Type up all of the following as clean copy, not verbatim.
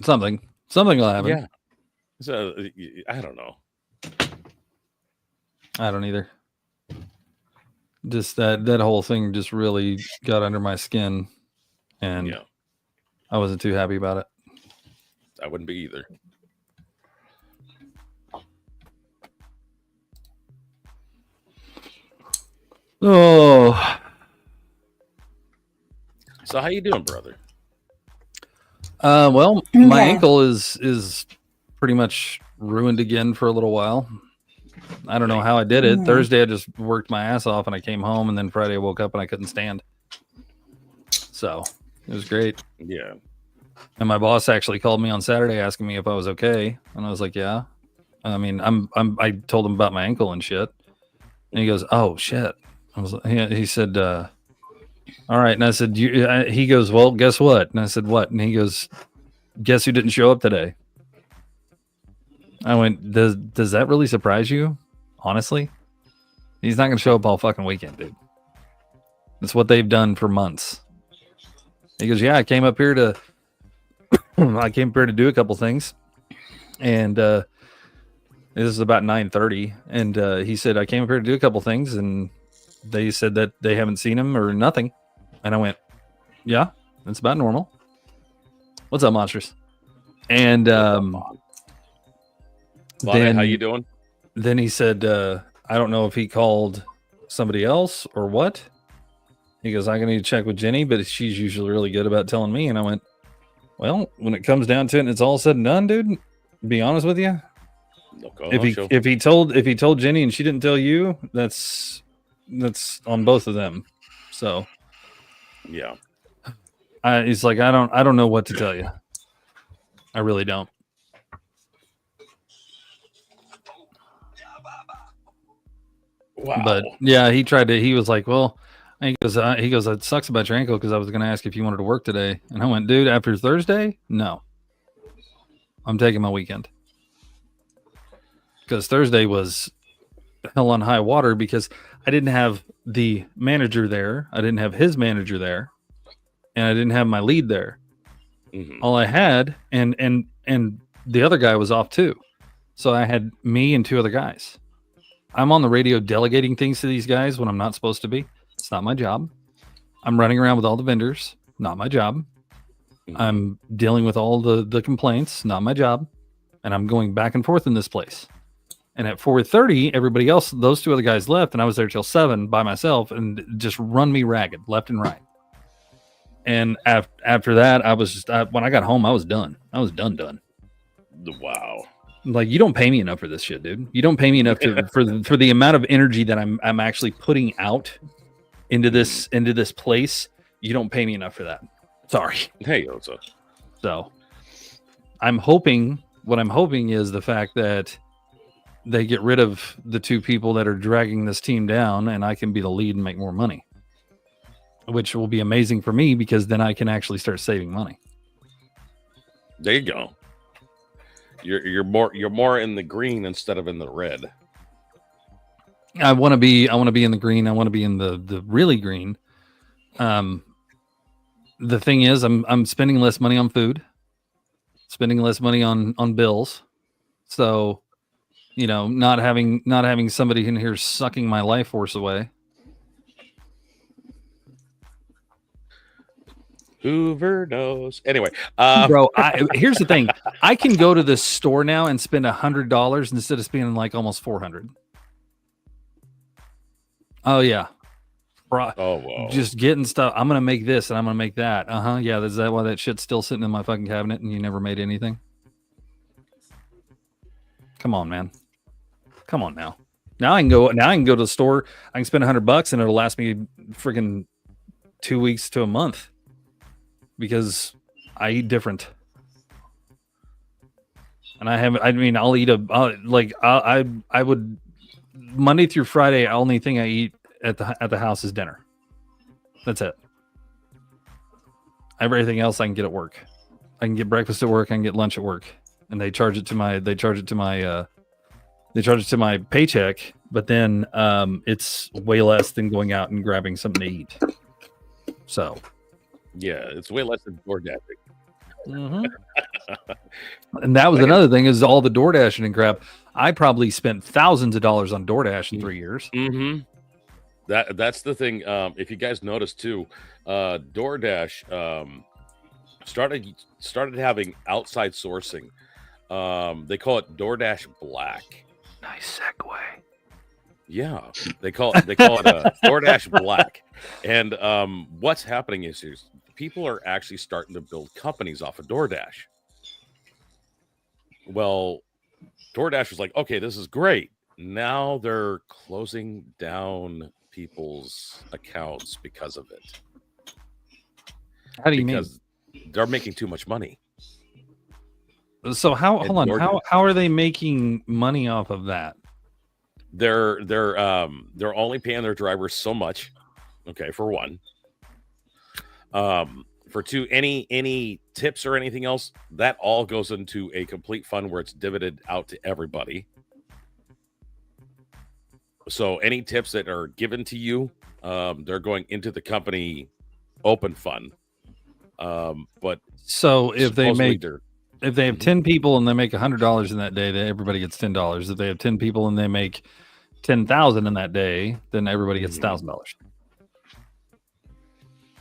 Something will happen. Yeah. So I don't know. I don't either. Just that whole thing just really got under my skin, and Yeah. I wasn't too happy about it. I wouldn't be either. Oh, So how you doing, brother? well, my ankle is pretty much ruined again for a little while. I don't know how I did it. Thursday I just worked my ass off and I came home, and then Friday I woke up and I couldn't stand. So it was great. Yeah. And my boss actually called me on Saturday asking me if I was okay, and I was like, "Yeah." I mean, I told him about my ankle and shit, and he goes, "Oh shit." He said, "All right," and I said, he goes, "Well, guess what?" And I said, "What?" And he goes, "Guess who didn't show up today?" I went, "Does that really surprise you? Honestly, he's not going to show up all fucking weekend, dude. That's what they've done for months." He goes, "Yeah, I came up here to do a couple things, and this is about 9:30, and he said I came up here to do a couple things, and they said that they haven't seen him or nothing." And I went, "Yeah, that's about normal. What's up, monsters?" And Lonnie, then how you doing? Then he said, "I don't know if he called somebody else or what." He goes, "I'm gonna need to check with Jenny, but she's usually really good about telling me." And I went, "Well, when it comes down to it and it's all said and done, dude, to be honest with you, if he told Jenny and she didn't tell you, that's on both of them." So yeah, he's like, I don't know what to tell you. I really don't. Wow. But yeah, he was like, "Well," he goes, "It sucks about your ankle because I was going to ask if you wanted to work today." And I went, "Dude, after Thursday, no. I'm taking my weekend." Because Thursday was hell on high water because I didn't have the manager there. I didn't have his manager there. And I didn't have my lead there. Mm-hmm. All I had, and the other guy was off too. So I had me and two other guys. I'm on the radio delegating things to these guys when I'm not supposed to be. It's not my job. I'm running around with all the vendors. Not my job. Mm-hmm. I'm dealing with all the complaints. Not my job. And I'm going back and forth in this place. And at 4:30, everybody else, those two other guys left, and I was there till 7 by myself, and just run me ragged, left and right. And after that, I was just when I got home, I was done. I was done. Wow. Like, you don't pay me enough for this shit, dude. You don't pay me enough for the amount of energy that I'm actually putting out into this place. You don't pay me enough for that. Sorry. Hey, so what I'm hoping is the fact that they get rid of the two people that are dragging this team down, and I can be the lead and make more money, which will be amazing for me because then I can actually start saving money. There you go. You're more in the green instead of in the red. I want to be in the green. I want to be in the really green. The thing is, I'm spending less money on food, spending less money on bills. So, you know, not having somebody in here sucking my life force away. Hoover knows. Anyway, bro, here's the thing. I can go to the store now and spend $100 instead of spending like almost $400. Oh yeah. Oh wow. Just getting stuff. I'm gonna make this and I'm gonna make that. Yeah. Is that why that shit's still sitting in my fucking cabinet and you never made anything? Come on, man. Come on now. Now I can go to the store. I can spend $100 and it'll last me freaking 2 weeks to a month. Because I eat different, and I'll eat I would Monday through Friday. Only thing I eat at the house is dinner. That's it. Everything else I can get at work. I can get breakfast at work. I can get lunch at work, and they charge it to my paycheck. But then it's way less than going out and grabbing something to eat. So. Yeah, it's way less than DoorDash. Mm-hmm. And that was Like another thing is all the DoorDashing and crap. I probably spent thousands of dollars on DoorDash in 3 years. Mm-hmm. That's the thing. If you guys noticed too, DoorDash started having outside sourcing. They call it DoorDash Black. Nice segue. Yeah, they call it DoorDash Black. And what's happening is people are actually starting to build companies off of DoorDash. Well, DoorDash was like, okay, this is great. Now they're closing down people's accounts because of it. How do you Because they're making too much money. mean? So how? And Hold on. DoorDash- How are they making money off of that? They're only paying their drivers so much. Okay, for one. For two, any tips or anything else, that all goes into a complete fund where it's dividended out to everybody. So any tips that are given to you, they're going into the company open fund. But So if they supposedly make they're- if they have 10 people and they make $100 in that day, then everybody gets $10. If they have 10 people and they make 10,000 in that day, then everybody gets $1,000.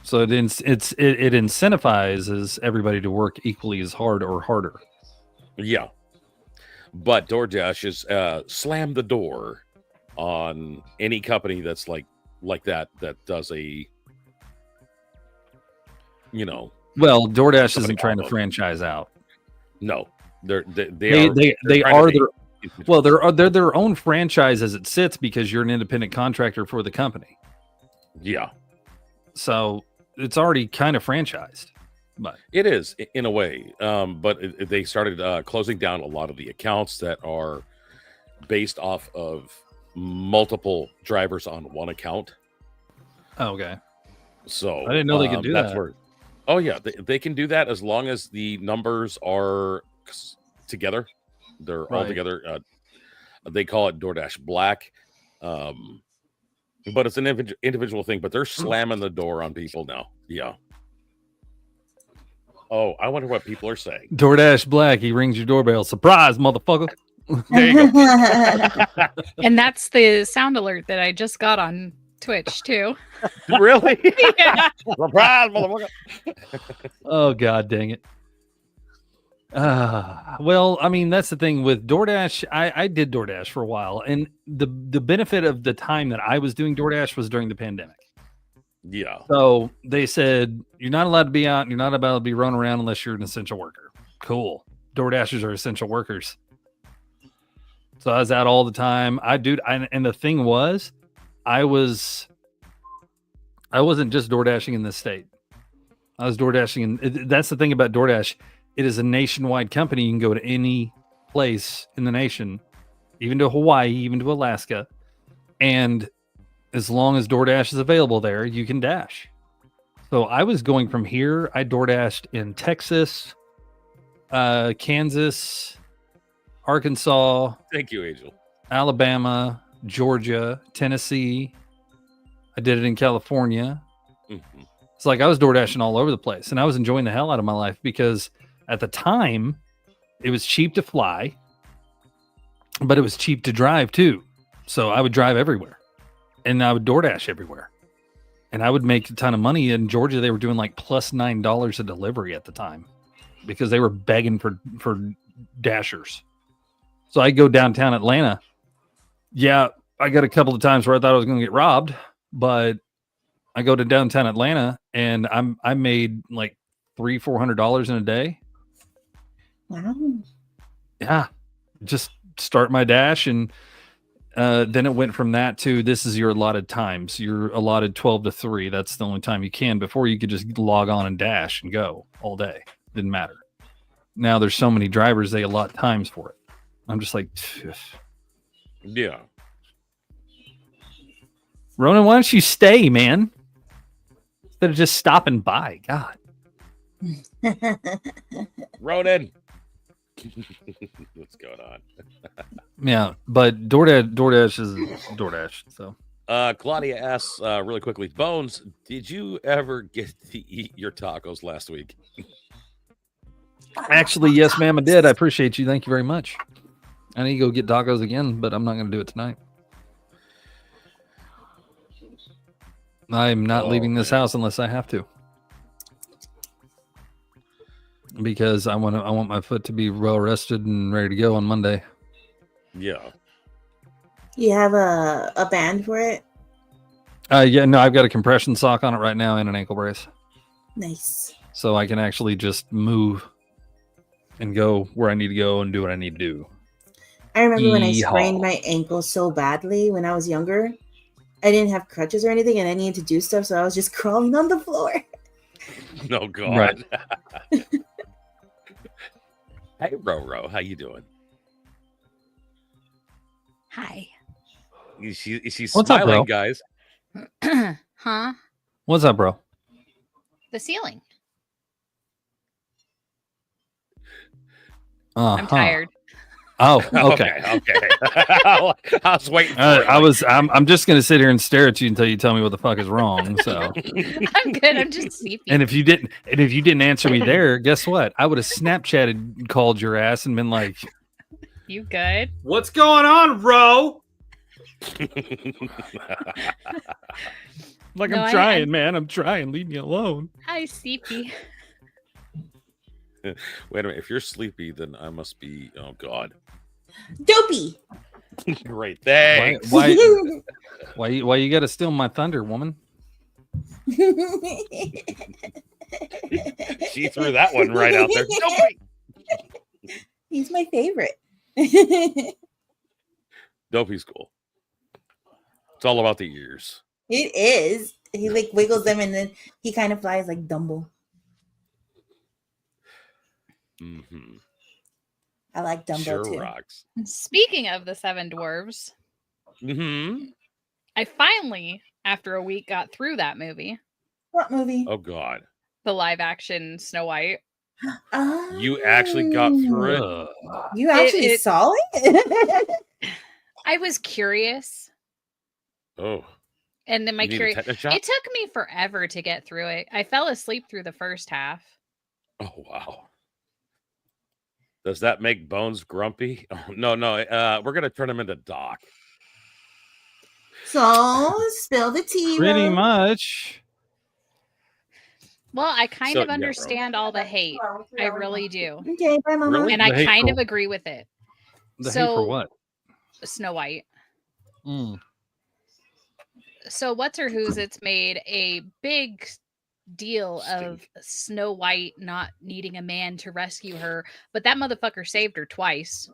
So it incentivizes everybody to work equally as hard or harder. yeah. But DoorDash is slam the door on any company that's like that does a Well, DoorDash Somebody isn't trying to follow. franchise out. no. They They are are trying to their well, they're their own franchise as it sits because you're an independent contractor for the company. yeah. So it's already kind of franchised. But It is in a way, but they started closing down a lot of the accounts that are based off of multiple drivers on one account. okay. So I didn't know they could do that. Where, oh yeah, they can do that as long as the numbers are together. They're all Right. together. They call it DoorDash Black, but it's an individual thing. But they're slamming the door on people now. Yeah. Oh, I wonder what people are saying. DoorDash Black, he rings your doorbell. Surprise, motherfucker. There you go. And that's the sound alert that I just got on Twitch too. Really? Yeah. Surprise, motherfucker. Oh god dang it. Well, I mean, that's the thing with DoorDash. I did DoorDash for a while, and the benefit of the time that I was doing DoorDash was during the pandemic. Yeah. So they said you're not allowed to be out, and you're not allowed to be running around unless you're an essential worker. Cool. DoorDashers are essential workers. So I was out all the time. And the thing was, I wasn't just DoorDashing in this state. I was DoorDashing, and that's the thing about DoorDash. It is a nationwide company. You can go to any place in the nation, even to Hawaii, even to Alaska, and as long as DoorDash is available there, you can dash. So I was going from here. I DoorDashed in Texas, Kansas, Arkansas, Thank you, Angel. Alabama, Georgia, Tennessee. I did it in California. Mhm. It's like I was DoorDashing all over the place, and I was enjoying the hell out of my life because at the time it was cheap to fly, but it was cheap to drive too. So I would drive everywhere, and I would DoorDash everywhere, and I would make a ton of money. In Georgia, they were doing like plus $9 a delivery at the time because they were begging for dashers. So I go downtown Atlanta. Yeah, I got a couple of times where I thought I was going to get robbed, but I go to downtown Atlanta and I made like $300-400 in a day. Wow. Yeah, just start my dash, and then it went from that to this is your allotted times. You're allotted 12 to 3. That's the only time you can. Before you could just log on and dash and go all day. Didn't matter. Now there's so many drivers, they allot times for it. I'm just like, phew. Yeah. Ronan, why don't you stay, man? Instead of just stopping by. God. Ronan. What's going on? Yeah, but DoorDash is DoorDash. So Claudia asks really quickly, Bones, did you ever get to eat your tacos last week? Actually, yes, ma'am, I did. I appreciate you. Thank you very much. I need to go get tacos again, but I'm not going to do it tonight. I'm not leaving this house unless I have to, because I want my foot to be well rested and ready to go on Monday. Yeah. You have a band for it? Yeah, no, I've got a compression sock on it right now and an ankle brace, Nice. so I can actually just move and go where I need to go and do what I need to do. I remember when I Yeehaw. sprained my ankle so badly when I was younger. I didn't have crutches or anything, and I needed to do stuff, so I was just crawling on the floor. No, God. Right. Hey, Roro, how you doing? Hi. She's What's up, smiling, bro? guys. Huh? What's up, bro? The ceiling. I'm tired. Oh, okay. Okay. I was waiting for it. I'm just gonna sit here and stare at you until you tell me what the fuck is wrong. So, I'm good. I'm just sleepy. and if you didn't answer me there, guess what? I would have Snapchatted, called your ass, and been like, You good? What's going on, Ro? like No, I'm I- trying, man. I'm trying. Leave me alone. Hi, sleepy. Wait a minute. If you're sleepy, then I must be. Oh God. Dopey. Great. Thanks. Why you got to steal my thunder, woman? She threw that one right out there. Dopey. He's my favorite. Dopey's cool. It's all about the ears. It is. He like wiggles them and then he kind of flies like Dumbo. Mm-hmm. I like Dumbo Sure too. rocks. Speaking of the Seven Dwarves, Mm-hmm. I finally, after a week, got through that movie, What movie? Oh God. the live action Snow White. You actually got through it. Ugh. You actually it- saw it? I was curious, Oh. and then my You need a curiosity. tetanus shot? It took me forever to get through it. I fell asleep through the first half. Oh wow. Does that make Bones grumpy? Oh, no. We're gonna turn him into Doc. So spill the tea. Pretty Ro. much. Well, I kind So, of yeah, bro. understand all the hate. I really do. Okay, bye, Mama. Really? And I The hate kind for- of agree with it. The hate So- for what? Snow White. Mm. So what's her who's it's made a big deal of Snow White not needing a man to rescue her, but that motherfucker saved her twice.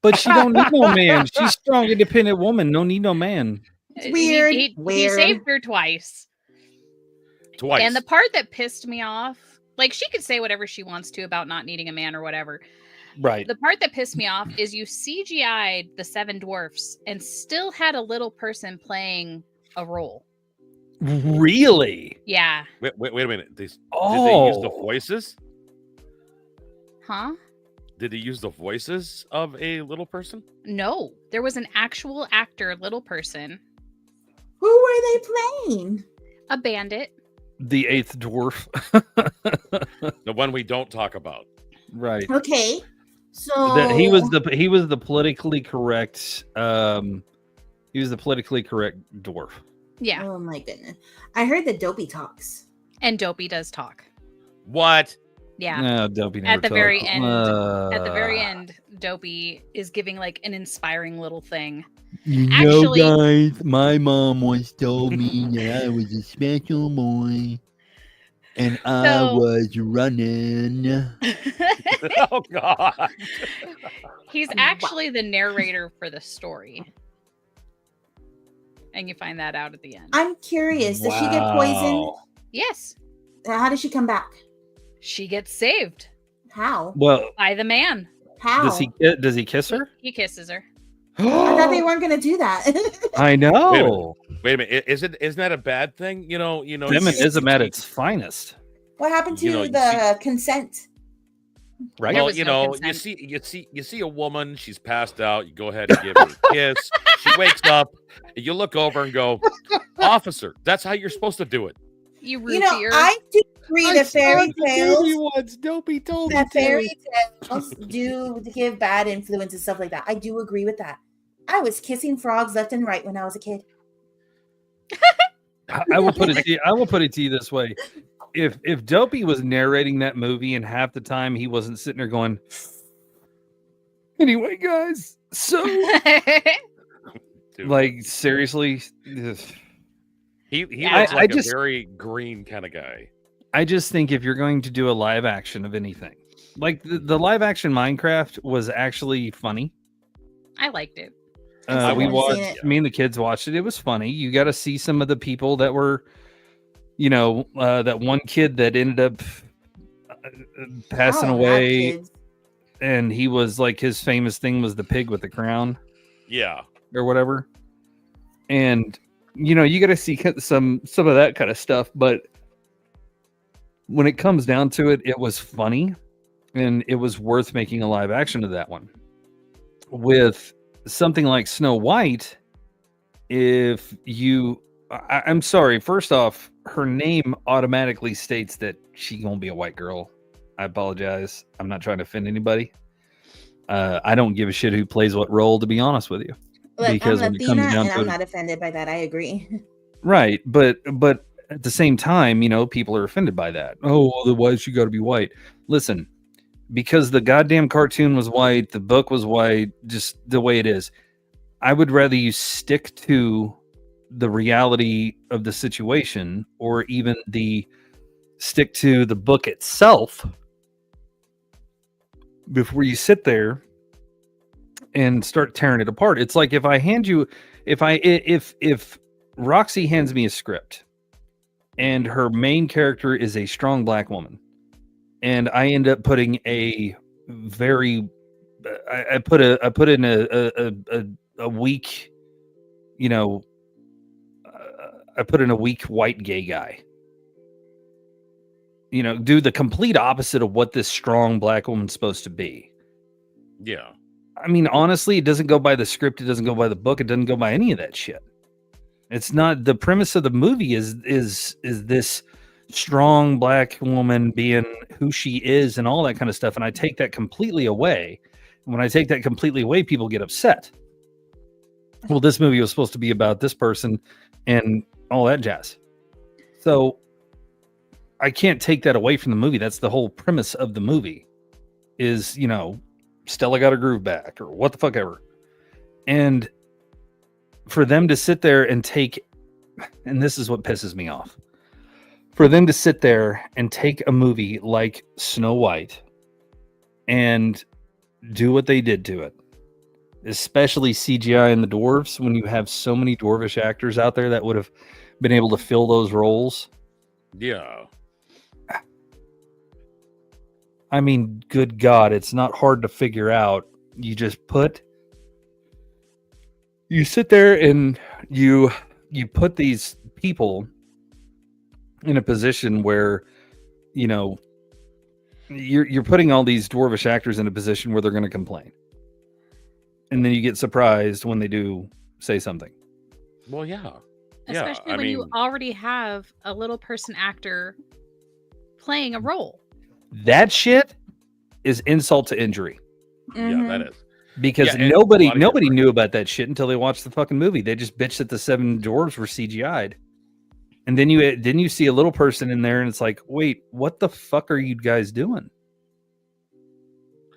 But she don't need no man. She's a strong, independent woman. No need no man. Weird. He Weird. saved her twice. Twice. And the part that pissed me off, like she could say whatever she wants to about not needing a man or whatever. Right. The part that pissed me off is you CGI'd the Seven Dwarfs and still had a little person playing a role. Really? Yeah. Wait a minute. Did they use the Oh. voices? Huh? Did they use the voices of a little person? No. There was an actual actor, little person, Who were they playing? a bandit. The eighth dwarf. The one we don't talk about. Right. Okay. So He was the politically correct. He was the politically correct dwarf. Yeah. Oh my goodness. I heard that Dopey talks. And Dopey does talk. What? Yeah. No, Dopey never At the very talked. end- At the very end, Dopey is giving like an inspiring little thing. You Actually- know, guys, my mom once told me that I was a special boy, and I So- was running. Oh God. He's actually the narrator for the story. And you find that out at the end. I'm curious. Does she get poisoned? Wow. Yes. How does she come back? She gets saved How? Well, by the man. How? does he kiss her? He kisses her. I thought they weren't gonna do that. I know. Wait a minute. Isn't that a bad thing? You know. Feminism at its finest. What happened to You know, the consent? right? There Well, was you no know, consent. you see a woman, she's passed out. You go ahead and give her a kiss. She wakes up, and you look over and go, "Officer, that's how you're supposed to do it." You You know, root I do agree that fairy tales, once. Dopey told me that to. fairy tales do give bad influence and stuff like that. I do agree with that. I was kissing frogs left and right when I was a kid. I will put it to you, I will put it to you this way. If Dopey was narrating that movie and half the time he wasn't sitting there going, anyway, guys, so Dude, like seriously, he Yeah. looks like I just- a very green kind of guy. I just think if you're going to do a live action of anything, like the live action Minecraft was actually funny. I liked it. I We haven't seen watched, it. me and the kids watched it. It was funny. You got to see some of the people that were, that one kid that ended up passing I don't have away, kids. and he was like, his famous thing was the pig with the crown Yeah. or whatever. And you got to see some of that kind of stuff. But when it comes down to it, it was funny, and it was worth making a live action of that one. With something like Snow White, I'm sorry, first off, her name automatically states that she gonna be a white girl. I apologize. I'm not trying to offend anybody. I don't give a shit who plays what role, to be honest with you. Look, because I'm when it comes Latina, down and to I'm it- not offended by that. I agree. Right, but at the same time, people are offended by that. Oh, well, then why she got to be white? Listen, because the goddamn cartoon was white, the book was white, just the way it is. I would rather you stick to the reality of the situation, or even stick to the book itself before you sit there and start tearing it apart. It's like if Roxy hands me a script and her main character is a strong black woman, and I end up putting I put in a weak, I put in a weak white gay guy, do the complete opposite of what this strong black woman's supposed to be. Yeah. I mean, honestly, it doesn't go by the script. It doesn't go by the book. It doesn't go by any of that shit. It's not the premise of the movie is this strong black woman being who she is and all that kind of stuff. And I take that completely away. And when I take that completely away, people get upset. Well, this movie was supposed to be about this person and all that jazz. So I can't take that away from the movie. That's the whole premise of the movie is, Stella got her groove back or what the fuck ever. And for them to sit there and and this is what pisses me off, for them to sit there and take a movie like Snow White and do what they did to it, especially CGI in the dwarves, when you have so many dwarvish actors out there that would have been able to fill those roles. Yeah. I mean, good God, it's not hard to figure out. You just you sit there and you put these people in a position where, you're putting all these dwarvish actors in a position where they're going to complain. And then you get surprised when they do say something. Well, yeah. Especially I when you mean- already have a little person actor playing a role. That shit is insult to injury. Yeah, that is. Because Yeah, and nobody a lot of nobody different- knew about that shit until they watched the fucking movie. They just bitched that the 7 dwarves were CGI'd. And then you see a little person in there and it's like, wait, what the fuck are you guys doing?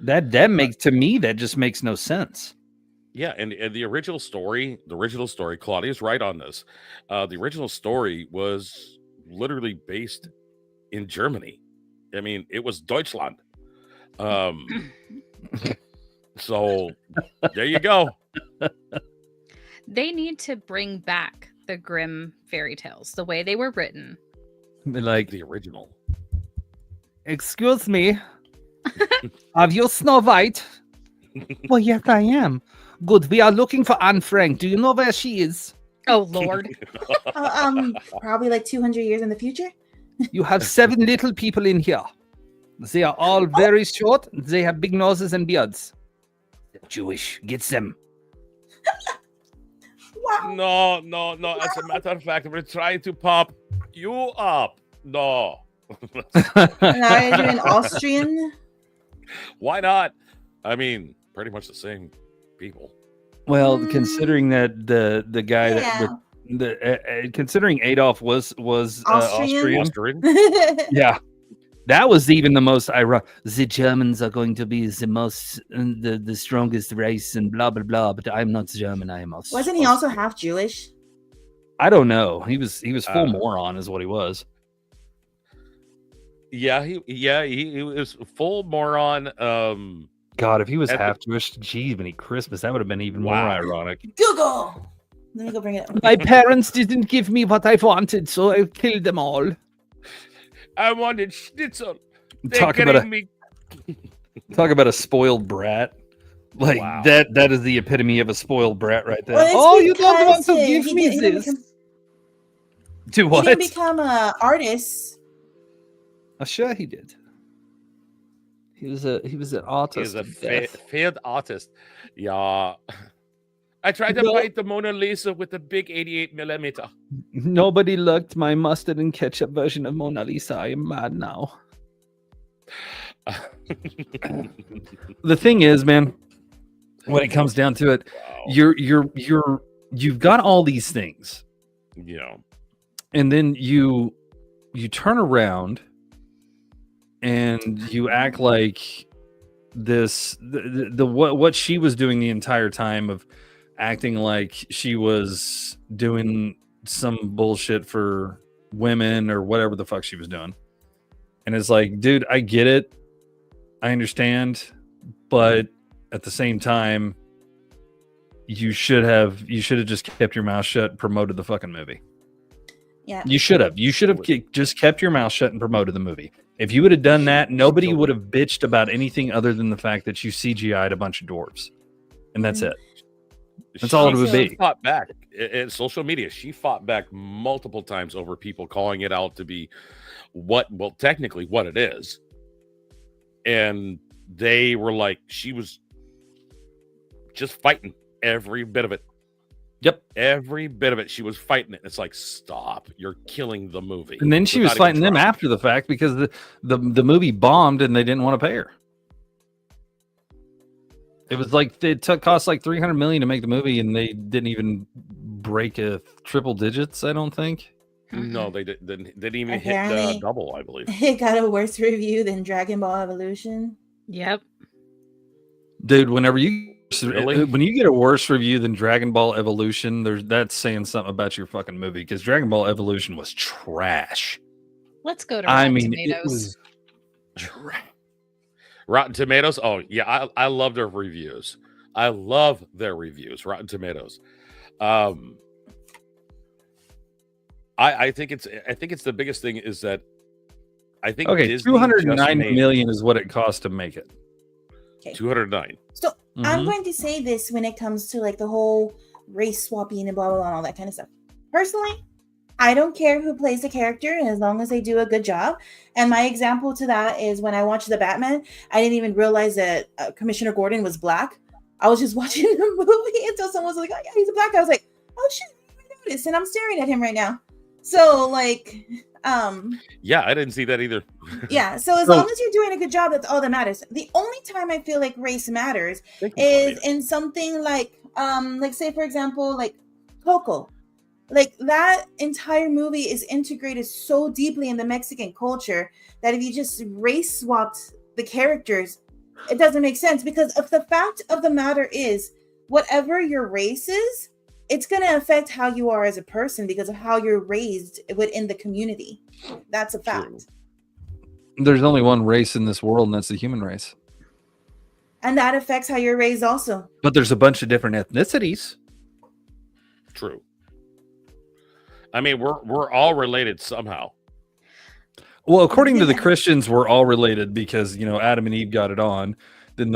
That makes, to me, that just makes no sense. Yeah, and the original story, Claudia's right on this. The original story was literally based in Germany. I mean, it was Deutschland. So there you go. They need to bring back the Grimm fairy tales the way they were written. Like, The original. excuse me, are you Snow White? Well, yes, I am. Good. We are looking for Anne Frank. Do you know where she is? Oh Lord. Probably like 200 years in the future. You have 7 little people in here. They are all very short. They have big noses and beards. They're Jewish. Get them. Wow. No. As a matter of fact, we're trying to pop you up. No. And now you're doing Austrian. Why not? I mean, pretty much the same people. Well, Mm. considering that the guy Yeah. considering Adolf was Austrian? Austrian, Austrian? yeah, that was even the most ironic. The Germans are going to be the most the strongest race and blah blah blah. But I'm not German. I am Austrian. Wasn't he also half Jewish? I don't know. He was full Uh, moron, is what he was. Yeah, he was full moron. God, if he was At the- half Jewish, geez, many Christmas, that would have been even more Wow. ironic. Google. Let me go bring it up. My parents didn't give me what I wanted, so I killed them all. I wanted schnitzel. They're Talk about getting me. Talk about a spoiled brat. Like Wow. that is the epitome of a spoiled brat right there. Well, it's Oh, you don't want to because give he me didn't this? become- Do He what? didn't become an artist. Oh, sure he did. He was an artist. He's a of death. failed artist. Yeah. I tried to No. paint the Mona Lisa with a big 88 millimeter. Nobody liked my mustard and ketchup version of Mona Lisa. I am mad now. The thing is, man, when it comes down to it, Wow. you've got all these things, You know, and then you turn around and you act like this the what she was doing the entire time of acting like she was doing some bullshit for women or whatever the fuck she was doing. And it's like, dude, I get it. I understand, but at the same time, you should have just kept your mouth shut and promoted the fucking movie. Yeah. You should have just kept your mouth shut and promoted the movie. If you would have done that, nobody would have bitched about anything other than the fact that you CGI'd a bunch of dwarves, and that's it. That's all it would She be. fought back in social media. She fought back multiple times over people calling it out to be technically what it is. And they were like, she was just fighting every bit of it. Yep. Every bit of it. She was fighting it. It's like, stop. You're killing the movie. And then she was Without even fighting them trying. after the fact because the movie bombed and they didn't want to pay her. It was like cost like $300 million to make the movie, and they didn't even break a triple digits. I don't think. No, they didn't even Apparently- hit double, I believe. It got a worse review than Dragon Ball Evolution. Yep. Dude, whenever you Really? when you get a worse review than Dragon Ball Evolution, that's saying something about your fucking movie, because Dragon Ball Evolution was trash. Let's go to I Rotten mean, Tomatoes. it was trash. Rotten Tomatoes. Oh yeah, I love their reviews. I love their reviews. Rotten Tomatoes. I think it's the biggest thing is that I think Okay, Disney 209 just made million is what it cost to make it. 209. So I'm Mhm. going to say this when it comes to like the whole race swapping and blah blah blah and all that kind of stuff. Personally, I don't care who plays the character as long as they do a good job. And my example to that is when I watched the Batman, I didn't even realize that Commissioner Gordon was black. I was just watching the movie until someone was like, "Oh yeah, he's a black guy." I was like, "Oh shit, I didn't even notice," and I'm staring at him right now. So like, Yeah, I didn't see that either. yeah. So as So- long as you're doing a good job, that's all that matters. The only time I feel like race matters is in something like say for example like Coco. Like that entire movie is integrated so deeply in the Mexican culture that if you just race swapped the characters, it doesn't make sense, because if the fact of the matter is whatever your race is, it's going to affect how you are as a person because of how you're raised within the community. That's a fact. True. There's only one race in this world, and that's the human race. And that affects how you're raised also. But there's a bunch of different ethnicities. True. I mean, we're all related somehow. Well, according to the Christians, we're all related because Adam and Eve got it on. Then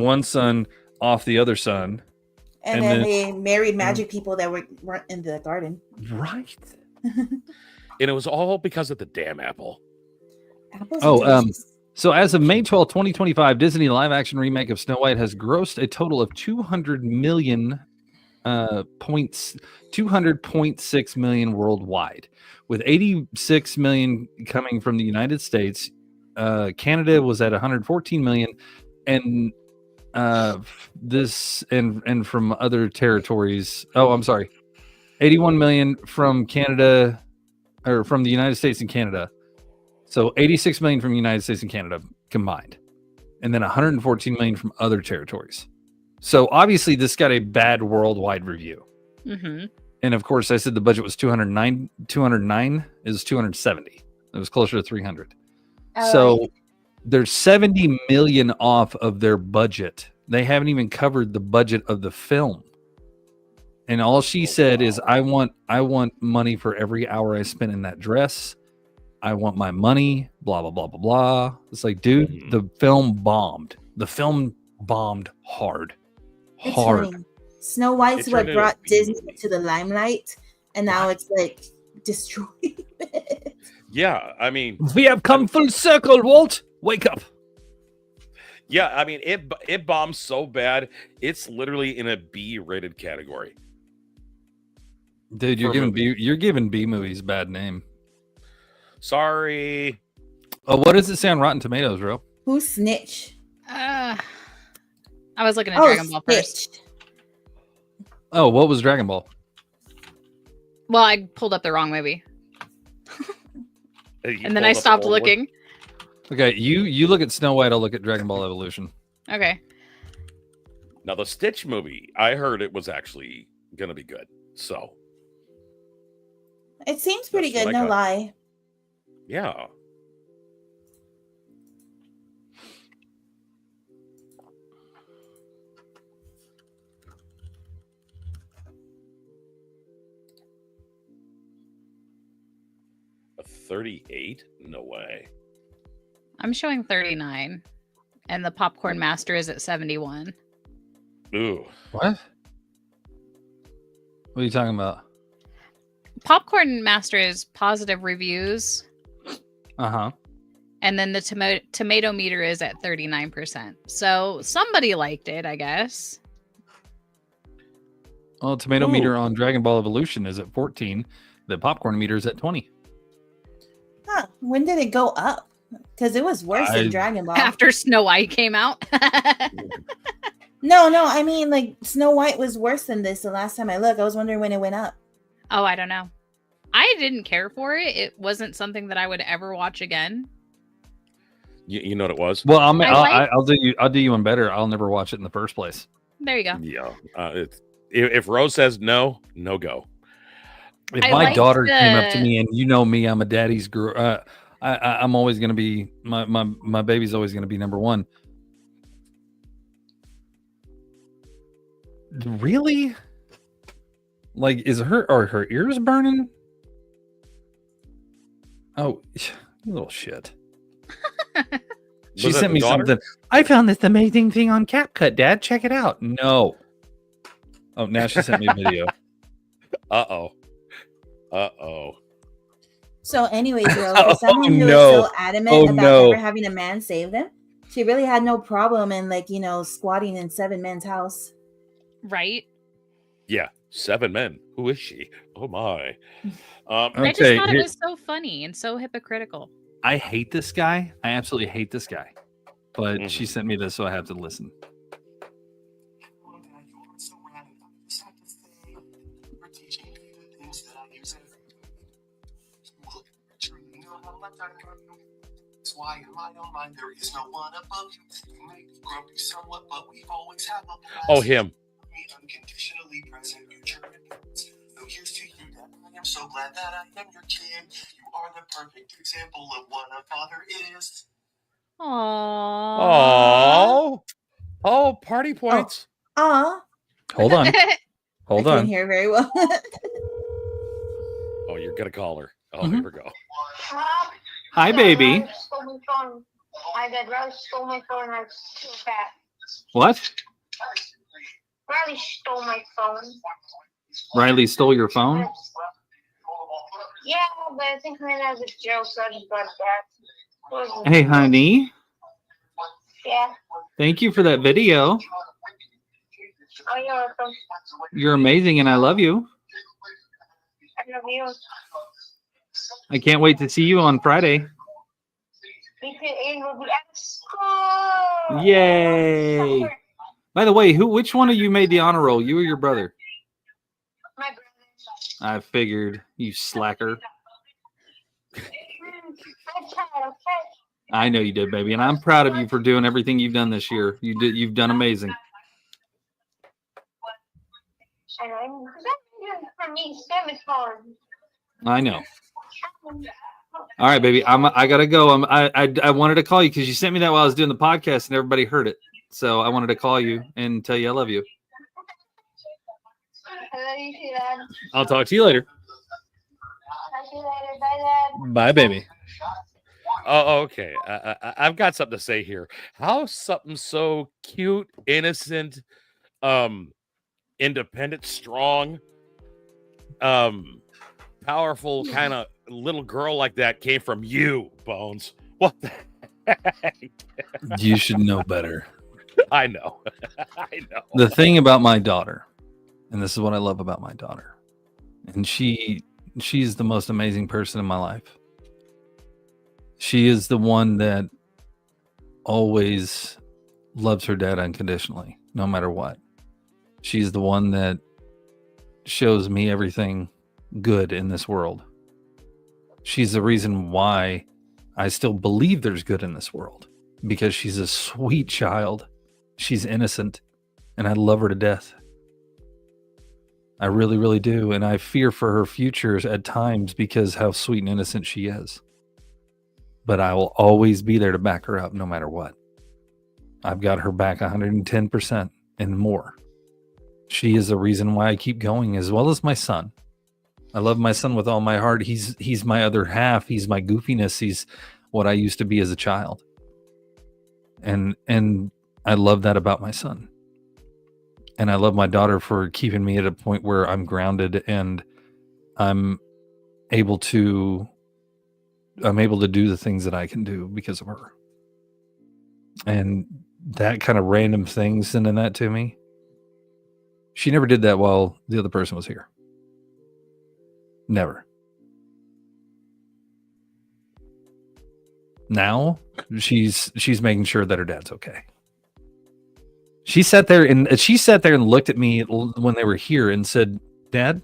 one son off the other son. And And then then- they married magic people that weren't in the garden. Right. And it was all because of the damn apple. Apples Oh, are delicious. So as of May 12, 2025, Disney live-action remake of Snow White has grossed a total of 200.6 million worldwide, with 86 million coming from the United States. Canada was at 114 million, and this and from other territories. Oh, I'm sorry, 81 million from Canada, or from the United States and Canada. So 86 million from the United States and Canada combined, and then 114 million from other territories. So obviously this got a bad worldwide review. Mm-hmm. And of course, I said the budget was 209. 209 is 270. It was closer to 300. So there's 70 million off of their budget. They haven't even covered the budget of the film. And all she said is, I want money for every hour I spent in that dress. I want my money, blah, blah, blah, blah, blah. It's like, dude, the film bombed. The film bombed hard. It's Hard. funny. Snow White's It what turned into brought a Disney movie. to the limelight, and now it's like destroying it. Yeah, I mean, We have come full circle, Walt. Wake up. yeah, I mean, it bombs so bad, it's literally in a B-rated category. Dude, you're For a giving movie. you're giving B movies a bad name. Sorry. Oh, what does it say on Rotten Tomatoes, bro? Who snitch? I was looking at Oh, Dragon Ball first. snitched. Oh, what was Dragon Ball? Well, I pulled up the wrong movie, You and then pulled I up the stopped old one. looking. Okay, you look at Snow White, I'll look at Dragon Ball Evolution. Okay. Now the Stitch movie, I heard it was actually gonna be good. So It seems pretty That's what good, I no got. lie. yeah. A 38? No way. I'm showing 39, and the Popcorn Master is at 71. Ooh. What? What are you talking about? Popcorn Master is positive reviews, Uh-huh. and then the tomato meter is at 39%. So somebody liked it, I guess. Well, tomato Ooh. meter on Dragon Ball Evolution is at 14. The popcorn meter is at 20. Huh. When did it go up? Because it was worse I- than Dragon Ball. After Snow White came out. No, I mean, like, Snow White was worse than this the last time I looked. I was wondering when it went up. Oh, I don't know. I didn't care for it. It wasn't something that I would ever watch again. You know what it was? Well, I like- I'll do you one better. I'll never watch it in the first place. There you go. Yeah. If Rose says no, no go. If I my like daughter came up to the- me, and you know me, I'm a daddy's girl. I'm always going to be my baby's always going to be number one. Really? Like, are her ears burning? Oh, you little shit. She Was it sent me daughter? something. I found this amazing thing on CapCut, Dad. Check it out. No. Oh, now she sent me a video. Uh-oh. Uh-oh. So, anyways, Rose, Oh, for someone who no. is so adamant Oh, about no. never having a man save them, she really had no problem in, like, squatting in 7 men's house. Right? Yeah. 7 men. Who is she? Oh my. I just Okay, thought here- it was so funny and so hypocritical. I hate this guy. I absolutely hate this guy. But Mhm. she sent me this, so I have to listen. That's why in my own mind there is no one above you. You may be grumpy somewhat, but we always have a blast. Oh, him. Me unconditionally present future indifference. So here's to you, Dad. I am so glad that I am your kid. You are the perfect example of what a father is. Aww. Oh. Oh, party points. Ah, Hold on. Hold I couldn't on. hear very well. Oh, you're gonna call her. Oh, Mhm. here we go. Hi, baby. Riley stole my phone. My dad, Riley stole my phone. I was too fat. What? Riley stole my phone. Riley stole your phone? Yeah, but I think I meant as a joke, so I just got that. Hey, honey. Yeah. Thank you for that video. Oh, you're welcome. You're amazing, and I love you. I love you. I can't wait to see you on Friday. Me too. And we'll be at school. Yay! By the way, which one of you made the honor roll? You or your brother? My brother. I figured, you slacker. I tried, okay? I know you did, baby, and I'm proud of you for doing everything you've done this year. You've done amazing. I know. For me, STEM is hard. I know. All right, baby. I gotta go. I wanted to call you because you sent me that while I was doing the podcast and everybody heard it. So I wanted to call you and tell you I love you. I love you too, Dad. I'll talk to you later. Talk to you later. Bye, Dad. Bye, baby. Oh, okay. I've got something to say here. How something so cute, innocent, independent, strong, powerful kind of little girl like that came from you, Bones. What the heck? You should know better. I know. I know. The thing about my daughter, and this is what I love about my daughter, and she's the most amazing person in my life. She is the one that always loves her dad unconditionally, no matter what. She's the one that shows me everything good in this world. She's the reason why I still believe there's good in this world, because she's a sweet child. She's innocent, and I love her to death. I really, really do. And I fear for her futures at times because how sweet and innocent she is. But I will always be there to back her up no matter what. I've got her back 110% and more. She is the reason why I keep going, as well as my son. I love my son with all my heart. He's my other half. He's my goofiness. He's what I used to be as a child. And I love that about my son. And I love my daughter for keeping me at a point where I'm grounded and I'm able to do the things that I can do because of her. And that kind of random thing sending that to me. She never did that while the other person was here. Never. Now she's making sure that her dad's okay. She sat there and looked at me when they were here and said, "Dad,"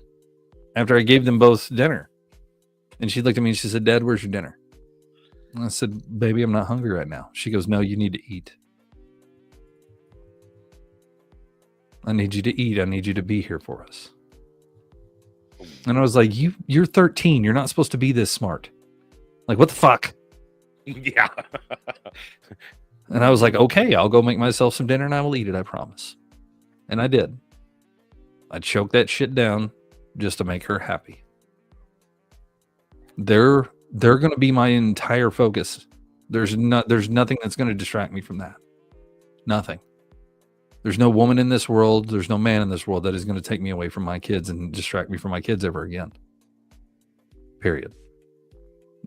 after I gave them both dinner. And she looked at me and she said, "Dad, where's your dinner?" And I said, "Baby, I'm not hungry right now." She goes, "No, you need to eat. I need you to eat. I need you to be here for us." And I was like, you're 13. You're not supposed to be this smart. Like, what the fuck? Yeah. And I was like, okay, I'll go make myself some dinner and I will eat it, I promise. And I did. I choked that shit down just to make her happy. They're going to be my entire focus. There's nothing that's going to distract me from that. Nothing. There's no woman in this world, there's no man in this world that is going to take me away from my kids and distract me from my kids ever again. Period.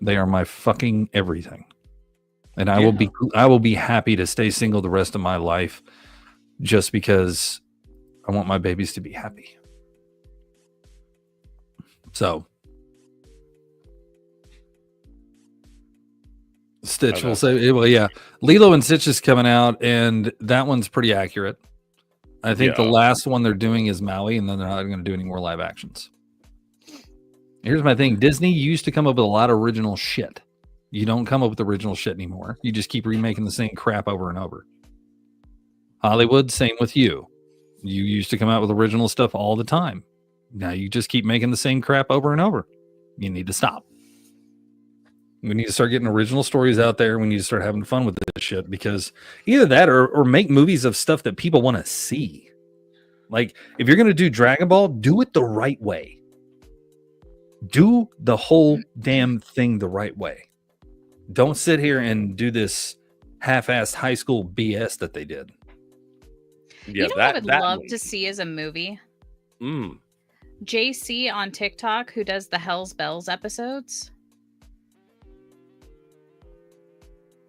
They are my fucking everything. And I will be happy to stay single the rest of my life just because I want my babies to be happy. So Stitch will say, well, yeah, Lilo and Stitch is coming out, and that one's pretty accurate. I think the last one they're doing is Maui, and then they're not going to do any more live actions. Here's my thing. Disney used to come up with a lot of original shit. You don't come up with original shit anymore. You just keep remaking the same crap over and over. Hollywood, same with you. You used to come out with original stuff all the time. Now you just keep making the same crap over and over. You need to stop. We need to start getting original stories out there. We need to start having fun with this shit, because either that or make movies of stuff that people want to see. Like, if you're going to do Dragon Ball, do it the right way. Do the whole damn thing the right way. Don't sit here and do this half-assed high school BS that they did. Yeah, you know what I would love to see as a movie? Mm. JC on TikTok, who does the Hell's Bells episodes.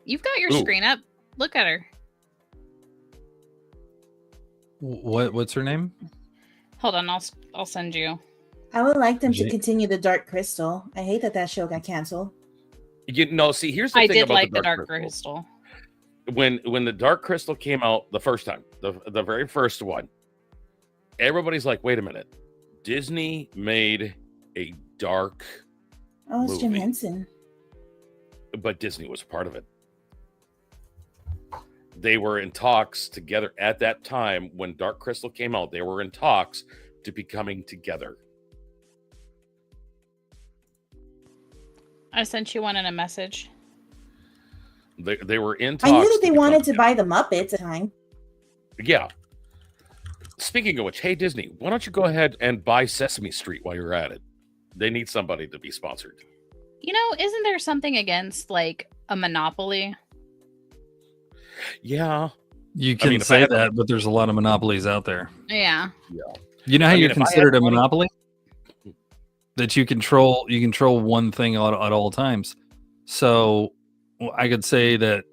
You've got your screen up. Look at her. What's her name? Hold on, I'll send you. I would like them to Jake. continue the Dark Crystal. I hate that show got canceled. You know, see, here's the I thing did about like the the Dark Dark Crystal. Crystal. When the Dark Crystal came out the first time, the very first one, everybody's like, wait a minute, Disney made a dark, Oh, it's Jim Movie. Henson. but Disney was part of it. They were in talks together at that time when Dark Crystal came out. They were in talks to be coming together. I sent you one in a message. They were in talks. I knew that they become wanted to together. buy the Muppets at the time. Yeah. Speaking of which, hey Disney, why don't you go ahead and buy Sesame Street while you're at it? They need somebody to be sponsored. You know, isn't there something against like a monopoly? Yeah. You can mean, if I say had that, but there's a lot of monopolies out there. Yeah. You know how I mean, you're if I had considered a money- monopoly? That you control one thing at all times. So I could say that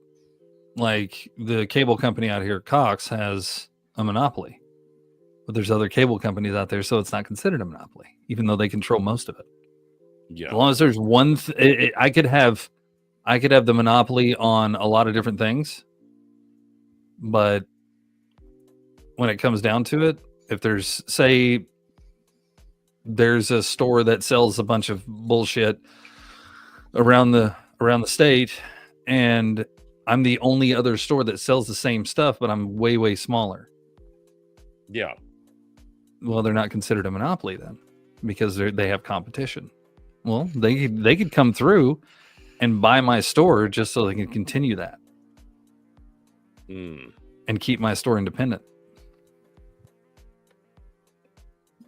like the cable company out here, Cox, has a monopoly. But there's other cable companies out there, so it's not considered a monopoly, even though they control most of it. Yeah. As long as there's one, I could have the monopoly on a lot of different things, but when it comes down to it, if there's there's a store that sells a bunch of bullshit around the state, and I'm the only other store that sells the same stuff, but I'm way smaller. Yeah. Well, they're not considered a monopoly then, because they have competition. Well, they could come through and buy my store just so they can continue that Mm. and keep my store independent.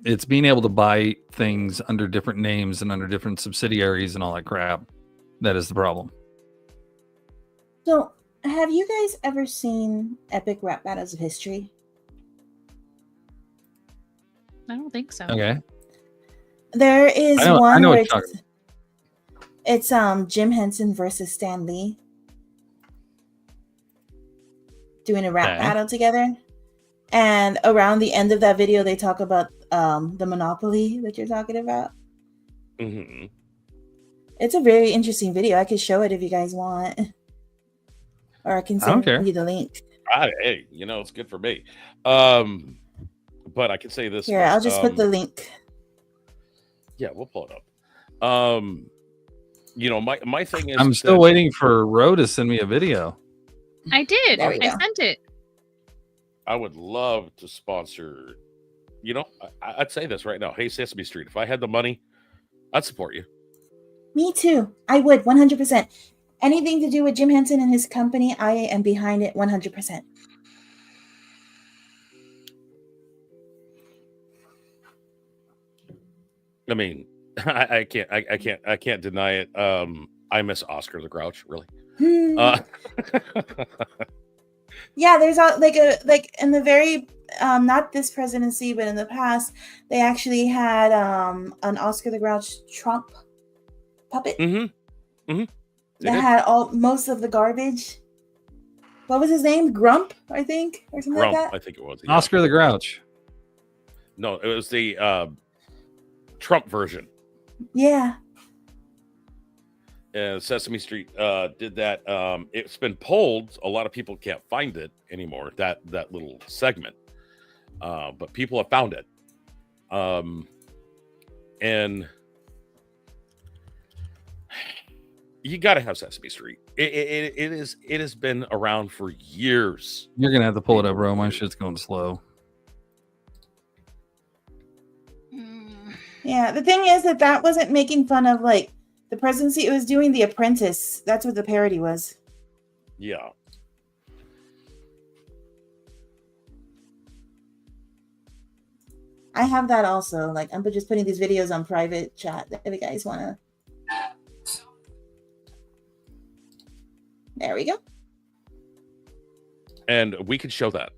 It's being able to buy things under different names and under different subsidiaries and all that crap that is the problem. So, have you guys ever seen Epic Rap Battles of History? I don't think so. Okay. There is I know one what where you're talking it's Jim Henson versus Stan Lee doing a rap Okay. battle together. And around the end of that video, they talk about the monopoly that you're talking about. Hmm. It's a very interesting video. I could show it if you guys want, or I can I don't send care. you the link. Hey, you know, it's good for me. But I can say this. Here, much, I'll just put the link. Yeah, we'll pull it up. You know, my thing is I'm is still that- waiting for Ro to send me a video. I did. There we I go. sent it. I would love to sponsor. You know, I'd say this right now. Hey, Sesame Street, if I had the money, I'd support you. Me too. I would 100%. Anything to do with Jim Henson and his company, I am behind it 100%. I mean, I can't deny it. I miss Oscar the Grouch, really. Hmm. Uh, Yeah, there's like in the very not this presidency, but in the past, they actually had an Oscar the Grouch Trump puppet They that did. had most of the garbage. What was his name? Grump, I think, or something Grump, like I that. think it was. yeah. Oscar the Grouch. No, it was the Trump version. Yeah. Sesame Street did that. It's been pulled. A lot of people can't find it anymore. That little segment, but people have found it. And you got to have Sesame Street. It has been around for years. You're gonna have to pull it up, Ro. My shit's going slow. Mm, Yeah. The thing is that wasn't making fun of like the presidency. It was doing The Apprentice. That's what the parody was. Yeah. I have that also. Like I'm just putting these videos on private chat if you guys want to. There we go. And we could show that,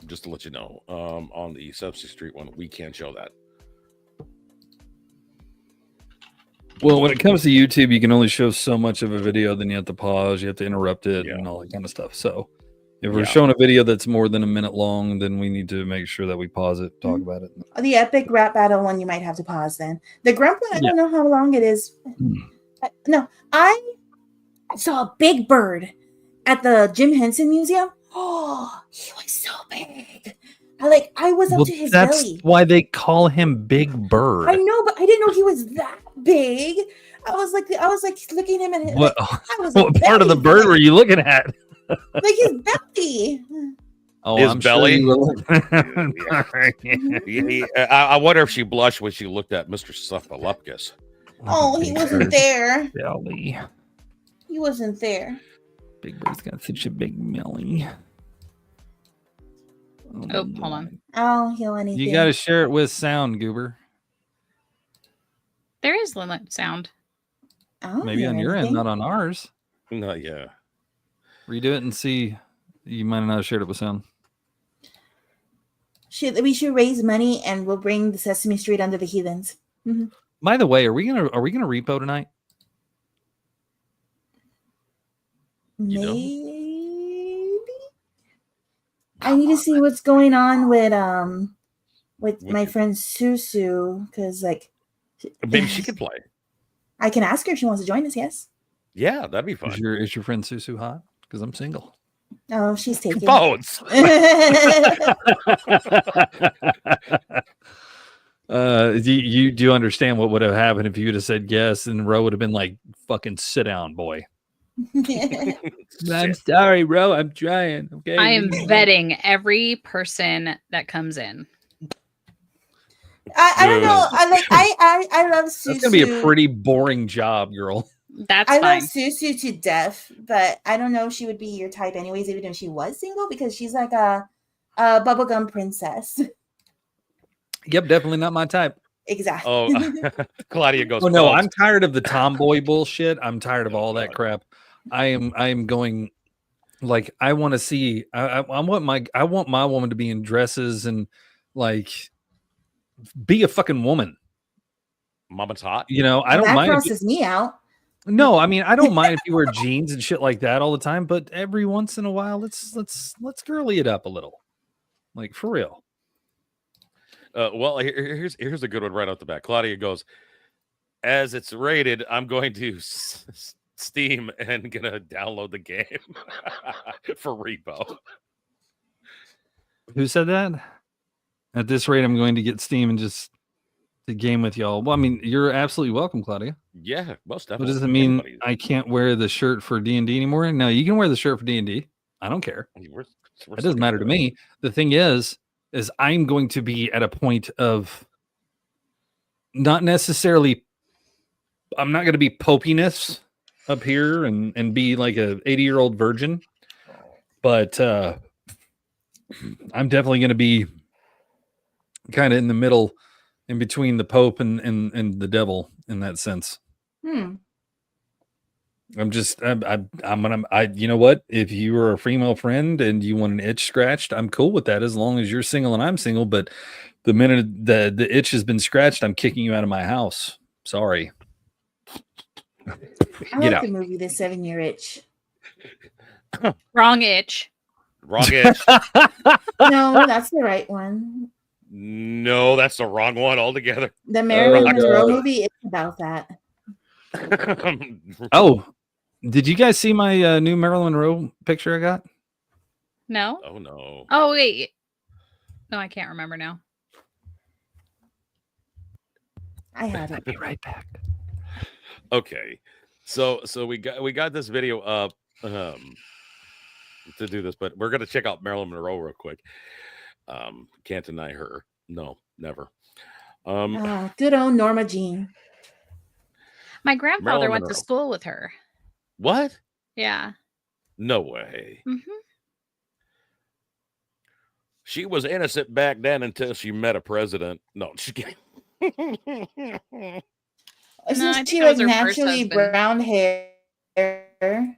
just to let you know, on the Sesame Street one, we can show that. Well, when it comes to YouTube, you can only show so much of a video, then you have to pause, you have to interrupt it, Yeah. and all that kind of stuff. So If we're Yeah. showing a video that's more than a minute long, then we need to make sure that we pause it, talk about it. The epic rap battle one, you might have to pause then. The Grump one, I don't know how long it is. No, I saw a big bird at the Jim Henson Museum. Oh, he was so big. I was up to his that's belly. why they call him Big Bird. I know, but I didn't know he was that big. I was like looking at him and What, I was what part of the bird were you looking at? like his belly. Oh, His I'm belly? Sure I wonder if she blushed when she looked at Mr. Cephalopus. Oh, he wasn't there. Belly. He wasn't there. Big Bird's got such a big belly. Oh, hold on. I'll heal anything. You got to share it with sound, Goober. There is limit sound. I'll Maybe heal on your end, anything. not on ours. No, yeah. Redo it and see. You might not have shared it with sound. We should raise money and we'll bring the Sesame Street under the heathens. Mhm. By the way, are we gonna repo tonight? You know? Maybe. I need to see what's going on with my friend Susu because Maybe she could play. I can ask her if she wants to join us. Yes. Yeah, that'd be fun. Is your friend Susu hot? Because I'm single. Oh, she's taking. Bones. Do you understand what would have happened if you would have said yes and Ro would have been like, fucking sit down, boy. I'm sorry, bro. I'm trying. Okay. I am vetting every person that comes in. I don't know. I love Susu. That's gonna be a pretty boring job, girl. That's I fine. love Susu to death, but I don't know if she would be your type anyways, even if she was single, because she's like a bubblegum princess. Yep, definitely not my type. Exactly. Oh, Claudia goes. Oh no, Bones. I'm tired of the tomboy bullshit. I'm tired of all that crap. I am going like I want to see. I want my woman to be in dresses and like be a fucking woman. Mama's hot. You know, I don't that mind. crosses me out. No, I mean I don't mind if you wear jeans and shit like that all the time, but every once in a while, let's girly it up a little, like for real. Well, here's a good one right off the bat. Claudia goes, as it's rated, I'm going to Steam and gonna download the game for repo. Who said that? At this rate, I'm going to get Steam and just the game with y'all. Well, I mean, you're absolutely welcome, Claudia. Yeah, most What definitely. does it mean? Anybody- I can't wear the shirt for D&D anymore? No, you can wear the shirt for D&D. I don't care. We're It doesn't matter to me. The thing is I'm going to be at a point of not necessarily. I'm not going to be popiness up here and be like a 80-year-old virgin, but I'm definitely going to be kind of in the middle, in between the Pope and the devil in that sense. I'm gonna you know what? If you are a female friend and you want an itch scratched, I'm cool with that as long as you're single and I'm single. But the minute the itch has been scratched, I'm kicking you out of my house. Sorry. I Get like out. the movie The 7-Year Itch. Wrong itch. Wrong itch. No, that's the right one. No, that's the wrong one altogether. The Marilyn Oh, Monroe God. movie is about that. Oh, did you guys see my new Marilyn Monroe picture I got? No. Oh no. Oh wait. No, I can't remember now. I have it. Be right back. Okay, so we got this video up to do this, but we're gonna check out Marilyn Monroe real quick. Can't deny her. No, never. Good old Norma Jean. My grandfather Marilyn went Monroe. to school with her. What? Yeah. No way. hmm She was innocent back then until she met a president. No, just kidding. Isn't I think she that was like her first naturally husband. brown hair? And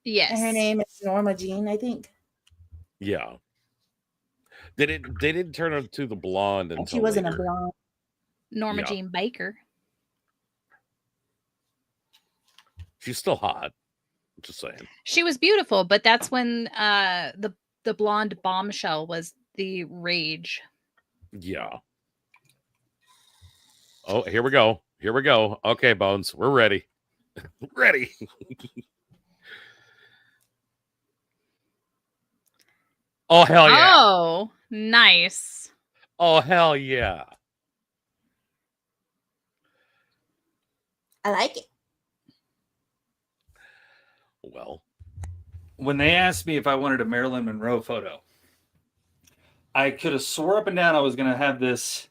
Yes. her name is Norma Jean, I think. Yeah. They didn't turn her to the blonde And until she wasn't later. a blonde. Norma Yeah. Jean Baker. She's still hot. Just saying. She was beautiful, but that's when the the blonde bombshell was the rage. Yeah. Oh, here we go. Here we go. Okay, Bones, we're ready. Ready. Oh, hell yeah. Oh, nice. Oh, hell yeah. I like it. Well, when they asked me if I wanted a Marilyn Monroe photo, I could have swore up and down I was going to have this,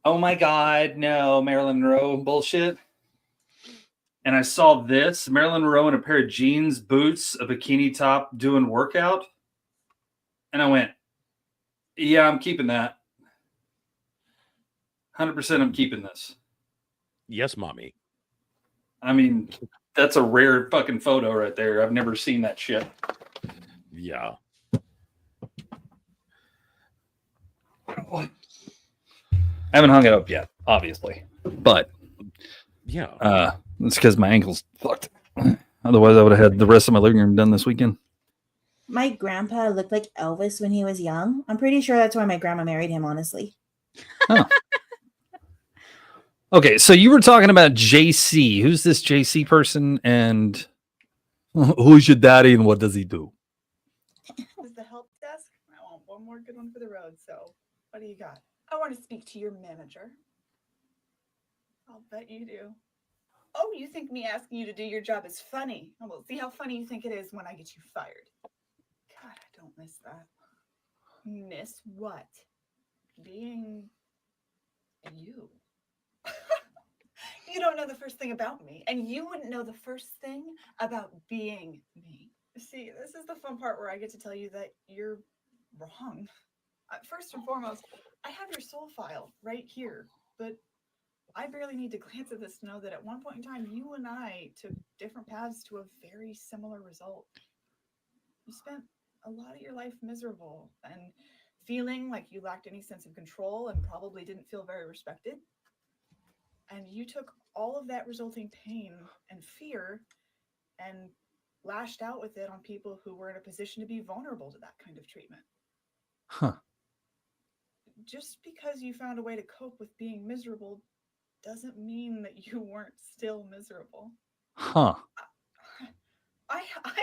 oh my God, no, Marilyn Monroe bullshit. And I saw this Marilyn Monroe in a pair of jeans, boots, a bikini top doing workout. And I went, yeah, I'm keeping that. 100% I'm keeping this. yes, mommy. I mean, that's a rare fucking photo right there. I've never seen that shit. Yeah. I haven't hung it up yet, obviously. But yeah, it's because my ankle's fucked. Otherwise, I would have had the rest of my living room done this weekend. My grandpa looked like Elvis when he was young. I'm pretty sure that's why my grandma married him, honestly. Huh. Okay, so you were talking about JC. Who's this JC person, and who's your daddy, and what does he do? Is the help desk? I want one more good one for the road. So, what do you got? I want to speak to your manager. I'll bet you do. Oh, you think me asking you to do your job is funny? Oh, well, see how funny you think it is when I get you fired. God, I don't miss that. Miss what? Being you. You don't know the first thing about me, and you wouldn't know the first thing about being me. See, this is the fun part where I get to tell you that you're wrong. First and foremost, I have your soul file right here, but I barely need to glance at this to know that at one point in time, you and I took different paths to a very similar result. You spent a lot of your life miserable and feeling like you lacked any sense of control and probably didn't feel very respected. And you took all of that resulting pain and fear and lashed out with it on people who were in a position to be vulnerable to that kind of treatment. Huh. Just because you found a way to cope with being miserable doesn't mean that you weren't still miserable. Huh. I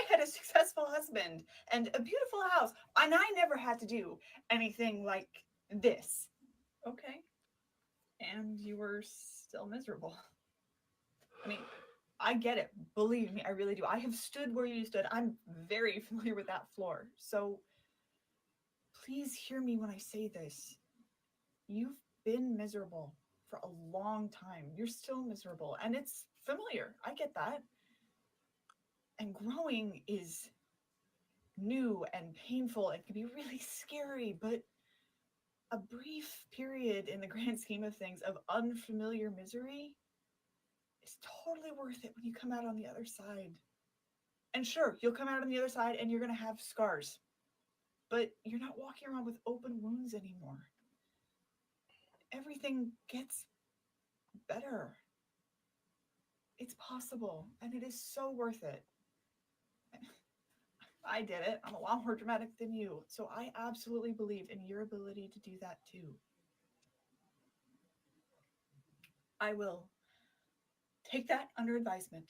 had a successful husband and a beautiful house, and I never had to do anything like this. Okay. And you were still miserable. I mean, I get it. Believe me, I really do. I have stood where you stood. I'm very familiar with that floor. So please hear me when I say this. You've been miserable for a long time. You're still miserable, and it's familiar. I get that. And growing is new and painful and can be really scary, but a brief period in the grand scheme of things of unfamiliar misery is totally worth it when you come out on the other side. And sure, you'll come out on the other side and you're going to have scars, but you're not walking around with open wounds anymore. Everything gets better. It's possible, and it is so worth it. I did it. I'm a lot more dramatic than you, so I absolutely believe in your ability to do that too. I will take that under advisement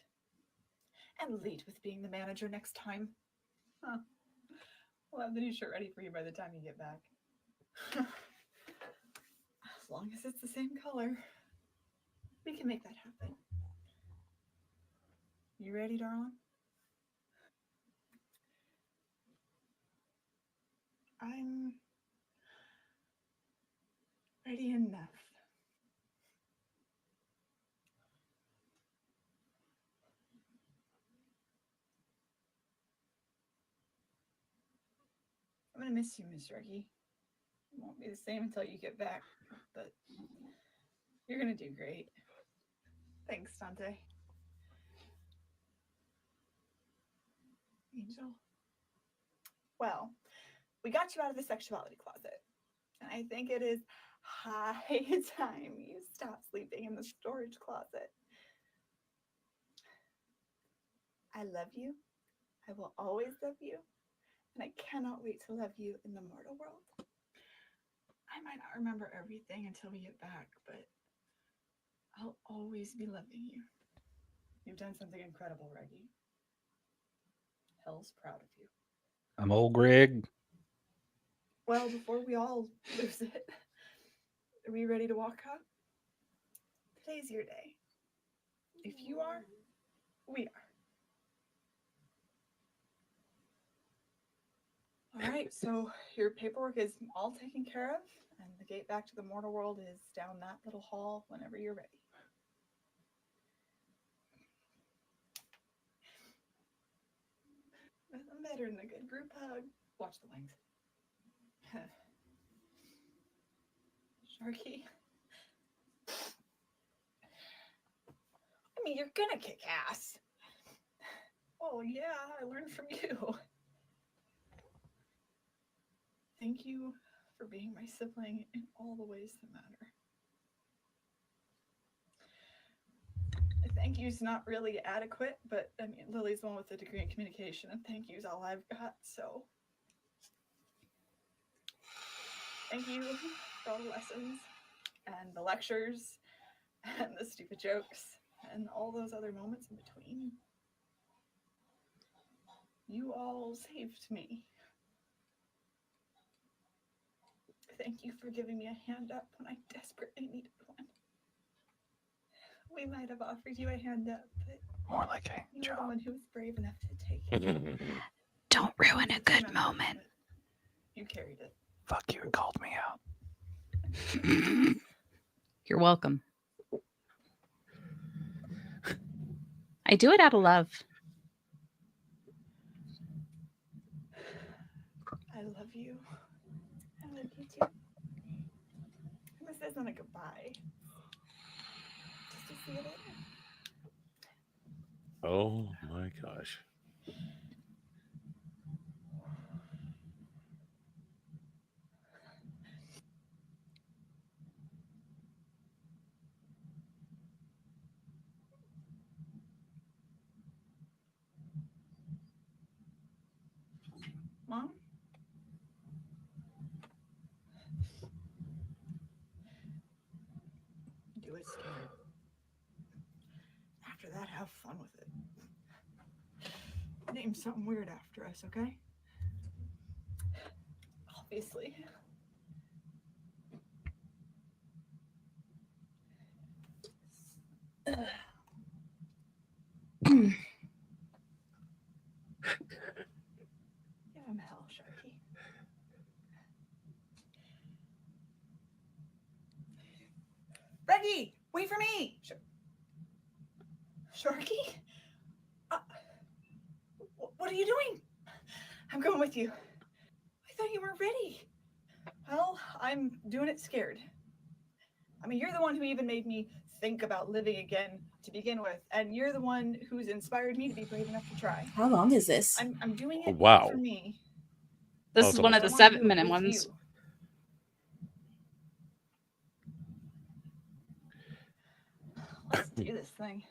and lead with being the manager next time. Huh. We'll have the new shirt ready for you by the time you get back. As long as it's the same color, we can make that happen. You ready, darling? I'm ready enough. I'm gonna miss you, Miss Reggie. It won't be the same until you get back, but you're gonna do great. Thanks, Dante. Angel. Well, we got you out of the sexuality closet, and I think it is high time you stop sleeping in the storage closet. I love you. I will always love you. And I cannot wait to love you in the mortal world. I might not remember everything until we get back, but I'll always be loving you. You've done something incredible, Reggie. Hell's proud of you. I'm old Greg. Well, before we all lose it, are we ready to walk out? Today's your day. If you are, we are. All right, so your paperwork is all taken care of, and the gate back to the mortal world is down that little hall whenever you're ready. Nothing better than a good group hug. Watch the wings. Sharky. I mean, you're gonna kick ass. Oh, yeah, I learned from you. Thank you for being my sibling in all the ways that matter. Thank you's not really adequate, but I mean, Lily's the one with a degree in communication, and thank you's all I've got, so. Thank you for all the lessons, and the lectures, and the stupid jokes, and all those other moments in between. You all saved me. Thank you for giving me a hand up when I desperately needed one. We might have offered you a hand up, but More like a you were the one who was brave enough to take it. Don't ruin a good moment. You carried it. Fuck you and called me out. You're welcome. I do it out of love. I love you. I love you too. This isn't a goodbye. Just to see you later. Oh my gosh. Mom? Do it scared. After that, have fun with it. Name something weird after us, okay? Obviously. Give him hell, Sharky. Reggie, wait for me. Sharky? What are you doing? I'm going with you. I thought you weren't ready. Well, I'm doing it scared. I mean, you're the one who even made me think about living again to begin with, and you're the one who's inspired me to be brave enough to try. How long is this? I'm doing it Wow. for me. This Oh, is it's one of the I wanna do it 7-minute with ones. you. Let's do this thing.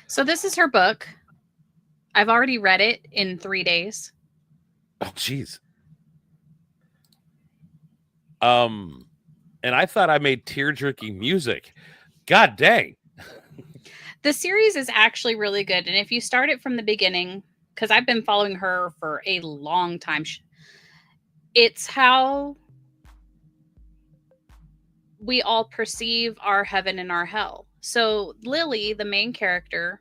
So this is her book. I've already read it in 3 days. Oh, jeez. And I thought I made tear-jerking music. God dang. The series is actually really good. And if you start it from the beginning, because I've been following her for a long time, it's how we all perceive our heaven and our hell. So Lily, the main character,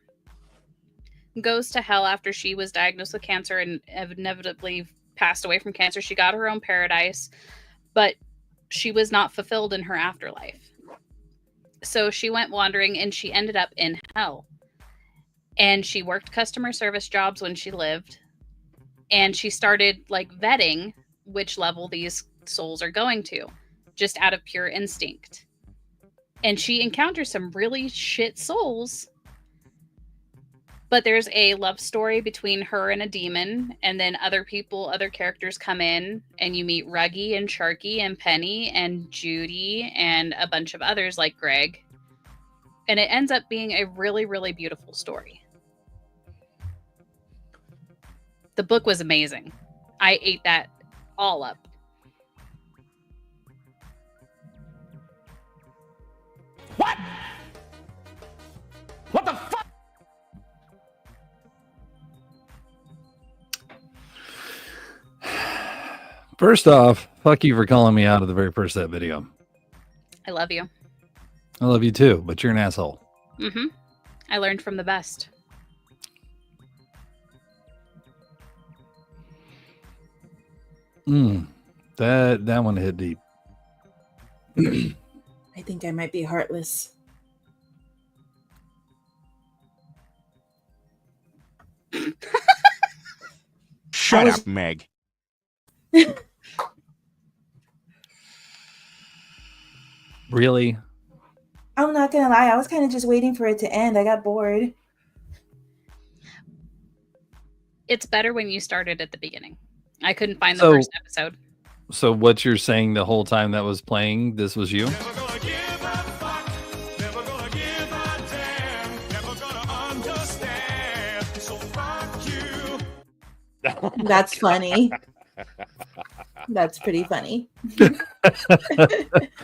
goes to hell after she was diagnosed with cancer and inevitably passed away from cancer. She got her own paradise, but she was not fulfilled in her afterlife. So she went wandering and she ended up in hell. And she worked customer service jobs when she lived. And she started like vetting which level these souls are going to, just out of pure instinct. And she encounters some really shit souls. But there's a love story between her and a demon, and then other characters come in, and you meet Ruggy and Sharky and Penny and Judy and a bunch of others like Greg. And it ends up being a really, really beautiful story. The book was amazing. I ate that all up. What? What the fuck? First off, fuck you for calling me out of the very first that video. I love you. I love you too, but you're an asshole. Mm-hmm. I learned from the best. That one hit deep. I think I might be heartless. Shut up, Meg. Really? I'm not gonna lie, I was kind of just waiting for it to end. I got bored. It's better when you started at the beginning. I couldn't find the So- first episode. So what you're saying the whole time that was playing, this was you? That's funny. That's pretty funny.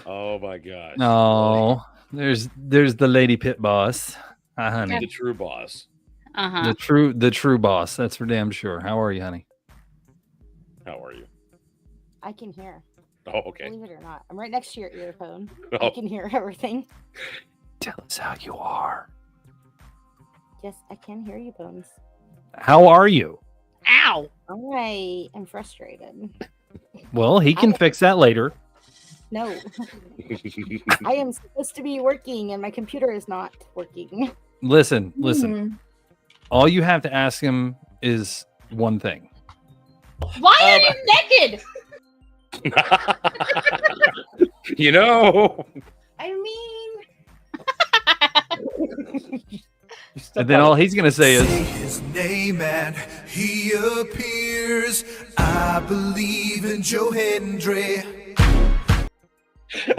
Oh my god. No, there's the lady pit boss. Hi, honey. The true boss. Uh-huh. The true boss. That's for damn sure. How are you, honey? How are you? I can hear. Oh, okay. Believe it or not, I'm right next to your earphone. Oh. I can hear everything. Tell us how you are. Yes, I can hear you, Bones. How are you? Ow! All right, I'm frustrated. Well, he can fix that later. No, I am supposed to be working, and my computer is not working. Listen. All you have to ask him is one thing. Why are you naked? You know. I mean, And then all he's going to say is, his name and he appears. I believe in Joe Hendry.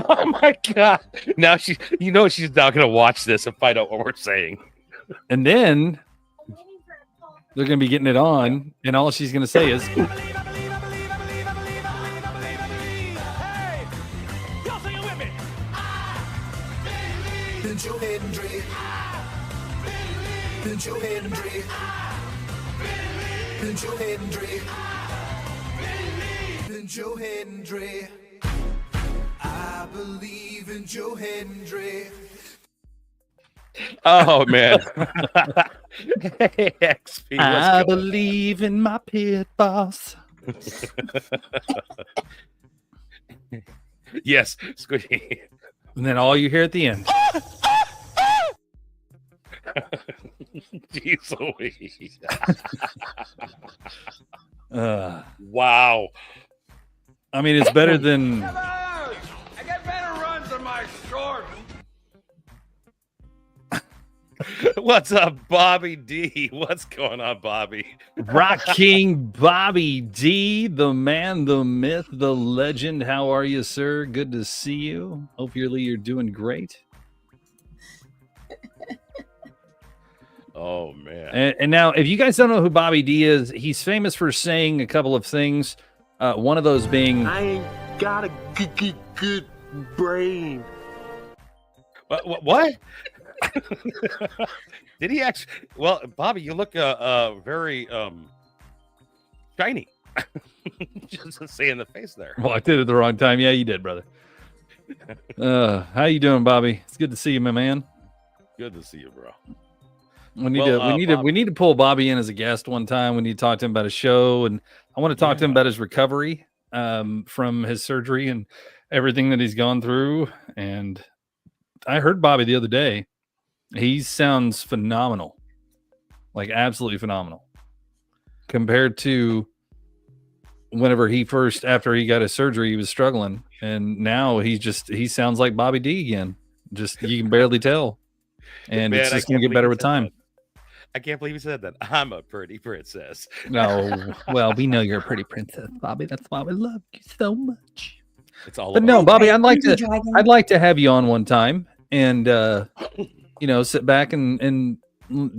Oh my god. Now she's now gonna watch this and find out what we're saying. and then they're going to be getting it on, and all she's going to say is, In Joe Hendry. In Joe Hendry. In Joe Hendry. In Joe Hendry. I believe in Joe Hendry. Oh man. Hey, XP, I believe in my pit boss. Yes, Squiddy. And then all you hear at the end. Jeez Louise. Wow. I mean, it's better than. I got better runs on my short. What's up, Bobby D? What's going on, Bobby? Rock King Bobby D, the man, the myth, the legend. How are you, sir? Good to see you. Hopefully you're doing great. Oh man. And now, if you guys don't know who Bobby D is, he's famous for saying a couple of things. One of those being, I ain't got a good brain. What? Did he actually? Well, Bobby, you look very shiny. Just to say in the face there. well, I did it the wrong time. Yeah, you did, brother. How you doing, Bobby? It's good to see you, my man. Good to see you, bro. We need to pull Bobby in as a guest one time. We need to talk to him about a show, and I want to talk to him about his recovery from his surgery and everything that he's gone through. And I heard Bobby the other day. He sounds phenomenal, like absolutely phenomenal, compared to whenever after he got his surgery, he was struggling, and now he sounds like Bobby D again. Just you can barely tell, and Man, it's just gonna get better with time. I can't believe he said that. I'm a pretty princess. No, well, we know you're a pretty princess, Bobby. That's why we love you so much. It's all. But about no, Bobby, Right, I'd like to have you on one time, and sit back and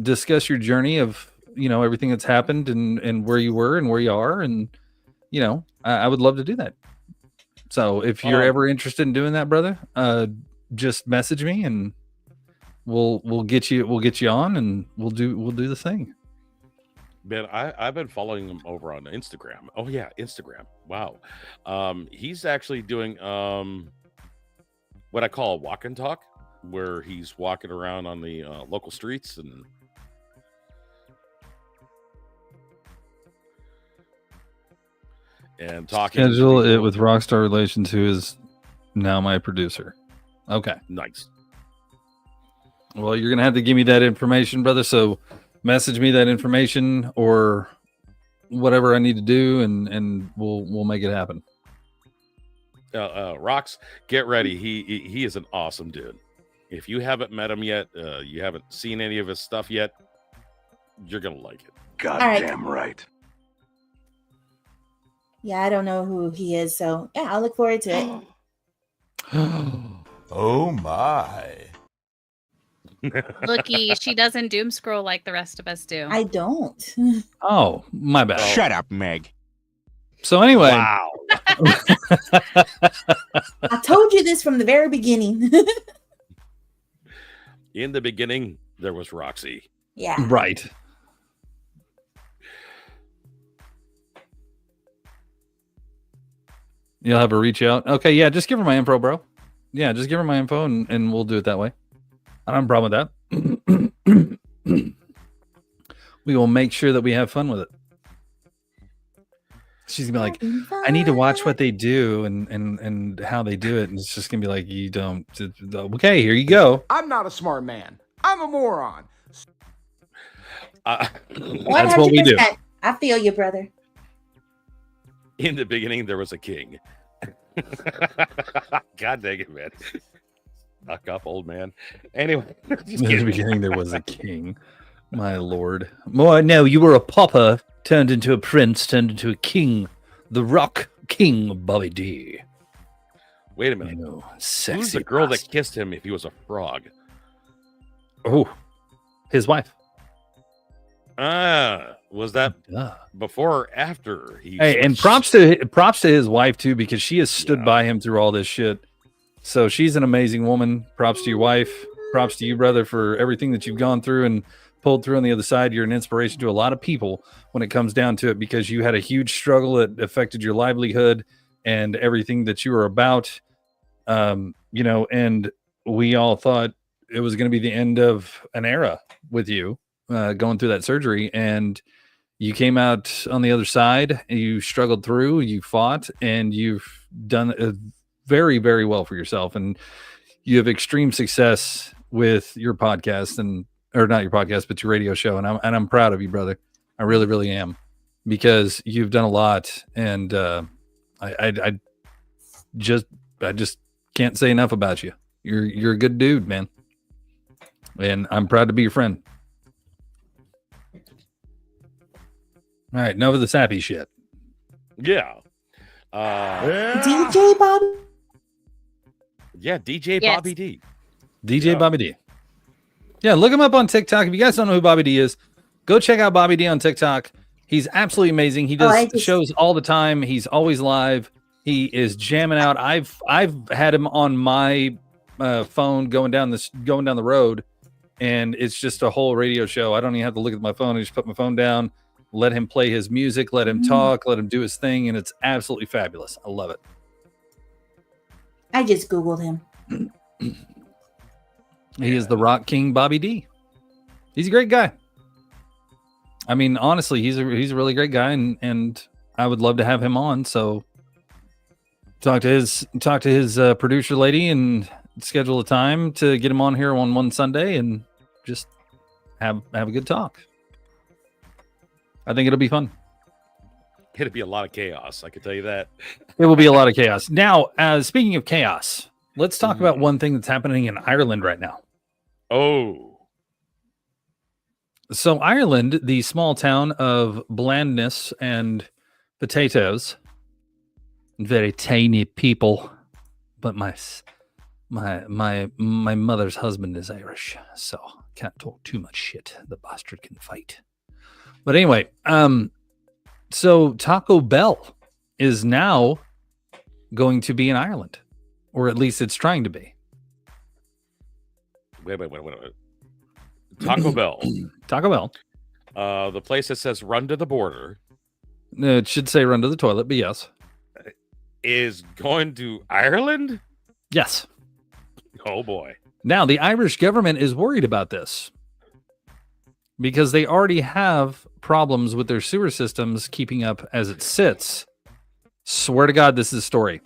discuss your journey of, everything that's happened and where you were and where you are. And, I would love to do that. So if you're ever interested in doing that, brother, just message me and we'll get you on and we'll do the thing. Man, I've been following him over on Instagram. Oh yeah, Instagram. Wow. He's actually doing what I call a walk and talk, where he's walking around on the local streets and talking. Schedule it with Rockstar Relations, who is now my producer. Okay. Nice. Well, you're gonna have to give me that information, brother. So message me that information or whatever I need to do, and we'll make it happen. Rox, get ready. He is an awesome dude. If you haven't met him yet, you haven't seen any of his stuff yet, you're gonna like it. Goddamn right. Yeah, I don't know who he is, so yeah, I'll look forward to it. Oh my. Looky, she doesn't doom scroll like the rest of us do. I don't. Oh, my bad. Shut up, Meg. So anyway, wow. I told you this from the very beginning. In the beginning, there was Roxy. Yeah. Right. You'll have her reach out. Okay, yeah, just give her my info, bro. Yeah, just give her my info and we'll do it that way. I don't have a problem with that. We will make sure that we have fun with it. She's gonna be like, I need to watch what they do and how they do it. And it's just gonna be like, you don't. Okay, here you go. I'm not a smart man. I'm a moron. That's what we do. I feel you, brother. In the beginning, there was a king. God dang it, man. Knock up, old man. Anyway. In the beginning, there was a king. My lord. More, no, you were a pauper turned into a prince, turned into a king. The Rock King, Bobby D. Wait a minute. Sexy Who's the girl that kissed him if he was a frog? Oh, his wife. Was that before or after? Hey, and props to his wife too, because she has stood by him through all this shit. So she's an amazing woman. Props to your wife. Props to you, brother, for everything that you've gone through and pulled through on the other side. You're an inspiration to a lot of people when it comes down to it, because you had a huge struggle that affected your livelihood and everything that you were about. And we all thought it was going to be the end of an era with you going through that surgery, and you came out on the other side. You struggled through, you fought, and you've done very, very well for yourself. And you have extreme success with your podcast, or not your podcast, but your radio show. And I'm proud of you, brother. I really, really am, because you've done a lot. And I just can't say enough about you. You're a good dude, man. And I'm proud to be your friend. All right, enough of the sappy shit. Yeah. DJ Bobby? Yeah, DJ Bobby D. DJ Bobby D. Yeah, look him up on TikTok. If you guys don't know who Bobby D is, go check out Bobby D on TikTok. He's absolutely amazing. He does shows all the time. He's always live. He is jamming out. I've had him on my phone going down the road, and it's just a whole radio show. I don't even have to look at my phone. I just put my phone down, let him play his music, let him talk, let him do his thing, and it's absolutely fabulous. I love it. I just Googled him. He is the Rock King, Bobby D. He's a great guy. I mean, honestly, he's a really great guy, and I would love to have him on. So talk to his producer lady and schedule a time to get him on here on one Sunday and just have a good talk. I think it'll be fun. It'll be a lot of chaos, I can tell you that. It will be a lot of chaos. Now, speaking of chaos, let's talk about one thing that's happening in Ireland right now. Oh. So Ireland, the small town of blandness and potatoes, very tiny people, but My mother's husband is Irish, so can't talk too much shit. The bastard can fight. But anyway, so Taco Bell is now going to be in Ireland, or at least it's trying to be. Wait. Taco Bell. Taco Bell. The place that says "Run to the border." It should say "Run to the toilet," but yes, is going to Ireland. Yes. Oh boy. Now the Irish government is worried about this because they already have problems with their sewer systems keeping up as it sits. Swear to God, this is a story.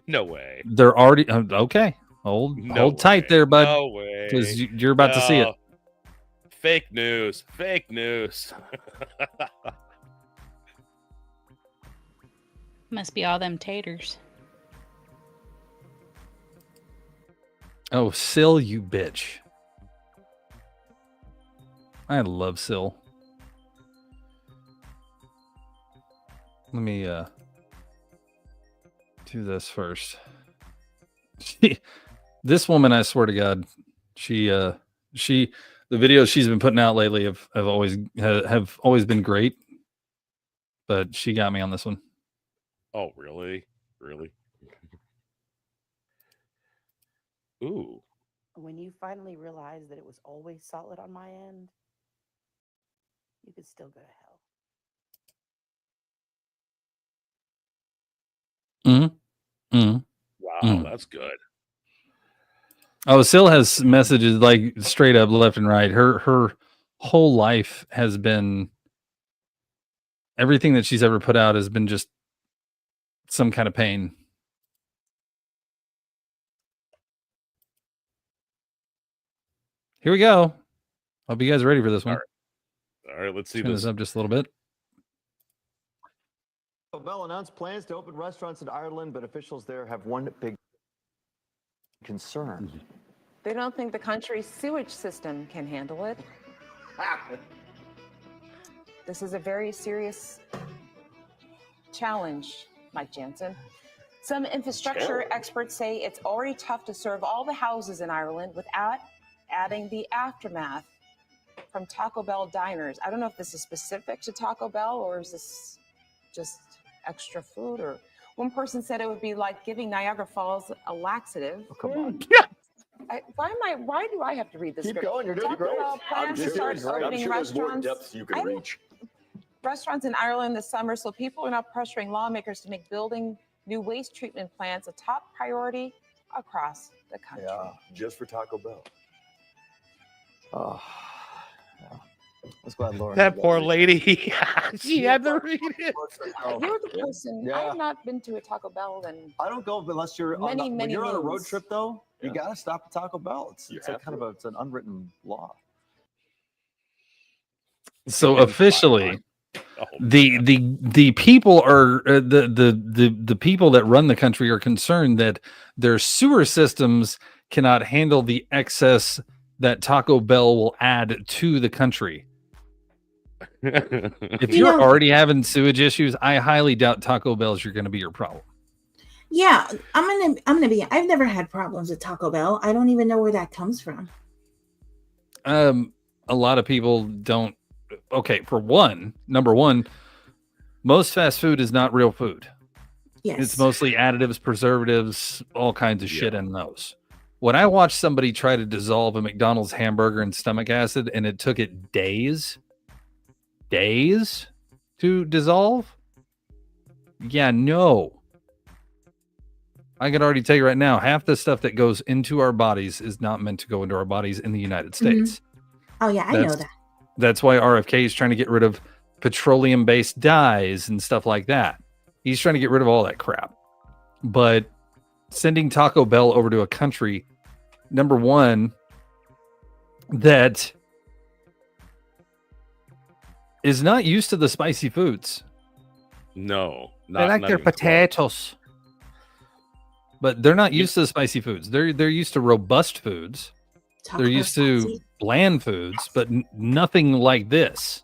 No way. They're already okay. Hold tight there, bud. No way. Because you're about to see it. Fake news. Fake news. Must be all them taters. Oh, Syl, you bitch. I love Syl. Let me do this first. This woman, I swear to God, the videos she's been putting out lately have always been great. But she got me on this one. Oh, really? Really? Ooh. When you finally realize that it was always solid on my end, you could still go to hell. Wow, that's good. Oh, Syl has messages like straight up left and right. Her whole life has been, everything that she's ever put out has been just some kind of pain. Here we go. Hope you guys are ready for this one. All right, let's see Turn this up just a little bit. Bell announced plans to open restaurants in Ireland, but officials there have one big concern. They don't think the country's sewage system can handle it. This is a very serious challenge, Mike Jansen. Some infrastructure experts say it's already tough to serve all the houses in Ireland without adding the aftermath from Taco Bell diners. I don't know if this is specific to Taco Bell or is this just extra food, or one person said it would be like giving Niagara Falls a laxative. Oh, come on. Why do I have to read this? Keep script? going, you're doing Taco great. Bell plans to start opening restaurants. You can reach. Restaurants in Ireland this summer, so people are now pressuring lawmakers to make building new waste treatment plants a top priority across the country. Yeah, just for Taco Bell. Oh, yeah. Let's glad Laura. That poor lady. She had to read it. You're the person. I have not been to a Taco Bell in I don't go unless you're when many you're on a road moons. trip though. You gotta stop at Taco Bell. It's like kind of it's an unwritten law. So officially, the people are the people that run the country are concerned that their sewer systems cannot handle the excess that Taco Bell will add to the country. If you're already having sewage issues, I highly doubt Taco Bell's going to be your problem. Yeah, I'm gonna be. I've never had problems with Taco Bell. I don't even know where that comes from. A lot of people don't. Okay, number one, most fast food is not real food. Yes, it's mostly additives, preservatives, all kinds of shit in those. When I watched somebody try to dissolve a McDonald's hamburger in stomach acid, and it took it days to dissolve. Yeah, no. I can already tell you right now, half the stuff that goes into our bodies is not meant to go into our bodies in the United States. Oh yeah, I know that. That's why RFK is trying to get rid of petroleum-based dyes and stuff like that. He's trying to get rid of all that crap. But sending Taco Bell over to a country, number one, that is not used to the spicy foods. No, they like their potatoes. But they're not used to the spicy foods. They're used to robust foods. They're used to bland foods, but nothing like this.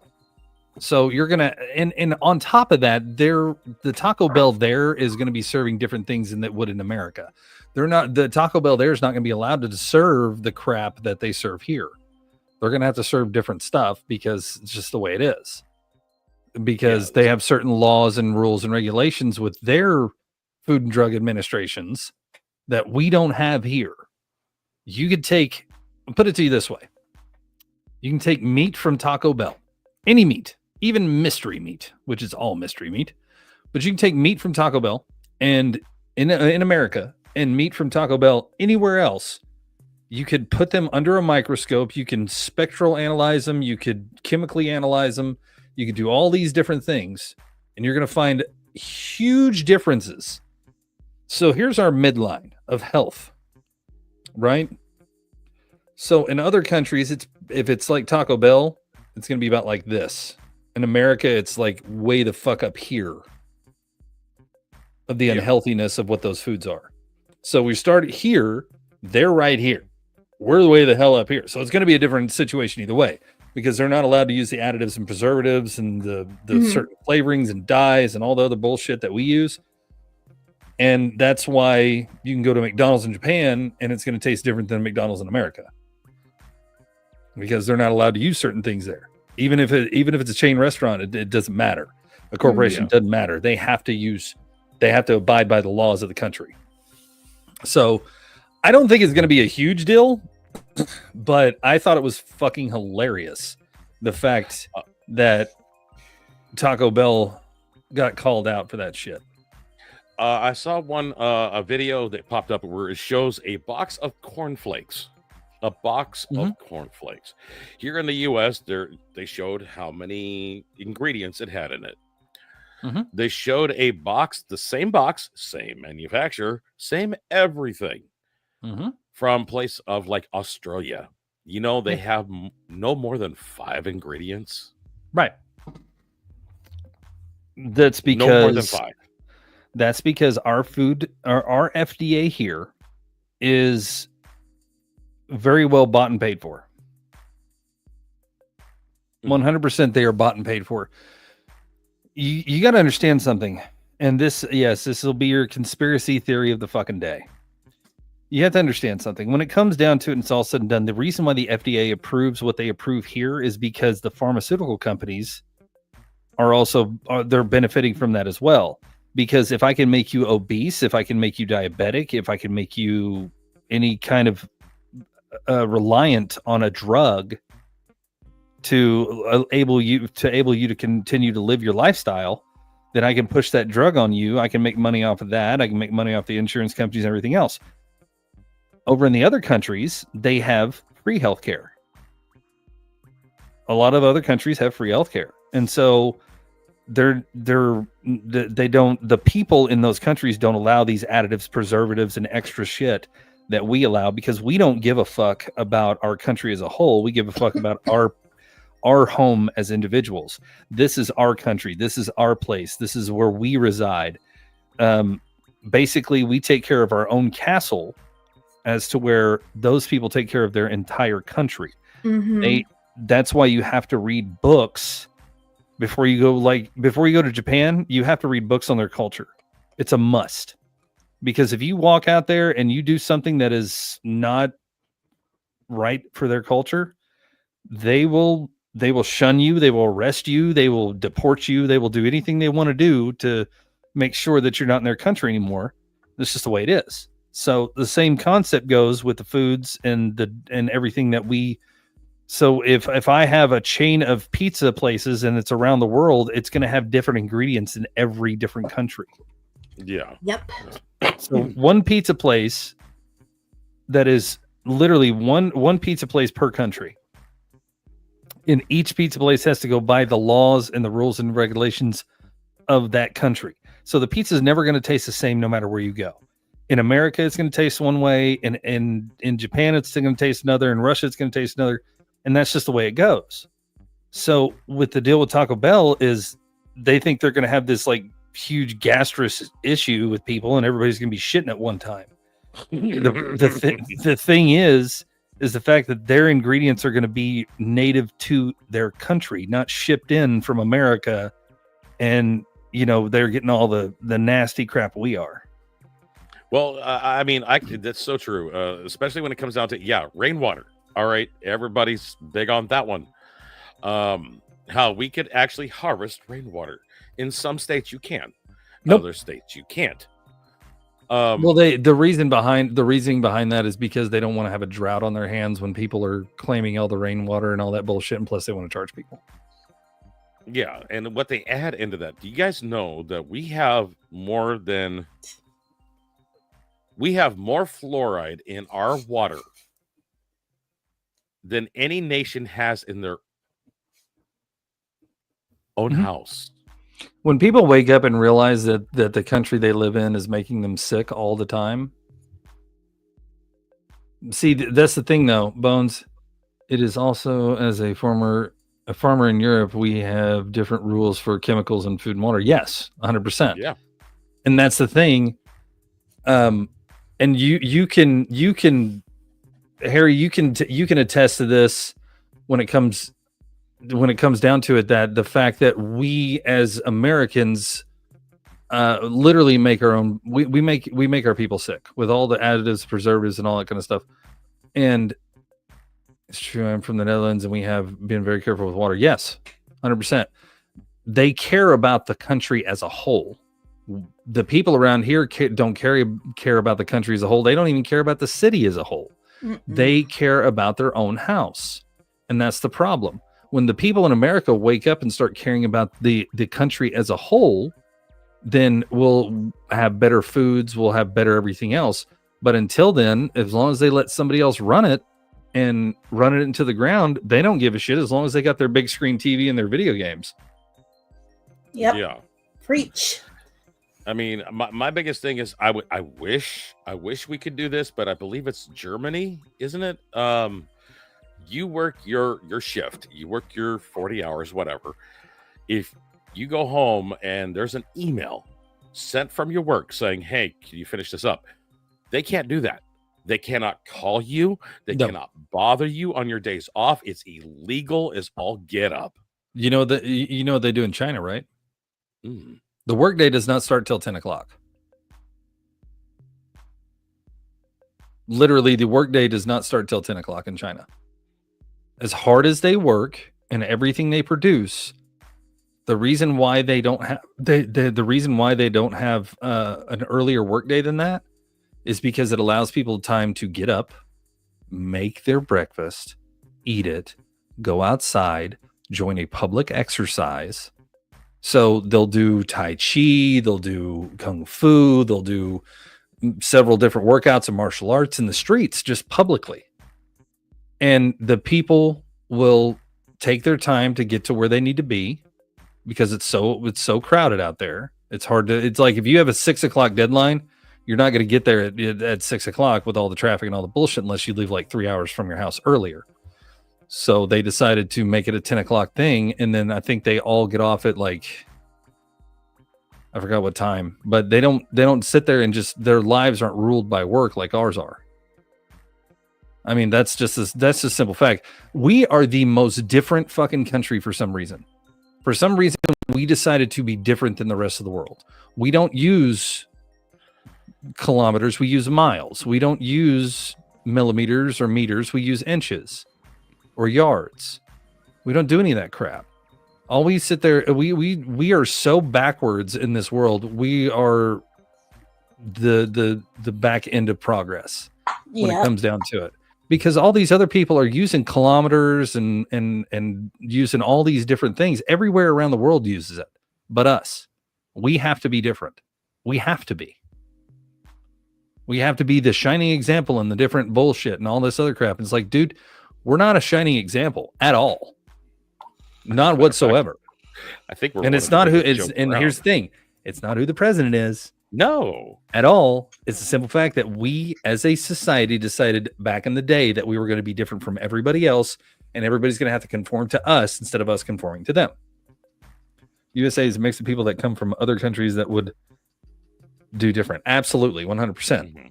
So you're gonna, and on top of that, the Taco Bell there is going to be serving different things than that would in America. The Taco Bell there is not going to be allowed to serve the crap that they serve here. They're going to have to serve different stuff because it's just the way it is. Because they have certain laws and rules and regulations with their Food and Drug administrations that we don't have here. You could put it to you this way. You can take meat from Taco Bell, any meat, even mystery meat, which is all mystery meat, but you can take meat from Taco Bell and in America and meat from Taco Bell anywhere else. You could put them under a microscope. You can spectral analyze them. You could chemically analyze them. You could do all these different things, and you're going to find huge differences. So here's our midline of health, right? So in other countries, if it's like Taco Bell, it's going to be about like this. In America, it's like way the fuck up here of the unhealthiness of what those foods are. So we start here, they're right here. We're the way the hell up here. So it's going to be a different situation either way, because they're not allowed to use the additives and preservatives and the certain flavorings and dyes and all the other bullshit that we use. And that's why you can go to McDonald's in Japan and it's going to taste different than McDonald's in America, because they're not allowed to use certain things there. Even if it's a chain restaurant, it doesn't matter. A corporation doesn't matter. They have to abide by the laws of the country. So I don't think it's going to be a huge deal, but I thought it was fucking hilarious. The fact that Taco Bell got called out for that shit. I saw a video that popped up where it shows a box of cornflakes. A box of cornflakes. Here in the U.S., they showed how many ingredients it had in it. They showed a box, the same box, same manufacturer, same everything, from place of like Australia. You know, they have no more than 5 ingredients. Right. That's because no more than 5. That's because our food, our FDA here is very well bought and paid for. 100% they are bought and paid for. You got to understand something. And this will be your conspiracy theory of the fucking day. You have to understand something. When it comes down to it and it's all said and done, the reason why the FDA approves what they approve here is because the pharmaceutical companies they're benefiting from that as well. Because if I can make you obese, if I can make you diabetic, if I can make you any kind of reliant on a drug to enable you to continue to live your lifestyle, then I can push that drug on you. I can make money off of that. I can make money off the insurance companies and everything else. Over in the other countries, they have free healthcare. A lot of other countries have free healthcare, and so the people in those countries don't allow these additives, preservatives, and extra shit that we allow, because we don't give a fuck about our country as a whole. We give a fuck about our home as individuals. This is our country. This is our place. This is where we reside. Basically, we take care of our own castle, as to where those people take care of their entire country. That's why you have to read books before you go to Japan. You have to read books on their culture. It's a must. Because if you walk out there and you do something that is not right for their culture, they will shun you, they will arrest you, they will deport you, they will do anything they want to do to make sure that you're not in their country anymore. That's just the way it is. So the same concept goes with the foods and everything that we. So if I have a chain of pizza places and it's around the world, it's going to have different ingredients in every different country. Yeah. Yep. So one pizza place that is literally one pizza place per country. And each pizza place has to go by the laws and the rules and regulations of that country. So the pizza is never going to taste the same no matter where you go. In America, it's going to taste one way. And in Japan, it's going to taste another. In Russia, it's going to taste another. And that's just the way it goes. So with the deal with Taco Bell is they think they're going to have this like huge gastrous issue with people and everybody's going to be shitting at one time. The thing is is the fact that their ingredients are going to be native to their country, not shipped in from America, and they're getting all the nasty crap we are. Well, I mean, that's so true, especially when it comes down to rainwater. All right, everybody's big on that one. How we could actually harvest rainwater. In some states you can, other states you can't. Well, the reasoning behind that is because they don't want to have a drought on their hands when people are claiming all the rainwater and all that bullshit, and plus they want to charge people. Yeah, and what they add into that, do you guys know that we have more fluoride in our water than any nation has in their own house? When people wake up and realize that the country they live in is making them sick all the time. See, that's the thing though, Bones. It is also, as a farmer in Europe, we have different rules for chemicals in food and water. Yes, 100%. Yeah. And that's the thing. And you can Harry, you can attest to this when it comes down to it, that the fact that we as Americans literally make our own, we make our people sick with all the additives, preservatives, and all that kind of stuff. And it's true, I'm from the Netherlands and we have been very careful with water. Yes, 100%. They care about the country as a whole. The people around here don't care about the country as a whole. They don't even care about the city as a whole. Mm-mm. They care about their own house. And that's the problem. When the people in America wake up and start caring about the country as a whole, then we'll have better foods, we'll have better everything else. But until then, as long as they let somebody else run it and run it into the ground, they don't give a shit as long as they got their big screen TV and their video games. Yep. Yeah. Preach. I mean, my biggest thing is I wish we could do this, but I believe it's Germany, isn't it? You work your shift, you work your 40 hours, whatever. If you go home and there's an email sent from your work saying, hey, can you finish this up? They can't do that. They cannot call you. They cannot bother you on your days off. It's illegal as all get up. You know what they do in China, right? Mm. The workday does not start till 10 o'clock. Literally, the workday does not start till 10 o'clock in China. As hard as they work and everything they produce, the reason why they don't have the reason why they don't have an earlier workday than that is because it allows people time to get up, make their breakfast, eat it, go outside, join a public exercise. So they'll do Tai Chi, they'll do Kung Fu, they'll do several different workouts and martial arts in the streets just publicly. And the people will take their time to get to where they need to be because it's so crowded out there. It's like if you have a 6 o'clock deadline, you're not going to get there at 6 o'clock with all the traffic and all the bullshit unless you leave like 3 hours from your house earlier. So they decided to make it a 10 o'clock thing. And then I think they all get off at like, I forgot what time, but they don't sit there and just, their lives aren't ruled by work like ours are. I mean, that's just a simple fact. We are the most different fucking country for some reason. For some reason, we decided to be different than the rest of the world. We don't use kilometers, we use miles. We don't use millimeters or meters, we use inches or yards. We don't do any of that crap. All we sit there, we are so backwards in this world. We are the back end of progress when it comes down to it. Because all these other people are using kilometers and using all these different things. Everywhere around the world uses it. But us, we have to be different. We have to be. We have to be the shining example in the different bullshit and all this other crap. It's like, dude, we're not a shining example at all. Not whatsoever. I think we're, and it's not who it's, and here's the thing. It's not who the president is. No. At all. It's a simple fact that we as a society decided back in the day that we were going to be different from everybody else, and everybody's going to have to conform to us instead of us conforming to them. USA is a mix of people that come from other countries that would do different. Absolutely, 100%. Mm-hmm.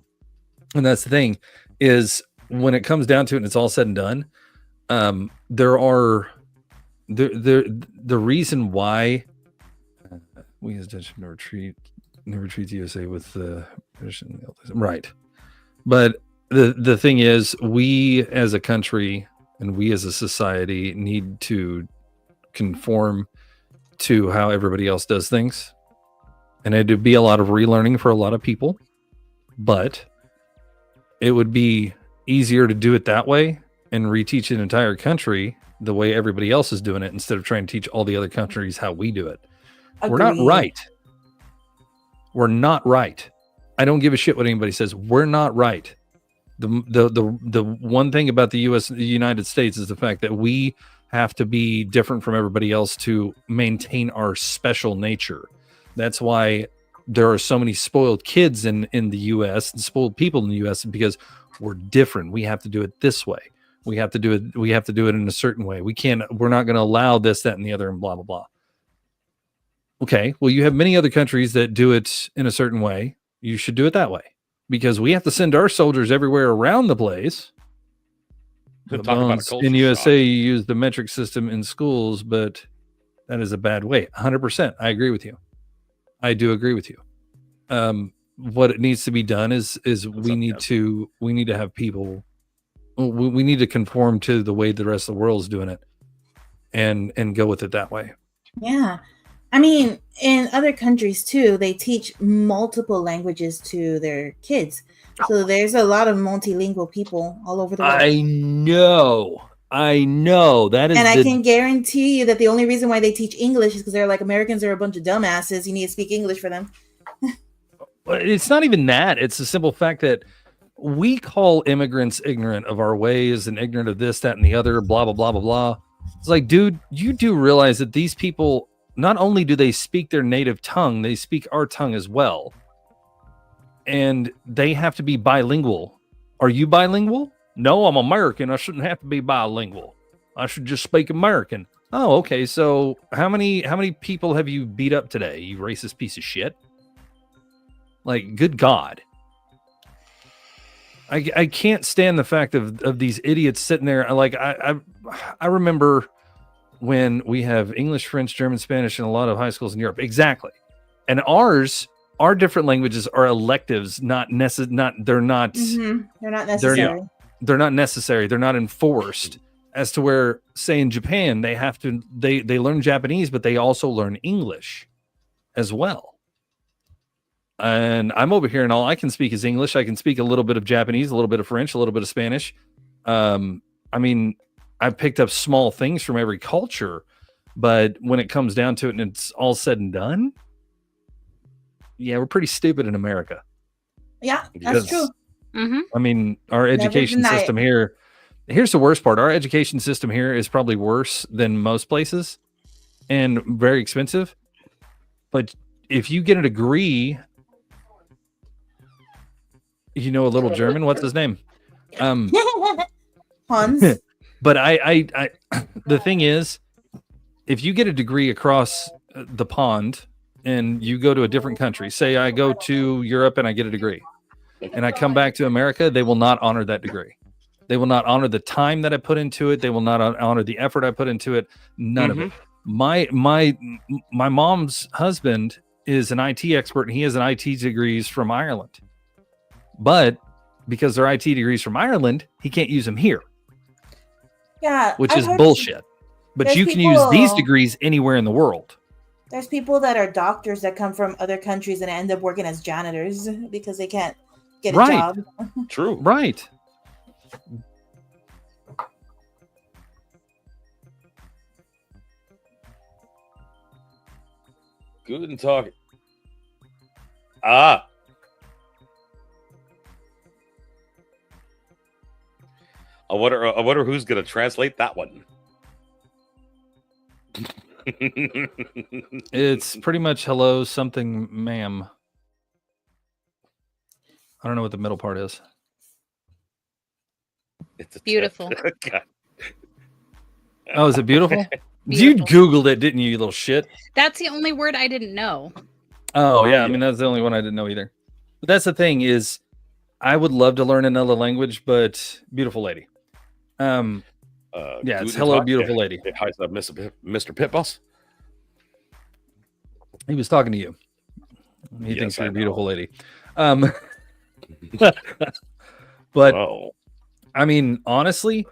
And that's the thing is when it comes down to it and it's all said and done, there are the reason why we as Dutch never treat the USA with the right. But the thing is, we as a country and we as a society need to conform to how everybody else does things. And it'd be a lot of relearning for a lot of people, but it would be easier to do it that way and reteach an entire country the way everybody else is doing it instead of trying to teach all the other countries how we do it. We're not right. We're not right. I don't give a shit what anybody says. We're not right. The one thing about the United States is the fact that we have to be different from everybody else to maintain our special nature. That's why there are so many spoiled kids in the US and spoiled people in the US, because we're different. We have to do it this way. We have to do it in a certain way. We're not going to allow this, that, and the other, and blah, blah, blah. Okay. Well, you have many other countries that do it in a certain way. You should do it that way, because we have to send our soldiers everywhere around the place. In USA, you use the metric system in schools, but that is a bad way. 100%. I agree with you. I do agree with you. What it needs to be done is we need to have people. We need to conform to the way the rest of the world is doing it, and go with it that way. Yeah. I mean, in other countries too, they teach multiple languages to their kids. So there's a lot of multilingual people all over the world. I know. That is, and I can guarantee you that the only reason why they teach English is because they're like, Americans are a bunch of dumbasses. You need to speak English for them. It's not even that. It's the simple fact that we call immigrants ignorant of our ways and ignorant of this, that, and the other, blah, blah, blah, blah, blah. It's like, dude, you do realize that these people, not only do they speak their native tongue, they speak our tongue as well. And they have to be bilingual. Are you bilingual? No, I'm American. I shouldn't have to be bilingual. I should just speak American. Oh, okay. So how many people have you beat up today, you racist piece of shit? Like, good God. I can't stand the fact of these idiots sitting there. Like, I remember when we have English, French, German, Spanish in a lot of high schools in Europe. Exactly. And our different languages are electives, they're not necessary. They're not necessary. They're not enforced, as to where, say, in Japan, they learn Japanese, but they also learn English as well. And I'm over here and all I can speak is English. I can speak a little bit of Japanese, a little bit of French, a little bit of Spanish. I mean, I've picked up small things from every culture, but when it comes down to it and it's all said and done, yeah, we're pretty stupid in America. Yeah, that's true. Mm-hmm. I mean, our education system here, here's the worst part. Our education system here is probably worse than most places and very expensive. But if you get a degree, you know, a little German, what's his name? Hans. But I the thing is, if you get a degree across the pond and you go to a different country, say I go to Europe and I get a degree and I come back to America, they will not honor that degree. They will not honor the time that I put into it. They will not honor the effort I put into it. None of it. My mom's husband is an IT expert and he has an IT degrees from Ireland. But because they're IT degrees from Ireland, he can't use them here. Yeah, which is bullshit. But you can use these degrees anywhere in the world. There's people that are doctors that come from other countries and end up working as janitors because they can't get a job. True. Right. Guten Tag. I wonder who's going to translate that one. It's pretty much hello something, ma'am. I don't know what the middle part is. It's beautiful. Oh, is it beautiful? You Googled it, didn't you, you little shit? That's the only word I didn't know. Oh, yeah. I mean, that's the only one I didn't know either. But that's the thing is, I would love to learn another language, but beautiful lady. Yeah, it's Guten hello, Tag. beautiful Yeah. lady. Hi, Mr. Pitboss. He was talking to you. He Yes, thinks you're I a beautiful know. lady. But Whoa. I mean, honestly,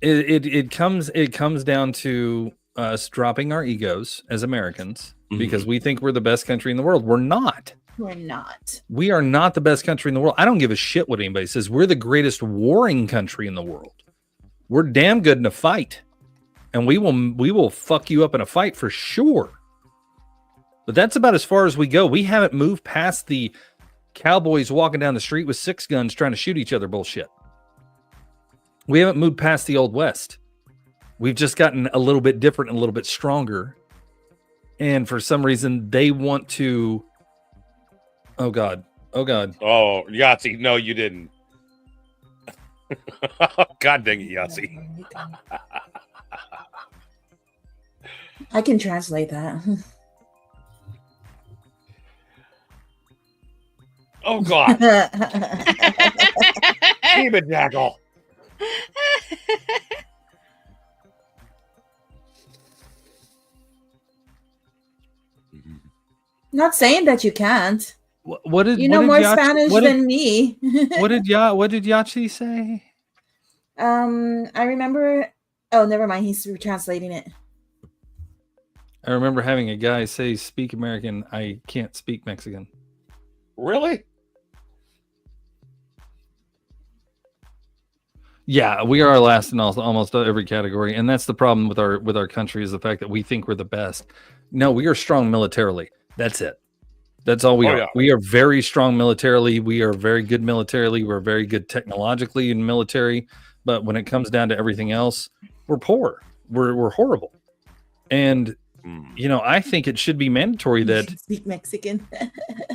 it comes down to us dropping our egos as Americans because we think we're the best country in the world. We're not. We're not. We are not the best country in the world. I don't give a shit what anybody says. We're the greatest warring country in the world. We're damn good in a fight, and we will fuck you up in a fight for sure. But that's about as far as we go. We haven't moved past the cowboys walking down the street with 6 guns trying to shoot each other bullshit. We haven't moved past the Old West. We've just gotten a little bit different and a little bit stronger. And for some reason, they want to... Oh, God. Oh, God. Oh, Yahtzee. No, you didn't. God dang it, Yahtzee. I can translate that. Oh, God. Demon Jackal. Not saying that you can't. What did You know what did more Yachi- Spanish what did- than me. What did Yachi say? I remember. Oh, never mind. He's translating it. I remember having a guy say, "Speak American. I can't speak Mexican." Really? Yeah, we are last in almost every category, and that's the problem with our country is the fact that we think we're the best. No, we are strong militarily. That's it. That's all we are. Yeah. We are very strong militarily. We are very good militarily. We're very good technologically in military. But when it comes down to everything else, we're poor. We're horrible. And I think it should be mandatory that Speak Mexican.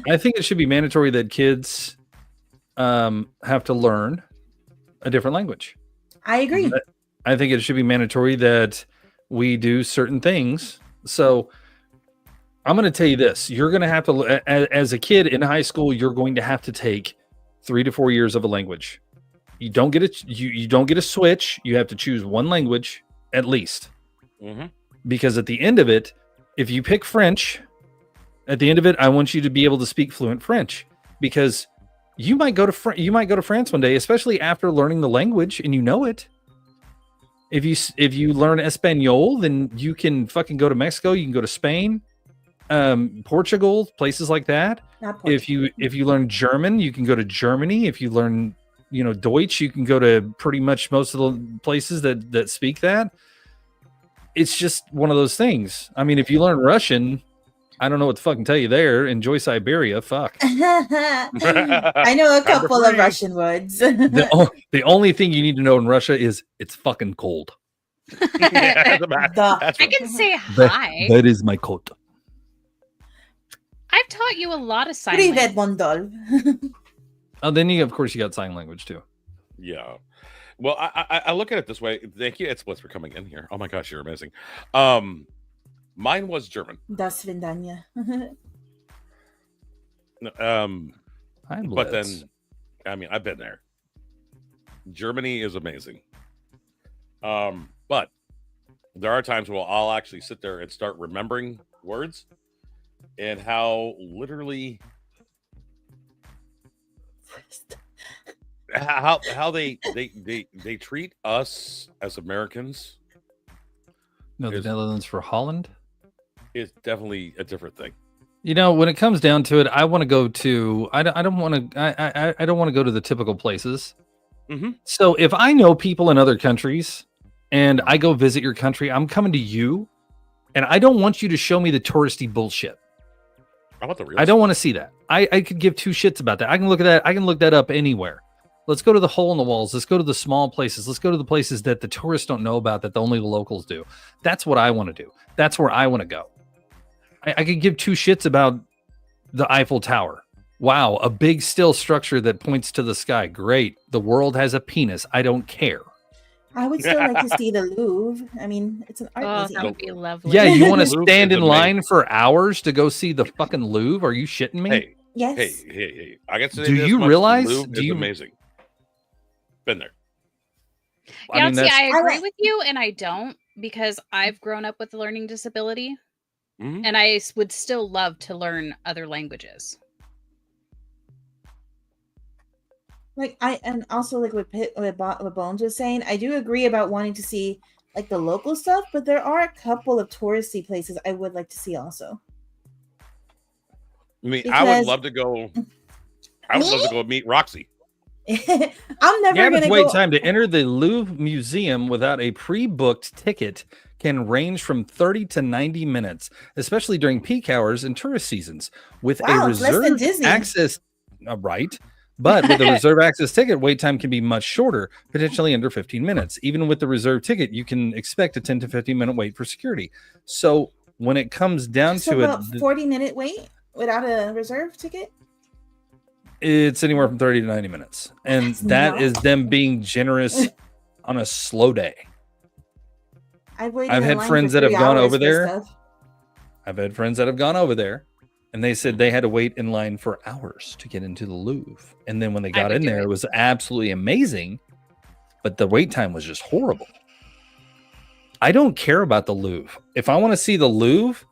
I think it should be mandatory that kids have to learn a different language. I agree. I think it should be mandatory that we do certain things. So I'm going to tell you this. You're going to have to, as a kid in high school, you're going to have to take 3 to 4 years of a language. You don't get it. You don't get a switch. You have to choose one language at least. Because at the end of it, if you pick French, at the end of it, I want you to be able to speak fluent French because you might go to France one day, especially after learning the language and you know it. If you learn Espanol, then you can fucking go to Mexico. You can go to Spain, Portugal, places like that. If you learn German, you can go to Germany. If you learn Deutsch, you can go to pretty much most of the places that speak that. It's just one of those things. I mean, if you learn Russian, I don't know what to fucking tell you there. Enjoy Siberia. Fuck. I know a couple of Russian words. The only thing you need to know in Russia is it's fucking cold. I can say hi. That is my coat. I've taught you a lot of sign Privet, language. Mondol. Oh, then you got sign language too. Yeah. Well, I look at it this way. Thank you, It's for coming in here. Oh my gosh, you're amazing. Mine was German. Das Vidania. But then, I mean, I've been there. Germany is amazing. But there are times where I'll actually sit there and start remembering words and how literally how they treat us as Americans. No, the Netherlands for Holland is definitely a different thing. When it comes down to it, I want to go to. I don't want to go to the typical places. So if I know people in other countries and I go visit your country, I'm coming to you, and I don't want you to show me the touristy bullshit. I want the real. I don't want to see that. I could give two shits about that. I can look at that. I can look that up anywhere. Let's go to the hole in the walls. Let's go to the small places. Let's go to the places that the tourists don't know about that only the locals do. That's what I want to do. That's where I want to go. I could give two shits about the Eiffel Tower. Wow, a big still structure that points to the sky. Great. The world has a penis. I don't care. I would still like to see the Louvre. I mean, it's an art museum. That would be lovely. Yeah, you want to stand in line for hours to go see the fucking Louvre? Are you shitting me? Hey, Yes. Hey! I got to say Do this you much, realize- the Louvre do is you- amazing. Been there. Yeah, mean, see, that's- I agree with you, and I don't because I've grown up with a learning disability, Mhm. and I would still love to learn other languages. Like and also like what Bones was saying, I do agree about wanting to see like the local stuff, but there are a couple of touristy places I would like to see also. I mean, I would Because- love to go. I would love to go meet Roxy. I'm never The average gonna wait go. time to enter the Louvre Museum without a pre-booked ticket can range from 30 to 90 minutes, especially during peak hours and tourist seasons. With Wow, a it's less than reserved Disney. access, right? But with a reserve access ticket, wait time can be much shorter, potentially under 15 minutes. Even with the reserve ticket, you can expect a 10 to 15 minute wait for security. So when it comes down So to about it, 40-minute wait without a reserve ticket. it's anywhere from 30 to 90 minutes. And that is them being generous on a slow day. I've waited I've in had line friends for that have 3 gone hours over for there. stuff. I've had friends that have gone over there and they said they had to wait in line for hours to get into the Louvre. And then when they got would in do there, it. it was absolutely amazing, but the wait time was just horrible. I don't care about the Louvre. If I want to see the Louvre,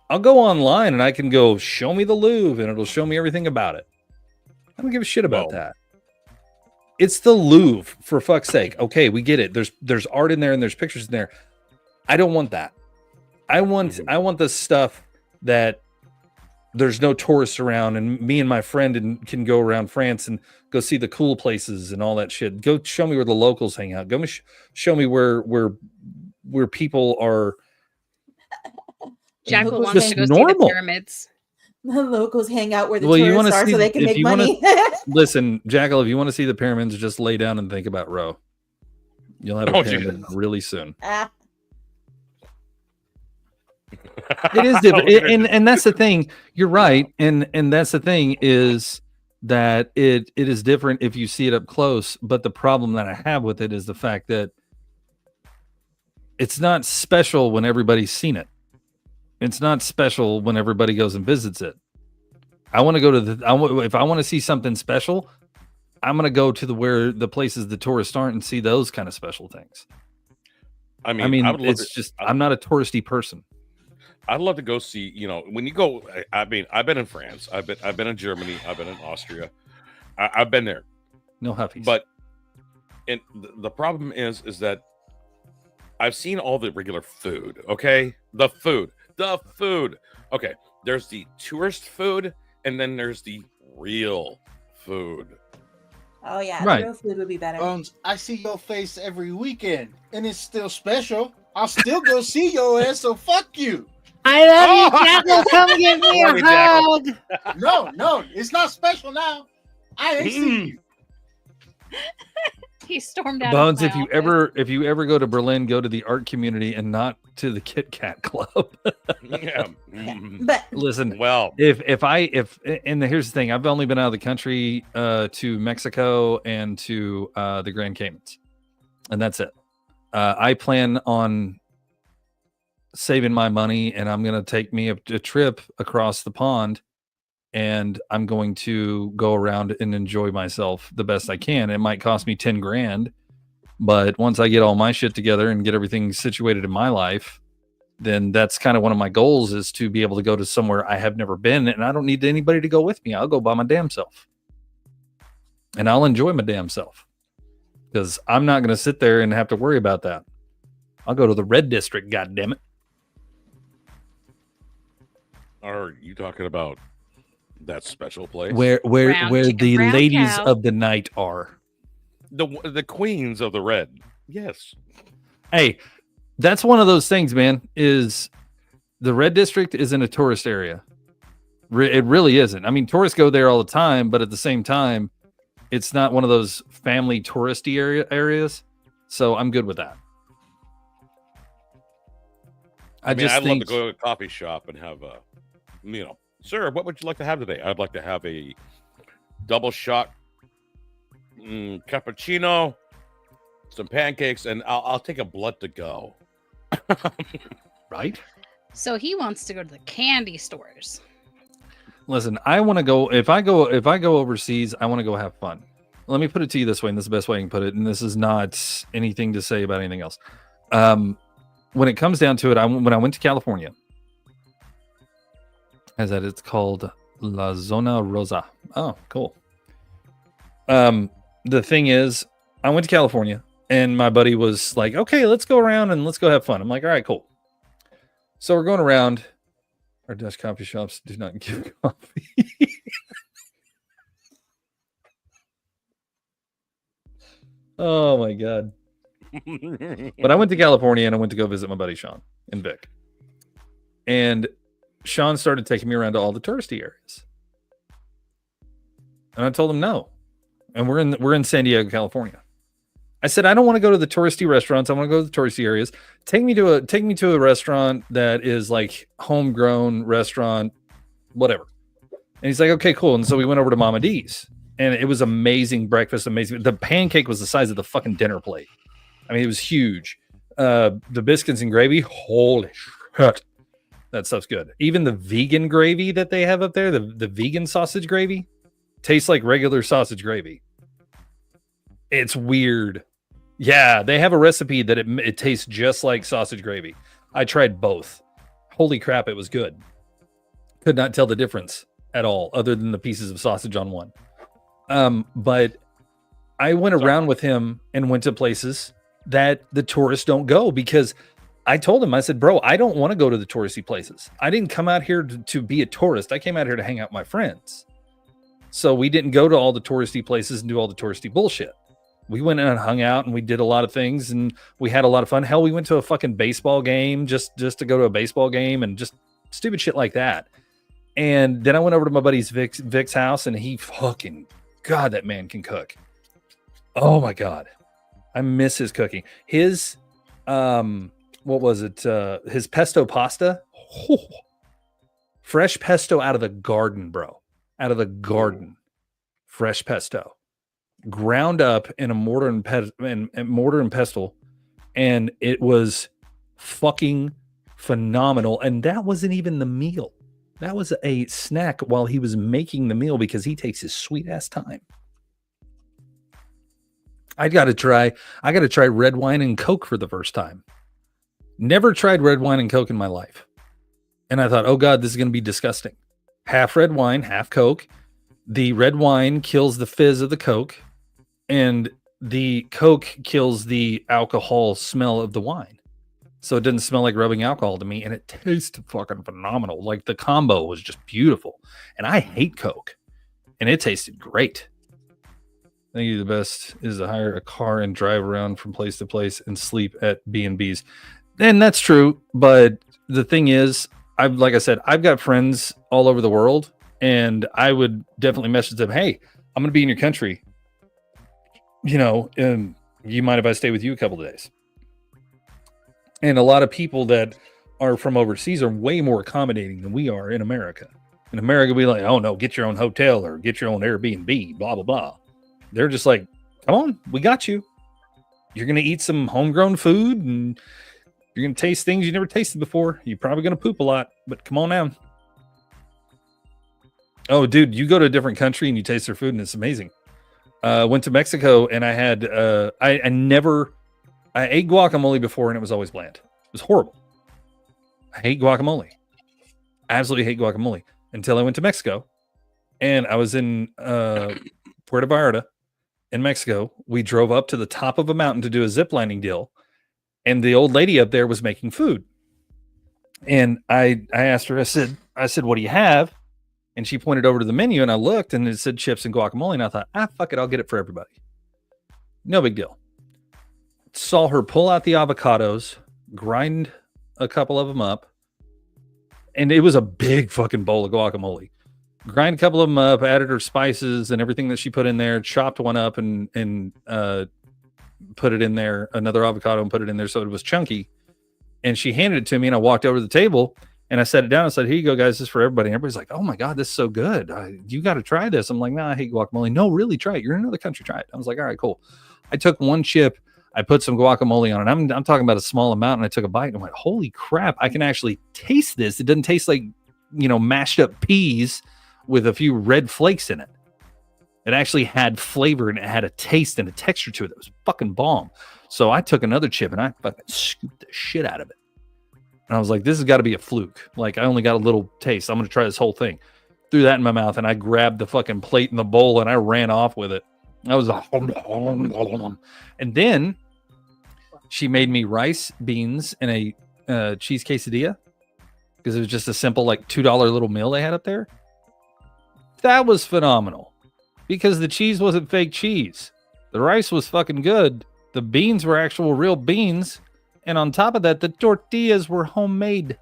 I'll go online and I can go show me the Louvre and it'll show me everything about it. I don't give a shit about that. It's the Louvre, for fuck's sake. Okay, we get it. There's art in there and there's pictures in there. I don't want that. I want the stuff that there's no tourists around and me and my friend can go around France and go see the cool places and all that shit. Go show me where the locals hang out. Go show me where people are. Jackal Just wants to go see normal. the pyramids. The locals hang out where the Well, you tourists wanna are see so they can if make you wanna- money. Listen, Jackal, if you want to see the pyramids, just lay down and think about Roe. You'll have a Oh, pyramid really soon. Ah, It is different, and that's the thing. You're right, and that's the thing is that it is different if you see it up close. But the problem that I have with it is the fact that it's not special when everybody's seen it. It's not special when everybody goes and visits it. I want to go to if I want to see something special, I'm going to go to where the places the tourists aren't and see those kind of special things. I mean, I would love it's to, just I'm not a touristy person. I'd love to go see. You know, when you go, I mean, I've been in France. I've been in Germany. I've been in Austria. I've been there. No huffies. But and the problem is that I've seen all the regular food. Okay, the food. Okay, there's the tourist food, and then there's the real food. oh yeah, Right. the real food would be better. Bones, I see your face every weekend, and it's still special. I'll still go see your ass, so fuck you. I love you, Jackal. Come give me Love a you, Jackal. hug. No, it's not special now. I ain't seen you. He stormed out. Bones, of if my you ever go to Berlin, go to the art community and not to the Kit Kat Club. Yeah. But listen, well, if here's the thing, I've only been out of the country to Mexico and to the Grand Caymans, and that's it. I plan on saving my money, and I'm going to take me a trip across the pond, and I'm going to go around and enjoy myself the best I can. It might cost me 10 grand, but once I get all my shit together and get everything situated in my life, then that's kind of one of my goals, is to be able to go to somewhere I have never been, and I don't need anybody to go with me. I'll go by my damn self, and I'll enjoy my damn self, because I'm not going to sit there and have to worry about that. I'll go to the Red District, goddammit. Are you talking about that special place Where the ladies of the night are. the queens of the red? Yes. Hey, that's one of those things, man. Is the Red District isn't a tourist area. It really isn't. I mean, tourists go there all the time, but at the same time, it's not one of those family touristy areas. So I'm good with that. I mean, just I'd think love to go to a coffee shop and have a, sir, what would you like to have today? I'd like to have a double shot cappuccino, some pancakes, and I'll take a blood to go. Right? So he wants to go to the candy stores. Listen, I want to go. If I go overseas, I want to go have fun. Let me put it to you this way, and this is the best way I can put it. And this is not anything to say about anything else. When it comes down to it, when I went to California, as that it's called La Zona Rosa. Oh, cool. The thing is, I went to California, and my buddy was like, "Okay, let's go around and let's go have fun." I'm like, "All right, cool." So we're going around. Our Dutch coffee shops do not give coffee. Oh my god. But I went to California and I went to go visit my buddy Sean and Vic. And Sean started taking me around to all the touristy areas. And I told him no. And we're in San Diego, California. I said, I don't want to go to the touristy restaurants. I want to go to the touristy areas. Take me to a restaurant that is like homegrown restaurant, whatever. And he's like, okay, cool. And so we went over to Mama D's, and it was amazing breakfast. Amazing. The pancake was the size of the fucking dinner plate. I mean, it was huge. The biscuits and gravy, holy shit. That stuff's good. Even the vegan gravy that they have up there, the vegan sausage gravy, tastes like regular sausage gravy. It's weird. Yeah, they have a recipe that it tastes just like sausage gravy. I tried both. Holy crap, it was good. Could not tell the difference at all, other than the pieces of sausage on one. But I went around with him and went to places that the tourists don't go, because I told him, I said, bro, I don't want to go to the touristy places. I didn't come out here to be a tourist. I came out here to hang out with my friends. So we didn't go to all the touristy places and do all the touristy bullshit. We went and hung out and we did a lot of things and we had a lot of fun. Hell, we went to a fucking baseball game just to go to a baseball game and just stupid shit like that. And then I went over to my buddy's Vic's house, and he fucking, God, that man can cook. Oh my God. I miss his cooking. His, what was it? His pesto pasta. Oh, fresh pesto out of the garden, bro. Out of the garden. Fresh pesto. Ground up in a mortar and pestle, and it was fucking phenomenal. And that wasn't even the meal. That was a snack while he was making the meal, because he takes his sweet ass time. I got to try red wine and Coke for the first time. Never tried red wine and Coke in my life. And I thought, oh God, this is going to be disgusting. Half red wine, half Coke. The red wine kills the fizz of the Coke, and the Coke kills the alcohol smell of the wine. So it didn't smell like rubbing alcohol to me, and it tasted fucking phenomenal. Like, the combo was just beautiful. And I hate Coke, and it tasted great. I think the best is to hire a car and drive around from place to place and sleep at B&Bs. And that's true, but the thing is, like I said, I've got friends all over the world, and I would definitely message them, hey, I'm going to be in your country. You know, you mind if I stay with you a couple of days? And a lot of people that are from overseas are way more accommodating than we are in America. In America, we like, oh no, get your own hotel or get your own Airbnb, blah, blah, blah. They're just like, come on, we got you. You're going to eat some homegrown food, and you're going to taste things you never tasted before. You're probably going to poop a lot, but come on now. Oh, dude, you go to a different country and you taste their food, and it's amazing. Went to Mexico, and I had, I ate guacamole before, and it was always bland. It was horrible. I hate guacamole. I absolutely hate guacamole until I went to Mexico, and I was in Puerto Vallarta in Mexico. We drove up to the top of a mountain to do a zip lining deal, and the old lady up there was making food. And I asked her, I said, what do you have? And she pointed over to the menu, and I looked, and it said chips and guacamole, and I thought, fuck it, I'll get it for everybody. No big deal. Saw her pull out the avocados, grind a couple of them up, and it was a big fucking bowl of guacamole. Grind a couple of them up, added her spices and everything that she put in there, chopped one up and put it in there, another avocado, and put it in there so it was chunky. And she handed it to me, and I walked over to the table and I set it down. I said, here you go, guys. This is for everybody. And everybody's like, oh my God, this is so good. You got to try this. I'm like, nah, I hate guacamole. No, really, try it. You're in another country. Try it. I was like, all right, cool. I took one chip. I put some guacamole on it. I'm talking about a small amount, and I took a bite and I went, holy crap, I can actually taste this. It doesn't taste like, mashed up peas with a few red flakes in it. It actually had flavor and it had a taste and a texture to it that was fucking bomb. So I took another chip and I fucking scooped the shit out of it. And I was like, this has got to be a fluke. Like, I only got a little taste. I'm going to try this whole thing. Threw that in my mouth and I grabbed the fucking plate and the bowl and I ran off with it. I was like, and then she made me rice, beans, and a cheese quesadilla because it was just a simple, like, $2 little meal they had up there. That was phenomenal because the cheese wasn't fake cheese. The rice was fucking good. The beans were actual real beans. And on top of that, the tortillas were homemade.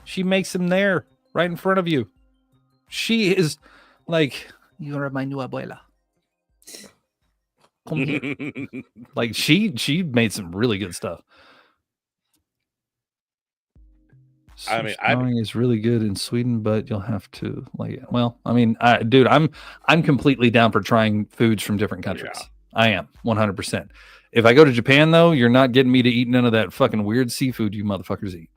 She makes them there right in front of you. She is like, you're my new abuela. Come here. Like she made some really good stuff. I mean, Sawing is really good in Sweden, but you'll have to like. Well, I mean, dude, I'm completely down for trying foods from different countries. Yeah. I am 100%. If I go to Japan, though, you're not getting me to eat none of that fucking weird seafood you motherfuckers eat.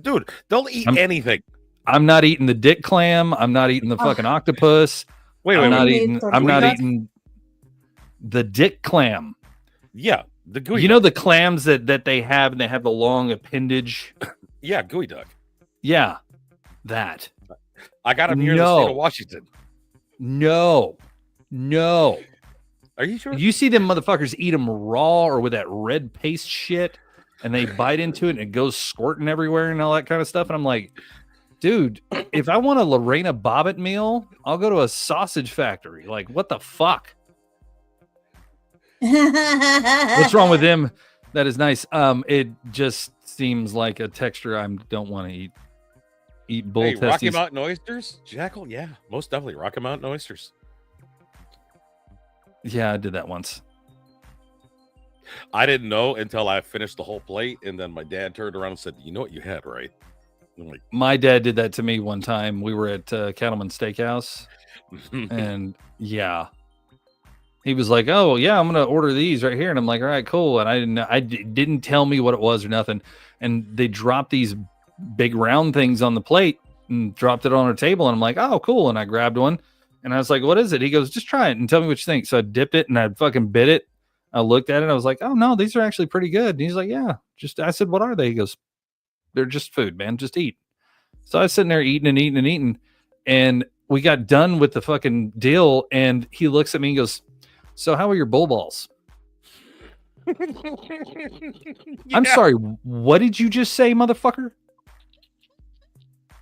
Dude, they'll eat anything. I'm not eating the dick clam. I'm not eating the fucking octopus. I'm not eating the dick clam. Yeah, the gooey. You know the clams that they have, and they have the long appendage. Yeah, gooey duck. Yeah, that. I got them here in the state of Washington. No. Are you sure? You see them motherfuckers eat them raw or with that red paste shit, and they bite into it and it goes squirting everywhere and all that kind of stuff. And I'm like, dude, if I want a Lorena Bobbitt meal, I'll go to a sausage factory. Like, what the fuck? What's wrong with them? That is nice. It just seems like a texture I don't want to eat. Eat bull testes. Rocky Mountain oysters, Jackal. Yeah, most definitely Rocky Mountain oysters. Yeah, I did that once. I didn't know until I finished the whole plate, and then my dad turned around and said, "You know what you had, right?" I'm like, my dad did that to me one time. We were at Cattleman Steakhouse, and yeah, he was like, "Oh yeah, I'm gonna order these right here," and I'm like, "All right, cool." And I didn't tell me what it was or nothing, and they dropped these big round things on the plate and dropped it on our table, and I'm like, "Oh, cool," and I grabbed one. And I was like, what is it? He goes, just try it and tell me what you think. So I dipped it and I fucking bit it. I looked at it. I was like, oh, no, these are actually pretty good. And he's like, yeah, I said, what are they? He goes, they're just food, man. Just eat. So I was sitting there eating. And we got done with the fucking deal. And he looks at me and goes, so how are your bull balls? I'm sorry. What did you just say, motherfucker?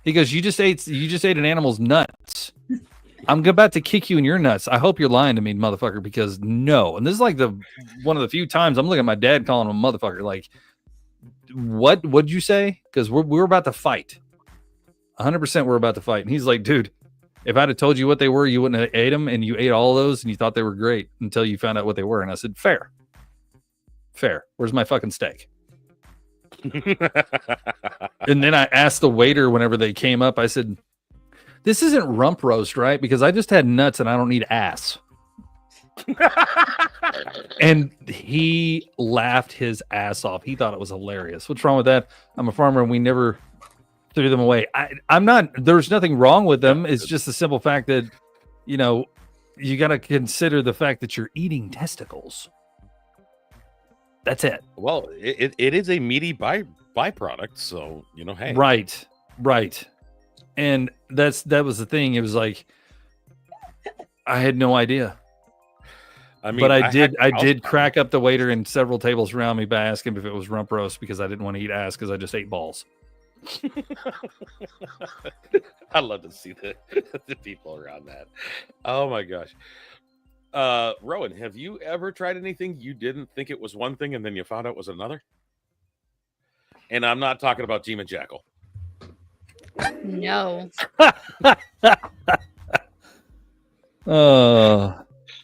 He goes, you just ate an animal's nuts. I'm about to kick you in your nuts. I hope you're lying to me, motherfucker, because no. And this is like one of the few times I'm looking at my dad calling him a motherfucker. Like, what'd you say? Because we're about to fight. 100% we're about to fight. And he's like, dude, if I'd have told you what they were, you wouldn't have ate them. And you ate all those and you thought they were great until you found out what they were. And I said, fair. Where's my fucking steak? And then I asked the waiter whenever they came up, I said, this isn't rump roast, right? Because I just had nuts and I don't need ass. And he laughed his ass off. He thought it was hilarious. What's wrong with that? I'm a farmer and we never threw them away. There's nothing wrong with them. It's just the simple fact that, you got to consider the fact that you're eating testicles. That's it. Well, it is a meaty byproduct. So, hey. Right. And that was the thing. It was like, I had no idea. I mean, but I did crack up the waiter and several tables around me by asking if it was rump roast because I didn't want to eat ass because I just ate balls. I love to see the people around that. Oh my gosh. Rowan, have you ever tried anything you didn't think it was one thing and then you found out it was another? And I'm not talking about Team and Jackal. No.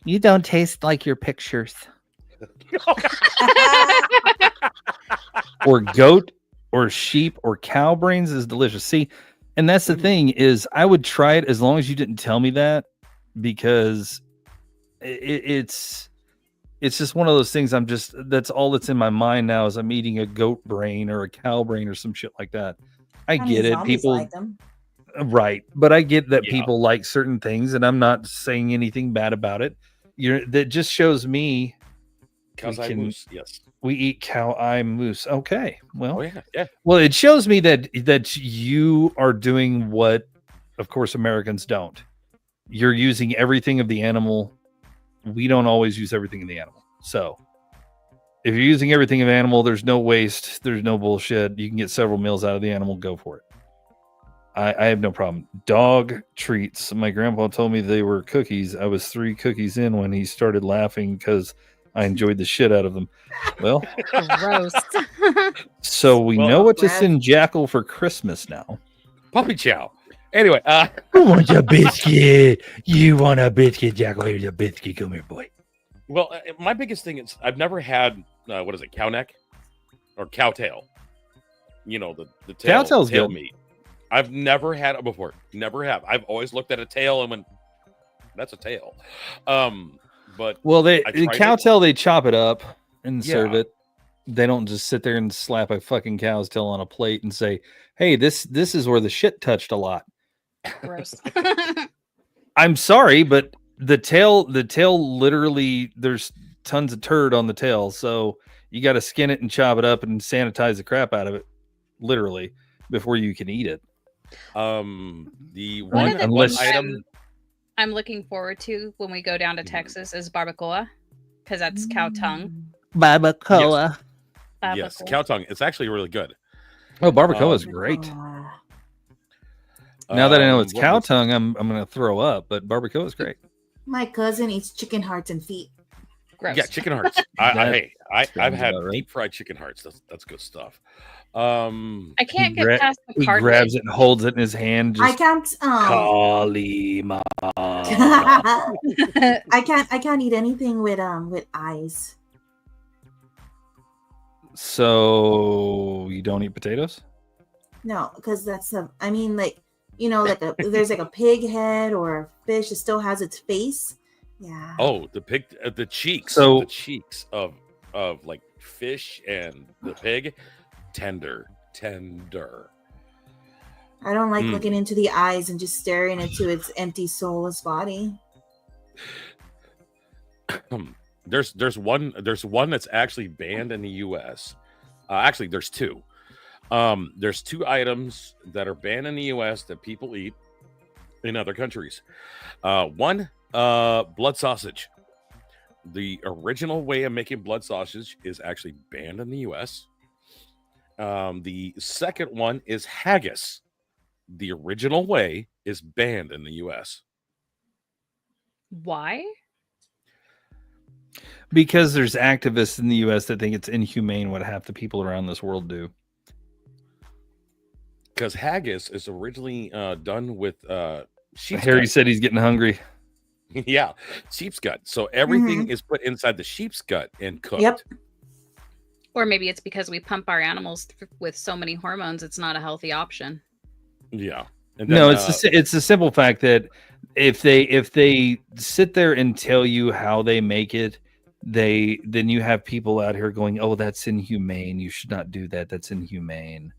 You don't taste like your pictures. Or goat or sheep or cow brains is delicious. See, and that's the thing is I would try it as long as you didn't tell me that, because it's just one of those things. That's all that's in my mind now is I'm eating a goat brain or a cow brain or some shit like that. I get it. People like them. Right. But I get that Yeah. people like certain things, and I'm not saying anything bad about it. That just shows me Cow's eye moose, yes. we eat cow eye moose. Okay. Well, Oh, yeah. well, it shows me that you are doing what, of course, Americans don't. You're using everything of the animal. We don't always use everything of the animal. So if you're using everything of animal, there's no waste. There's no bullshit. You can get several meals out of the animal. Go for it. I have no problem. Dog treats. My grandpa told me they were cookies. I was 3 cookies in when he started laughing because I enjoyed the shit out of them. Well, Gross. so we know what to send Jackal for Christmas now. Puppy chow. Anyway, Who wants a biscuit? You want a biscuit, Jackal? Here's a biscuit. Come here, boy. well, my biggest thing is I've never had what is it, cow neck or cow tail? You know, the tail, Cowtail's tail good. meat. I've never had it before. Never have. I've always looked at a tail and went, "That's a tail." But Well, the I tried it. cowtail, they chop it up and serve Yeah. it. They don't just sit there and slap a fucking cow's tail on a plate and say, "Hey, this is where the shit touched a lot." Gross. I'm sorry, but the tail literally, there's tons of turd on the tail, so you got to skin it and chop it up and sanitize the crap out of it, literally, before you can eat it. The One of the one things item. I'm looking forward to when we go down to Texas is barbacoa, because that's cow tongue. Barbacoa. Yes, cow tongue. It's actually really good. Oh, barbacoa is great. Now that I know it's what cow was- tongue, I'm gonna throw up, but barbacoa is great. My cousin eats chicken hearts and feet. Gross. Yeah, chicken hearts. I've sounds had about right. deep fried chicken hearts. That's good stuff. I can't get past the He cartilage. grabs it and holds it in his hand. I Just can't. Kalima. I can't eat anything with eyes. So you don't eat potatoes? No, because that's a. I mean, like there's like a pig head or a fish that still has its face. Yeah. Oh, the pig, the cheeks. So- the cheeks of like fish and the pig, tender. I don't like Mm. looking into the eyes and just staring into its empty, soulless body. There's one that's actually banned in the U.S. Actually, there's 2. There's 2 items that are banned in the U.S. that people eat in other countries. One, blood sausage. The original way of making blood sausage is actually banned in the U.S. The second one is haggis. The original way is banned in the U.S. Why? Because there's activists in the U.S. that think it's inhumane what half the people around this world do. Because haggis is originally done with sheep's Harry gut. said he's getting hungry. Yeah, sheep's gut. So everything is put inside the sheep's gut and cooked. Yep. Or maybe it's because we pump our animals with so many hormones, it's not a healthy option. Yeah. And No, then, it's the simple fact that if they sit there and tell you how they make it, then you have people out here going, "Oh, that's inhumane. You should not do that. That's inhumane."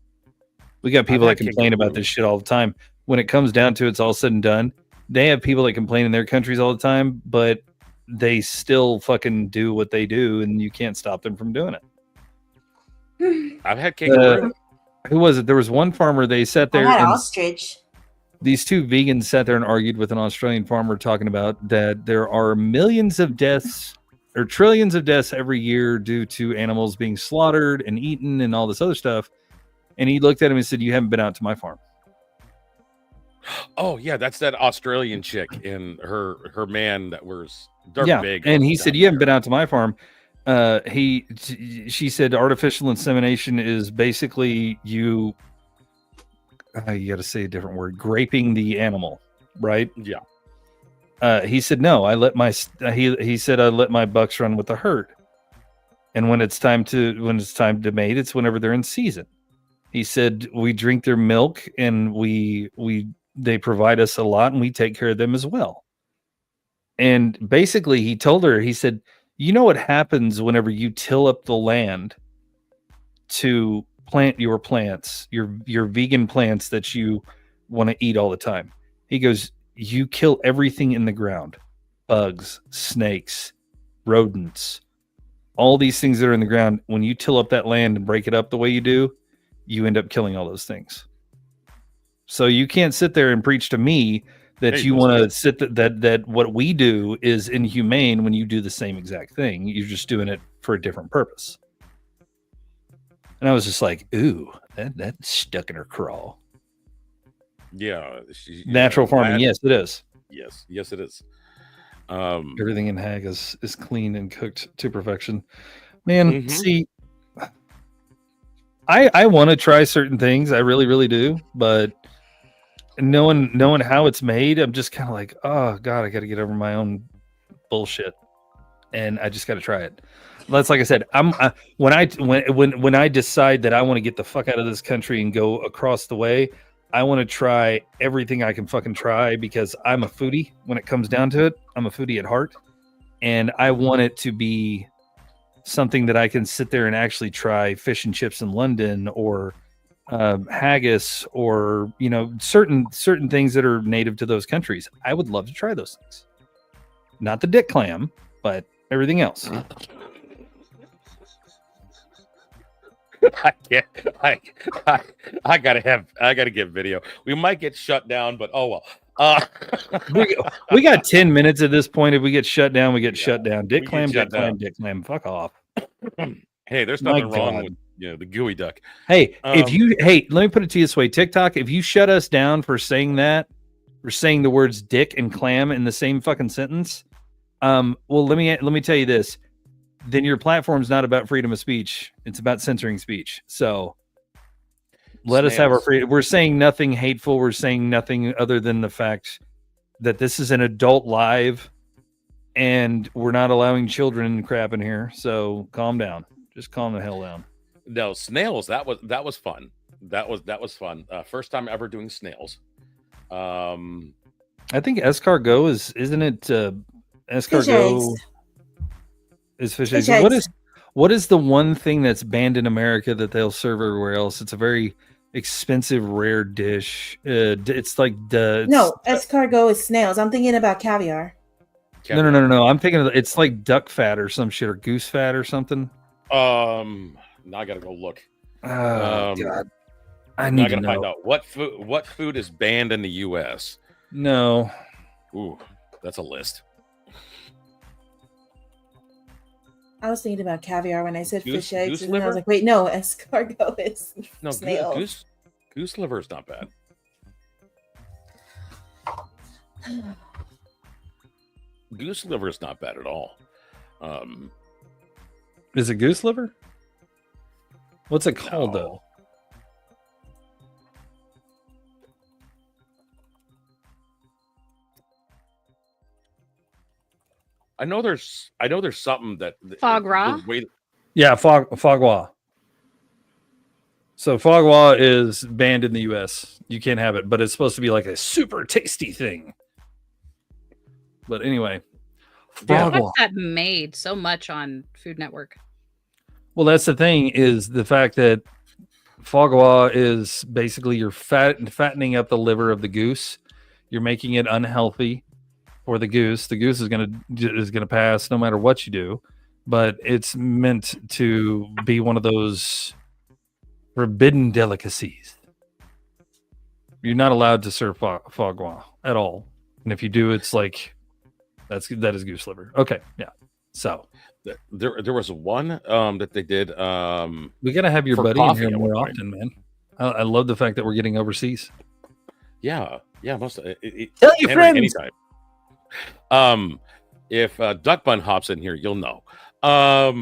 We got people that had complain about kangaroo. this shit all the time. When it comes down to it's all said and done, they have people that complain in their countries all the time, but they still fucking do what they do, and you can't stop them from doing it. I've had kangaroo. Who was it? There was one farmer. They sat there. I had and ostrich. these 2 vegans sat there and argued with an Australian farmer talking about that there are millions of deaths or trillions of deaths every year due to animals being slaughtered and eaten and all this other stuff. And he looked at him and said, "You haven't been out to my farm." Oh yeah, that's that Australian chick and her man that was they're Yeah, big. and he down said, "You haven't been out to my farm." She said, "Artificial insemination is basically you got to say a different word, graping the animal, right?" Yeah. He said, "No, I let my he said I let my bucks run with the herd, and when it's time to mate, it's whenever they're in season." He said, "We drink their milk, and they provide us a lot, and we take care of them as well." And basically, he told her, he said, "You know what happens whenever you till up the land to plant your plants, your vegan plants that you want to eat all the time. He goes, you kill everything in the ground, bugs, snakes, rodents, all these things that are in the ground. When you till up that land and break it up the way you do, you end up killing all those things. So you can't sit there and preach to me that you want to sit that what we do is inhumane when you do the same exact thing. You're just doing it for a different purpose. And I was just like, ooh, that's stuck in her craw. Yeah. Natural farming. Yes, it is. Yes, it is. Everything in Hag is clean and cooked to perfection. Man, see, I want to try certain things. I really, really do. But knowing how it's made, I'm just kind of like, oh God, I got to get over my own bullshit. And I just got to try it. That's like I said, when I decide that I want to get the fuck out of this country and go across the way, I want to try everything I can fucking try because I'm a foodie when it comes down to it. I'm a foodie at heart, and I want it to be something that I can sit there and actually try fish and chips in London or haggis or, you know, certain things that are native to those countries. I would love to try those things. Not the dick clam, but everything else. I gotta get video. We might get shut down, but oh well. We got 10 minutes at this point. If we get shut down, we get shut down. Dick clam, dick clam. Fuck off. Hey, there's nothing wrong with the gooey duck. Hey, let me put it to you this way, TikTok. If you shut us down for saying that, or saying the words dick and clam in the same fucking sentence, well, let me tell you this. Then your platform's not about freedom of speech. It's about censoring speech. So let us have our freedom. We're saying nothing hateful. We're saying nothing other than the fact that this is an adult live and we're not allowing children and crap in here. So calm down. Just calm the hell down. No, snails. That was fun. That was fun. First time ever doing snails. I think escargot isn't it escargot? Is fish eggs. What is the one thing that's banned in America that they'll serve everywhere else? It's a very expensive, rare dish. It's like escargot is snails. I'm thinking about caviar. No. I'm thinking it's like duck fat or some shit or goose fat or something. Now I gotta go look. Oh God, I need to know. Find out what food is banned in the U.S. No. Ooh, that's a list. I was thinking about caviar when I said fish eggs, and liver? I was like, wait, no, escargot is no snail. Goose liver is not bad. Goose liver is not bad at all. Is it goose liver? What's it called though? I know there's something that foie gras. Yeah, foie gras. So foie gras is banned in the U.S. You can't have it, but it's supposed to be like a super tasty thing. But anyway, I watched that made so much on Food Network. Well, that's the thing is the fact that foie gras is basically you're fattening up the liver of the goose. You're making it unhealthy for the goose. The goose is gonna pass no matter what you do, but it's meant to be one of those forbidden delicacies. You're not allowed to serve foie gras at all, and if you do, it's like that is goose liver. Okay, yeah. So there was one that they did. We gotta have your buddy in here more often, man. I love the fact that we're getting overseas. Yeah. Most tell your friends anytime. If Duck Bun hops in here, you'll know. But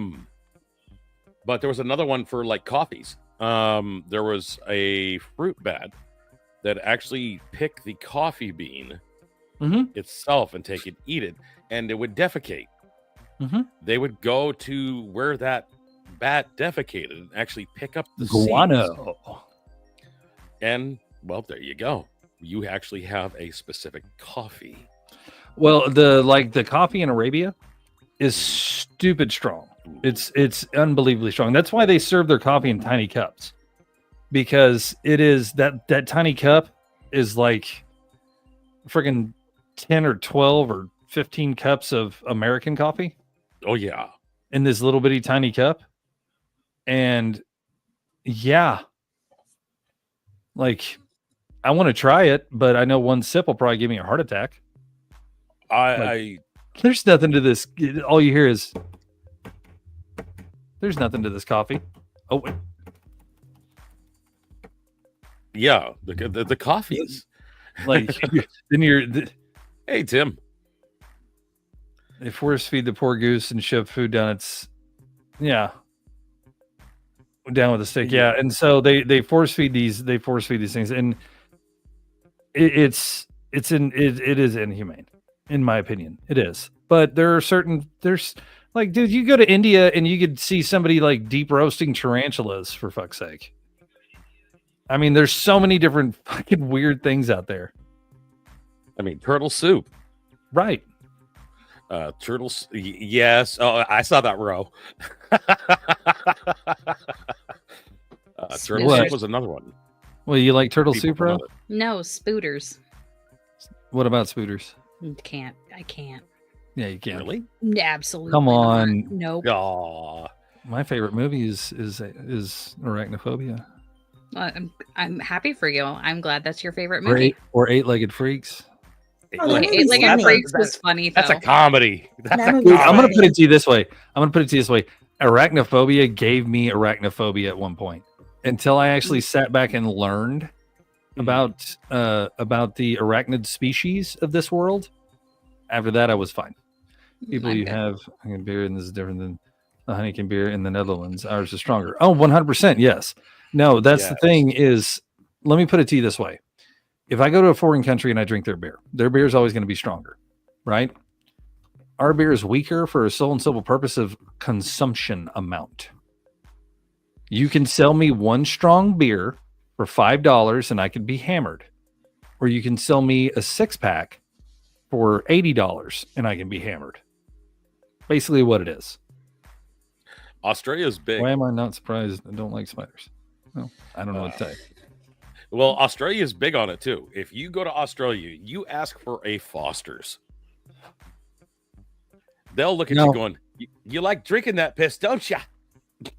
there was another one for like coffees. There was a fruit bat that actually picked the coffee bean itself and eat it, and it would defecate. They would go to where that bat defecated and actually pick up the guano. Seeds. And well, there you go. You actually have a specific coffee. Well, the coffee in Arabia is stupid strong. It's unbelievably strong. That's why they serve their coffee in tiny cups, because it is that tiny cup is like friggin' 10 or 12 or 15 cups of American coffee. Oh yeah. In this little bitty tiny cup. And yeah, like I want to try it, but I know one sip will probably give me a heart attack. There's nothing to this. All you hear is there's nothing to this coffee. Oh, wait. Yeah, the coffees. Like then you're. Hey Tim. They force feed the poor goose and shove food down its. Yeah. Down with a stick. Yeah, and so they force feed these things, and it is inhumane, in my opinion. It is. But there's like, dude, you go to India and you could see somebody like deep roasting tarantulas, for fuck's sake. I mean, there's so many different fucking weird things out there. I mean, turtle soup. Right. Turtles. Yes. Oh, I saw that row. Turtle soup was another one. Well, you like turtle soup, bro? No, spooters. What about spooters? I can't. Yeah, you can. Really? Absolutely. Come on. Nope. Aw. My favorite movie is Arachnophobia. I'm happy for you. I'm glad that's your favorite movie. Or Eight-Legged Freaks. Eight-Legged Freaks was funny, though. That's a comedy. I'm going to put it to you this way. Arachnophobia gave me arachnophobia at one point until I actually sat back and learned about the arachnid species of this world. After that, I was fine. People you have Heineken beer, and this is different than the Heineken beer in the Netherlands. Ours is stronger. Oh, 100%. Yes. No, that's the thing is, let me put it to you this way. If I go to a foreign country and I drink their beer is always going to be stronger, right? Our beer is weaker for a sole and simple purpose of consumption amount. You can sell me one strong beer for $5 and I could be hammered. Or you can sell me a 6-pack for $80 and I can be hammered. Basically what it is. Australia's big. Why am I not surprised I don't like spiders? Well, I don't know what to say. Well, Australia's big on it too. If you go to Australia, you ask for a Foster's. They'll look at you going, "You like drinking that piss, don't you?"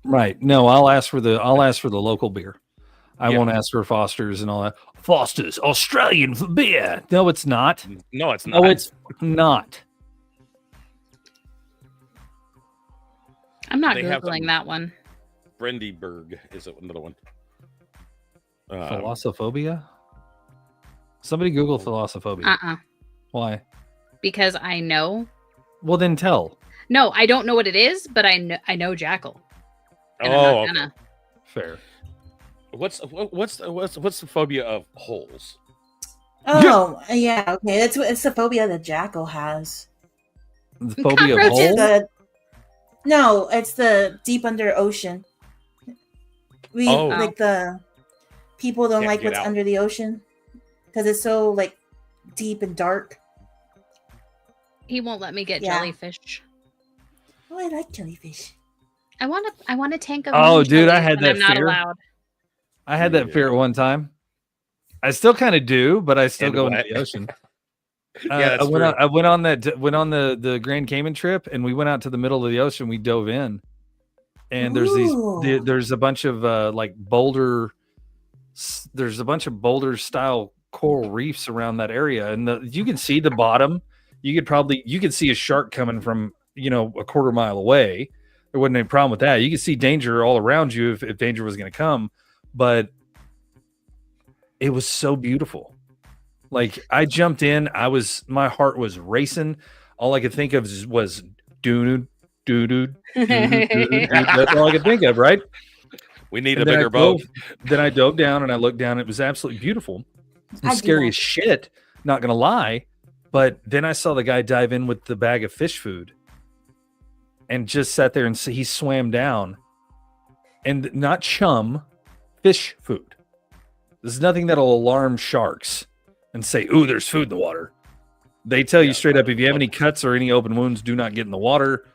Right. No, I'll ask for the local beer. I won't ask for Foster's and all that. Foster's Australian for beer. No, it's not. No, it's not. No, it's not. I'm not Googling that one. Brandyburg is another one. Philosophophobia? Somebody Google Philosophophobia. Why? Because I know. Well, then tell. No, I don't know what it is, but I know Jackal. And I'm not gonna. Fair. What's the phobia of holes? Oh, yeah. Okay, it's the phobia that Jackal has. The phobia of holes? No, it's the deep under ocean. Like the people don't like what's under the ocean because it's so like deep and dark. He won't let me get jellyfish. Oh, I like jellyfish. I want a tank of. Oh, dude, I had that I'm not fear. allowed. I had that fear at one time. I still kind of do, but I still go into the ocean. I went on the Grand Cayman trip, and we went out to the middle of the ocean. We dove in, and there's a bunch of like boulder. There's a bunch of boulder style coral reefs around that area, and you can see the bottom. You could see a shark coming from a quarter mile away. There wasn't any problem with that. You could see danger all around you if danger was going to come, but it was so beautiful. Like I jumped in, my heart was racing. All I could think of was doo doo doo. That's all I could think of, right? We need a bigger boat. Then I dove down and I looked down. It was absolutely beautiful. Scary as shit, not gonna lie. But then I saw the guy dive in with the bag of fish food and just sat there and he swam down. And not chum, fish food. There's nothing that'll alarm sharks and say, "Ooh, there's food in the water." They tell you straight up, if you have any cuts or any open wounds, do not get in the water.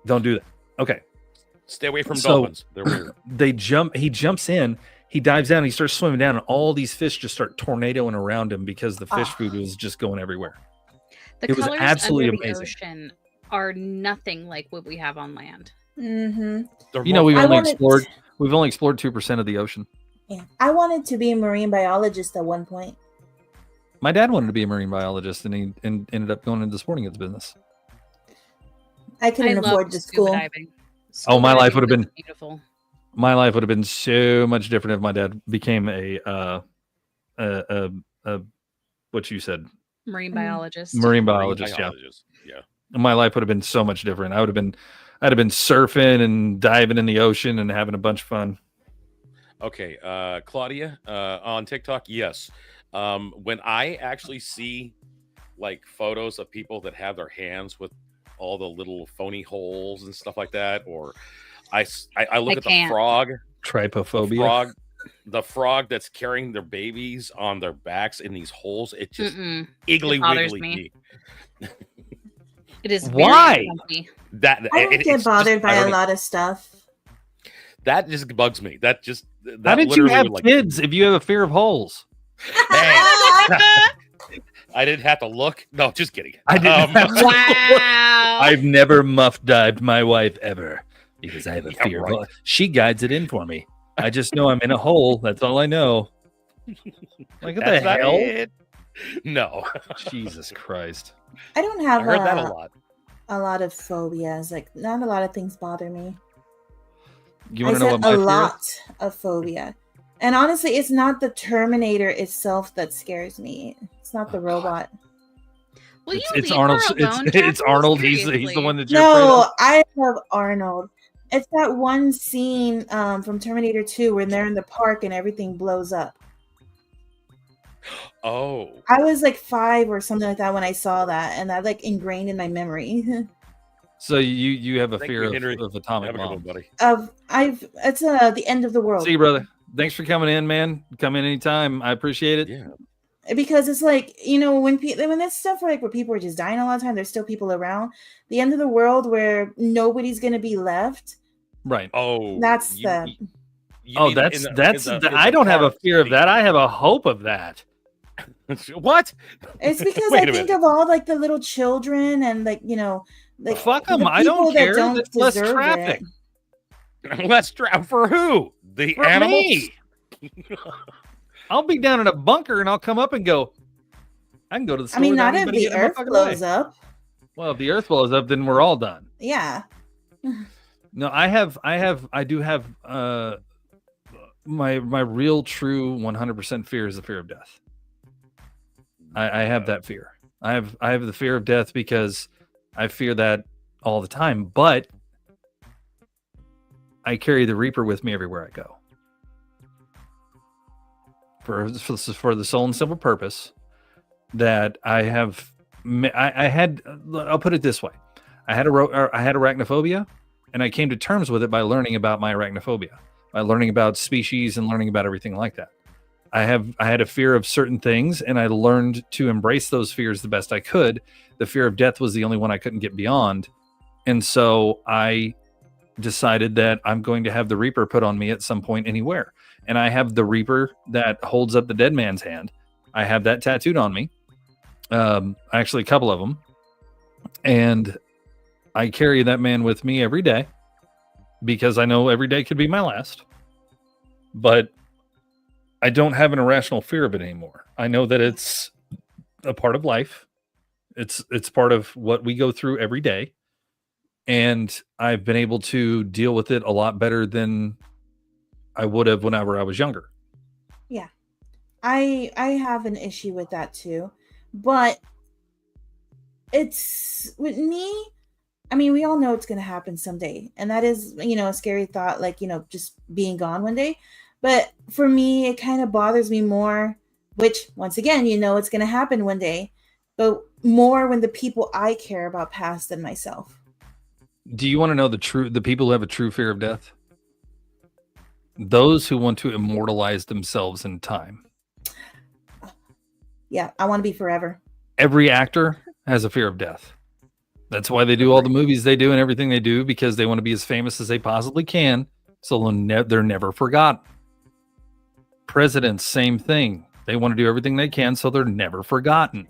Don't do that. Okay. Stay away from dolphins. They're weird. He jumps in. He dives down, he starts swimming down, and all these fish just start tornadoing around him because the fish Ah. food was just going everywhere. The It was colors absolutely under the amazing. ocean are nothing like what we have on land. Mm-hmm. You know, we've I only wanted- explored 2% of the ocean. Yeah, I wanted to be a marine biologist at one point. My dad wanted to be a marine biologist, and he ended up going into the sporting goods business. I couldn't love afford the scuba school. diving. Oh, my Scuba life diving would have was been beautiful. My life would have been so much different if my dad became a what you said, Marine biologist. marine biologist. Yeah. My life would have been so much different. I'd have been surfing and diving in the ocean and having a bunch of fun. Okay, Claudia, on TikTok, yes. When I actually see like photos of people that have their hands with all the little phony holes and stuff like that, or I look at the can't. frog, Trypophobia. the frog that's carrying their babies on their backs in these holes. It just Mm-mm. iggly It bothers wiggly. me. It is Why? very funky. That I don't it's get just- bothered by I a don't know. lot of stuff. That just bugs me. That How did you literally have would, like, kids if you have a fear of holes? I didn't have to look. No, just kidding. I didn't have to Wow. I've never muff dived my wife ever because I have a Yeah, fear of right. holes. She guides it in for me. I just know I'm in a hole. That's all I know. Like, what That's the not hell? it. No. Jesus Christ. I don't I have heard that a lot. a lot of phobias. Like, not a lot of things bother me. You I want to know said what my a fear is? lot of phobia. And honestly, it's not the Terminator itself that scares me. It's not the robot. Will It's, you it's leave Arnold. her alone, It's Jacqueline? Arnold. He's the Seriously. one that you're afraid No, of. I love Arnold. It's that one scene from Terminator 2 when they're in the park and everything blows up. Oh. I was like 5 or something like that when I saw that, and that like ingrained in my memory. So you have a Thank fear you, Henry. of atomic Have a good one, bombs. buddy. It's the end of the world. See you, brother. Thanks for coming in, man. Come in anytime. I appreciate it. Yeah. Because it's like, you know, when there's stuff like where people are just dying a lot of time, there's still people around. The end of the world where nobody's gonna be left. Right. Oh. That's you- the you Oh, mean that's in that's. the- the- in I the don't have a park. fear of that. I have a hope of that. What? It's because Wait I a think minute. of all like the little children and like, you know, like Fuck 'em. the I don't people that care. don't There's less deserve traffic. it. Let's trap for who? The For animals? me. I'll be down in a bunker and I'll come up and go. I can go to the store. I mean, without not if anybody the getting in my earth fucking blows way. up. Well, if the earth blows up, then we're all done. Yeah. No, I do have my real true 100% fear is the fear of death. I have that fear. I have the fear of death because I fear that all the time, but I carry the Reaper with me everywhere I go. For the sole and simple purpose that I have I had, I'll put it this way. I had arachnophobia, and I came to terms with it by learning about my arachnophobia, by learning about species and learning about everything like that. I had a fear of certain things, and I learned to embrace those fears the best I could. The fear of death was the only one I couldn't get beyond. And so I decided that I'm going to have the Reaper put on me at some point anywhere. And I have the Reaper that holds up the dead man's hand. I have that tattooed on me. Actually, a couple of them. And I carry that man with me every day because I know every day could be my last. But I don't have an irrational fear of it anymore. I know that it's a part of life. It's part of what we go through every day. And I've been able to deal with it a lot better than I would have whenever I was younger. Yeah. I have an issue with that too. But it's with me, I mean, we all know it's going to happen someday. And that is, you know, a scary thought, like, you know, just being gone one day. But for me, it kind of bothers me more, which once again, you know, it's going to happen one day, but more when the people I care about pass than myself. Do you want to know the people who have a true fear of death? Those who want to immortalize themselves in time. Yeah, I want to be forever. Every actor has a fear of death. That's why they do all the movies they do and everything they do, because they want to be as famous as they possibly can, so they're never forgotten. Presidents, same thing. They want to do everything they can so they're never forgotten.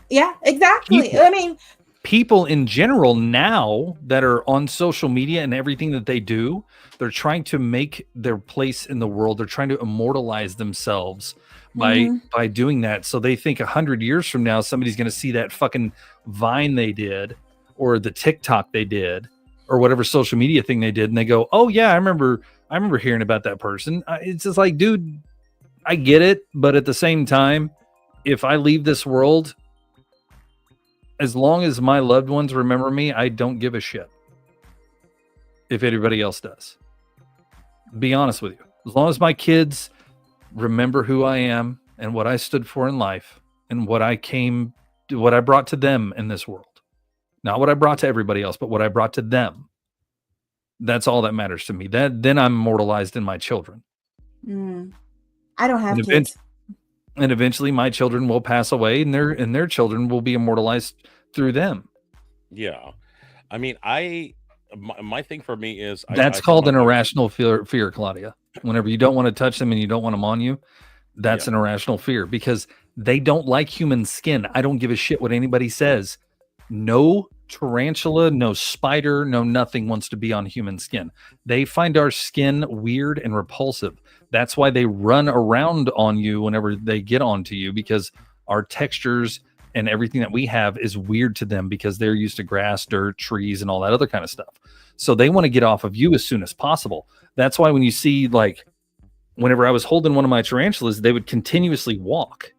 Yeah, exactly. I mean, people in general now that are on social media and everything that they do, they're trying to make their place in the world. They're trying to immortalize themselves by doing that. So they think 100 years from now, somebody's going to see that fucking Vine they did, or the TikTok they did, or whatever social media thing they did, and they go, "Oh yeah, I remember hearing about that person." It's just like, dude, I get it, but at the same time, if I leave this world, as long as my loved ones remember me, I don't give a shit if anybody else does. Be honest with you. As long as my kids remember who I am and what I stood for in life and what I brought to them in this world. Not what I brought to everybody else, but what I brought to them. That's all that matters to me. Then I'm immortalized in my children. I don't have kids. And eventually my children will pass away and their children will be immortalized through them. Yeah. I mean, my thing for me is that's called an irrational fear, Claudia. Whenever you don't want to touch them and you don't want them on you, that's an irrational fear because they don't like human skin. I don't give a shit what anybody says. No tarantula, no spider, no nothing wants to be on human skin. They find our skin weird and repulsive. That's why they run around on you whenever they get onto you, because our textures and everything that we have is weird to them because they're used to grass, dirt, trees, and all that other kind of stuff. So they want to get off of you as soon as possible. That's why when you see, like, whenever I was holding one of my tarantulas, they would continuously walk.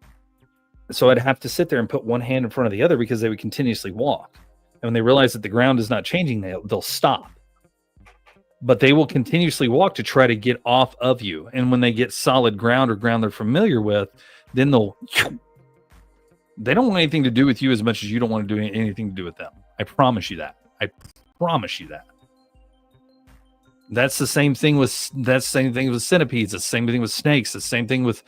So I'd have to sit there and put one hand in front of the other because they would continuously walk. And when they realize that the ground is not changing, they'll stop. But they will continuously walk to try to get off of you. And when they get solid ground or ground they're familiar with, then they don't want anything to do with you as much as you don't want to do anything to do with them. I promise you that. I promise you that. That's the same thing with centipedes. The same thing with snakes. The same thing with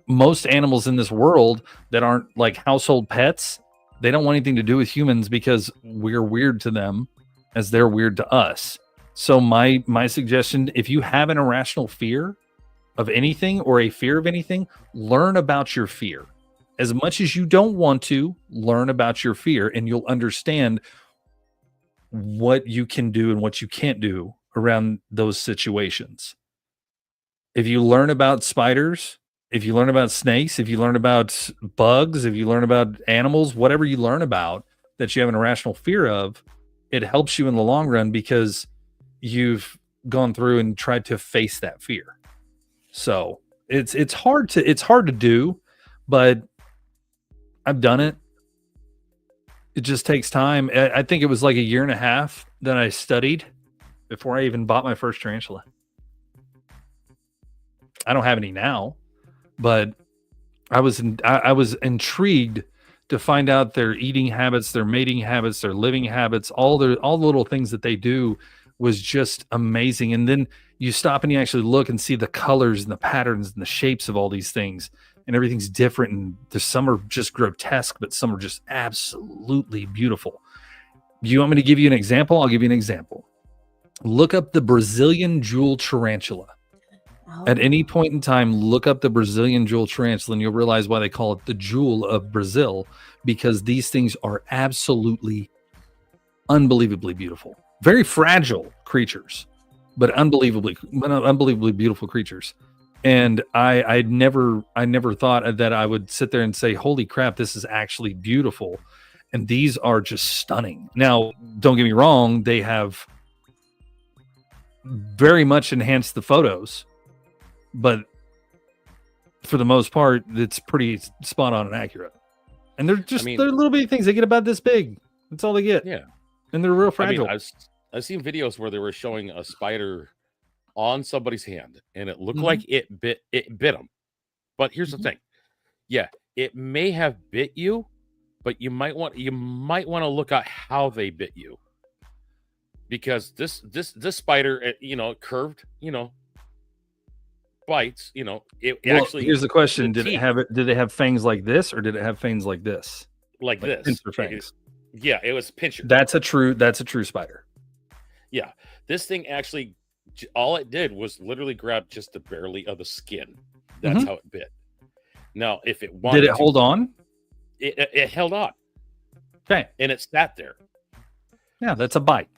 most animals in this world that aren't like household pets. They don't want anything to do with humans because we're weird to them as they're weird to us. So my suggestion, if you have an irrational fear of anything or a fear of anything, learn about your fear. As much as you don't want to, learn about your fear and you'll understand what you can do and what you can't do around those situations. If you learn about spiders, if you learn about snakes, if you learn about bugs, if you learn about animals, whatever you learn about that you have an irrational fear of, it helps you in the long run because you've gone through and tried to face that fear. So it's hard to do, but I've done it. It just takes time. I think it was like 1.5 years that I studied before I even bought my first tarantula. I don't have any now, but I was intrigued to find out their eating habits, their mating habits, their living habits, all the little things that they do was just amazing. And then you stop and you actually look and see the colors and the patterns and the shapes of all these things, and everything's different. And there's some are just grotesque, but some are just absolutely beautiful. You want me to give you an example? I'll give you an example. Look up the Brazilian jewel tarantula. At any point in time, look up the Brazilian jewel tarantula and you'll realize why they call it the jewel of Brazil, because these things are absolutely unbelievably beautiful. Very fragile creatures, but unbelievably beautiful creatures. And I never thought that I would sit there and say, holy crap, this is actually beautiful. And these are just stunning. Now, don't get me wrong, they have very much enhanced the photos, but for the most part, it's pretty spot on and accurate. And they're little bitty things. They get about this big. That's all they get. Yeah. And they're real fragile. I mean, I've seen videos where they were showing a spider on somebody's hand and it looked like it bit them. But here's the thing. Yeah, it may have bit you, but you might want to look at how they bit you. Because this spider, curved, bites, actually. Here's the question: Did it have fangs like this, or did it have fangs like this? Like this? Pincer fangs. It was pincher. That's a true spider. Yeah, this thing actually, all it did was literally grab just the barely of the skin. That's how it bit. Now, if it wanted Did it hold on? It held on. Okay. And it sat there. Yeah, that's a bite.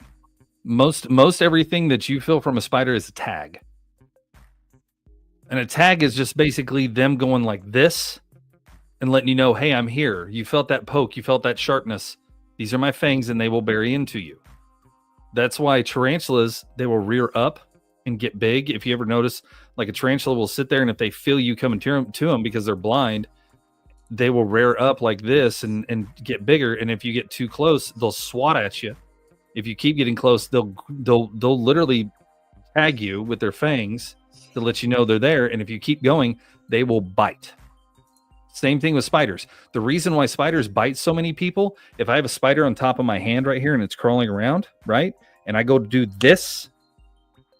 Most everything that you feel from a spider is a tag. And a tag is just basically them going like this and letting you know, hey, I'm here. You felt that poke. You felt that sharpness. These are my fangs, and they will bury into you. That's why tarantulas, they will rear up and get big. If you ever notice, like a tarantula will sit there, and if they feel you coming to them because they're blind, they will rear up like this and get bigger. And if you get too close, they'll swat at you. If you keep getting close, they'll literally tag you with their fangs to let you know they're there. And if you keep going, they will bite. Same thing with spiders. The reason why spiders bite so many people, if I have a spider on top of my hand right here and it's crawling around, right? And I go to do this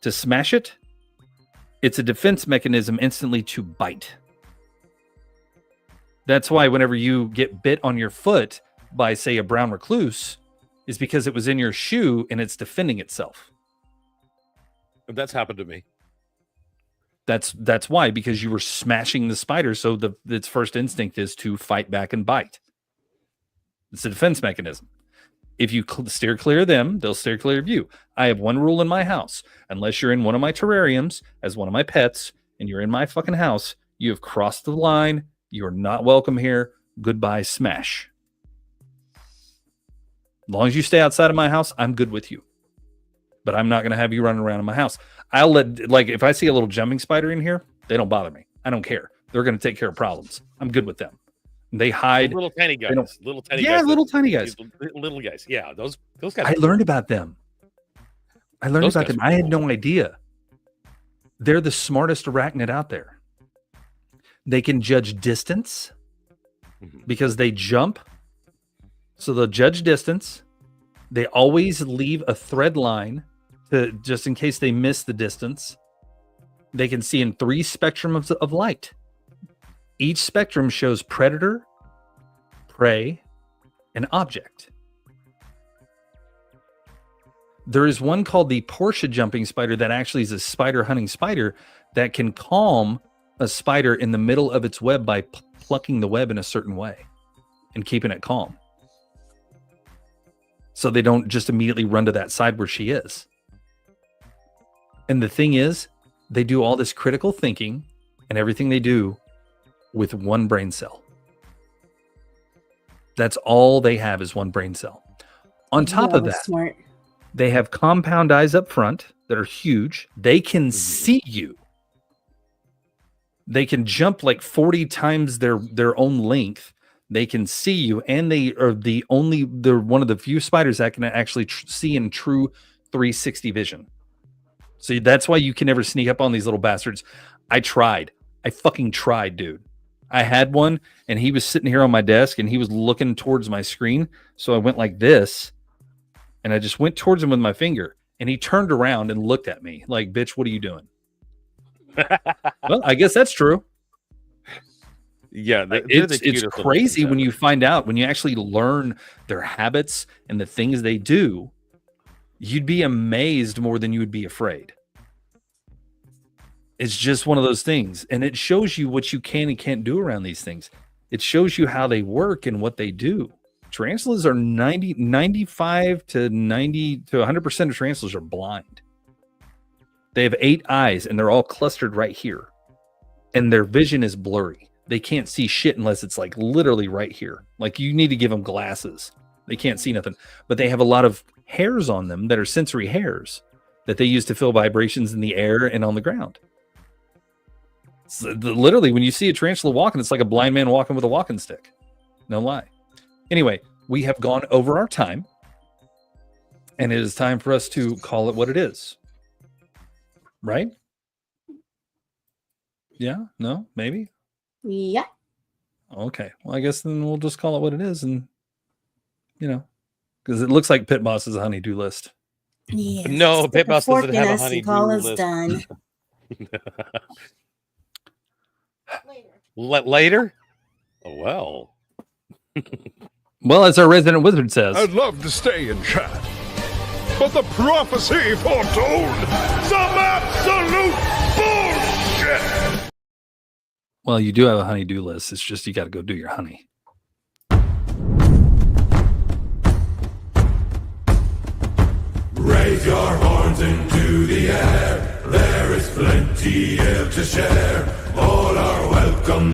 to smash it, it's a defense mechanism instantly to bite. That's why whenever you get bit on your foot by, say, a brown recluse, is because it was in your shoe and it's defending itself. That's happened to me. That's why, because you were smashing the spider, so its first instinct is to fight back and bite. It's a defense mechanism. If you steer clear of them, they'll steer clear of you. I have one rule in my house. Unless you're in one of my terrariums as one of my pets and you're in my fucking house, you have crossed the line. You're not welcome here. Goodbye, smash. As long as you stay outside of my house, I'm good with you. But I'm not going to have you running around in my house. I'll let, like, if I see a little jumping spider in here, they don't bother me. I don't care. They're going to take care of problems. I'm good with them. They hide. Little tiny guys. Little tiny guys. Yeah, little tiny guys. Little guys. Yeah, those guys. I learned about them. I had no idea. They're the smartest arachnid out there. They can judge distance because they jump. So they'll judge distance. They always leave a thread line to, just in case they miss the distance. They can see in 3 spectrums of light. Each spectrum shows predator, prey, and object. There is one called the Portia jumping spider that actually is a spider hunting spider that can calm a spider in the middle of its web by plucking the web in a certain way and keeping it calm. So they don't just immediately run to that side where she is. And the thing is, they do all this critical thinking and everything they do with one brain cell. That's all they have is one brain cell. On top of that, smart. They have compound eyes up front that are huge. They can see you. They can jump like 40 times their own length. They can see you, and they're one of the few spiders that can actually see in true 360 vision. So that's why you can never sneak up on these little bastards. I fucking tried, dude. I had one, and he was sitting here on my desk, and he was looking towards my screen. So I went like this, and I just went towards him with my finger, and he turned around and looked at me like, bitch, what are you doing? Well, I guess that's true. Yeah, it's crazy when you find out, when you actually learn their habits and the things they do. You'd be amazed more than you would be afraid. It's just one of those things, and it shows you what you can and can't do around these things. It shows you how they work and what they do. Tarantulas are 95 to 90 to 100% of tarantulas are blind. They have 8 eyes, and they're all clustered right here, and their vision is blurry. They can't see shit unless it's like literally right here. Like you need to give them glasses. They can't see nothing, but they have a lot of hairs on them that are sensory hairs that they use to feel vibrations in the air and on the ground. So literally, when you see a tarantula walking, it's like a blind man walking with a walking stick. No lie. Anyway, we have gone over our time, and it is time for us to call it what it is. Right? Yeah? No? Maybe? Yeah. Okay. Well, I guess then we'll just call it what it is, and because it looks like Pit Boss is a honey-do list. Yes. No, Pit Boss doesn't have a honey-do call us list. done. Later? Oh, well. Well, as our resident wizard says, I'd love to stay and chat, but the prophecy foretold some absolute bullshit. Well, you do have a honey-do list. It's just you got to go do your honey. Raise your horns into the air. There is plenty here to share. All are welcome.